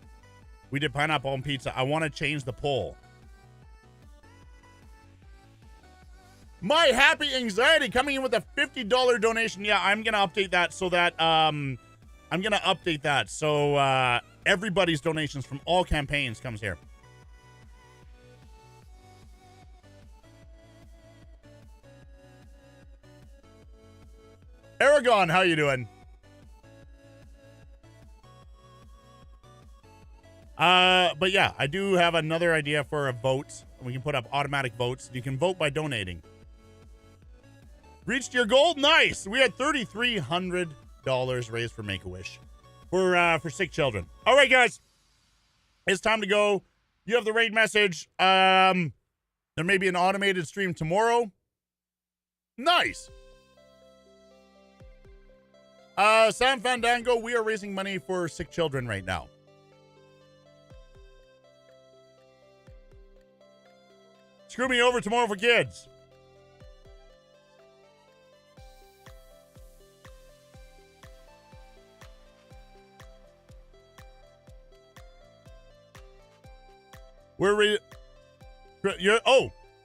We did pineapple on pizza. I want to change the poll. My Happy Anxiety coming in with a $50 donation. Yeah, I'm going to update that so that everybody's donations from all campaigns comes here. Aragon, how you doing? But yeah, I do have another idea for a vote. We can put up automatic votes. You can vote by donating. Reached your goal? Nice. We had $3,300 raised for Make-A-Wish for sick children. All right, guys, it's time to go. You have the raid message. There may be an automated stream tomorrow. Nice. Sam Fandango, we are raising money for sick children right now. Screw me over tomorrow for kids.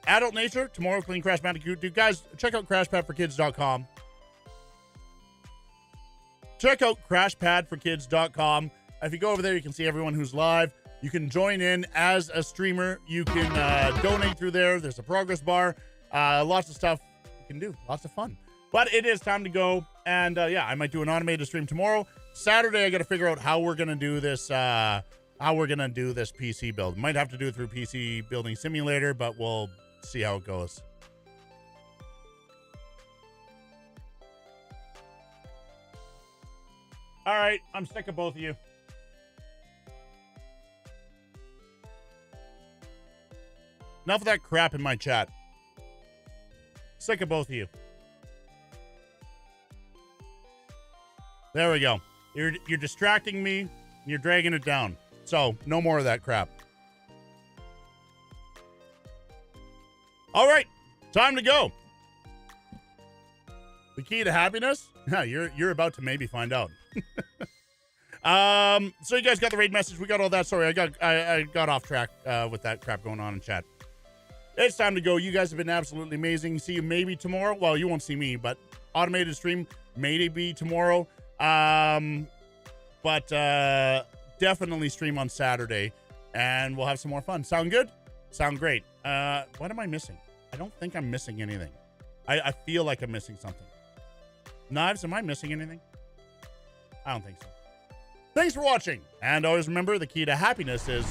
Adult Nature, tomorrow clean Crash Bandicoot. Dude, guys, check out CrashPad4Kids.com. Check out CrashPad4Kids.com. If you go over there, you can see everyone who's live. You can join in as a streamer. You can donate through there. There's a progress bar. Lots of stuff you can do. Lots of fun. But it is time to go. And yeah, I might do an automated stream tomorrow. Saturday, I got to figure out how we're gonna do this. This PC build. Might have to do it through PC Building Simulator, but we'll see how it goes. All right, I'm sick of both of you. Enough of that crap in my chat. Sick of both of you. There we go. You're distracting me. And you're dragging it down. So, no more of that crap. All right. Time to go. The key to happiness? Yeah, you're about to maybe find out. So you guys got the raid message. We got all that. Sorry, I got off track with that crap going on in chat. It's time to go. You guys have been absolutely amazing. See you maybe tomorrow. Well, you won't see me, but automated stream maybe tomorrow. But definitely stream on Saturday, and we'll have some more fun. Sound good? Sound great. What am I missing? I don't think I'm missing anything. I feel like I'm missing something. Knives, am I missing anything? I don't think so. Thanks for watching, and always remember, the key to happiness is...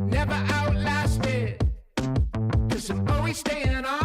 Never outlasted, 'cause I'm always staying on.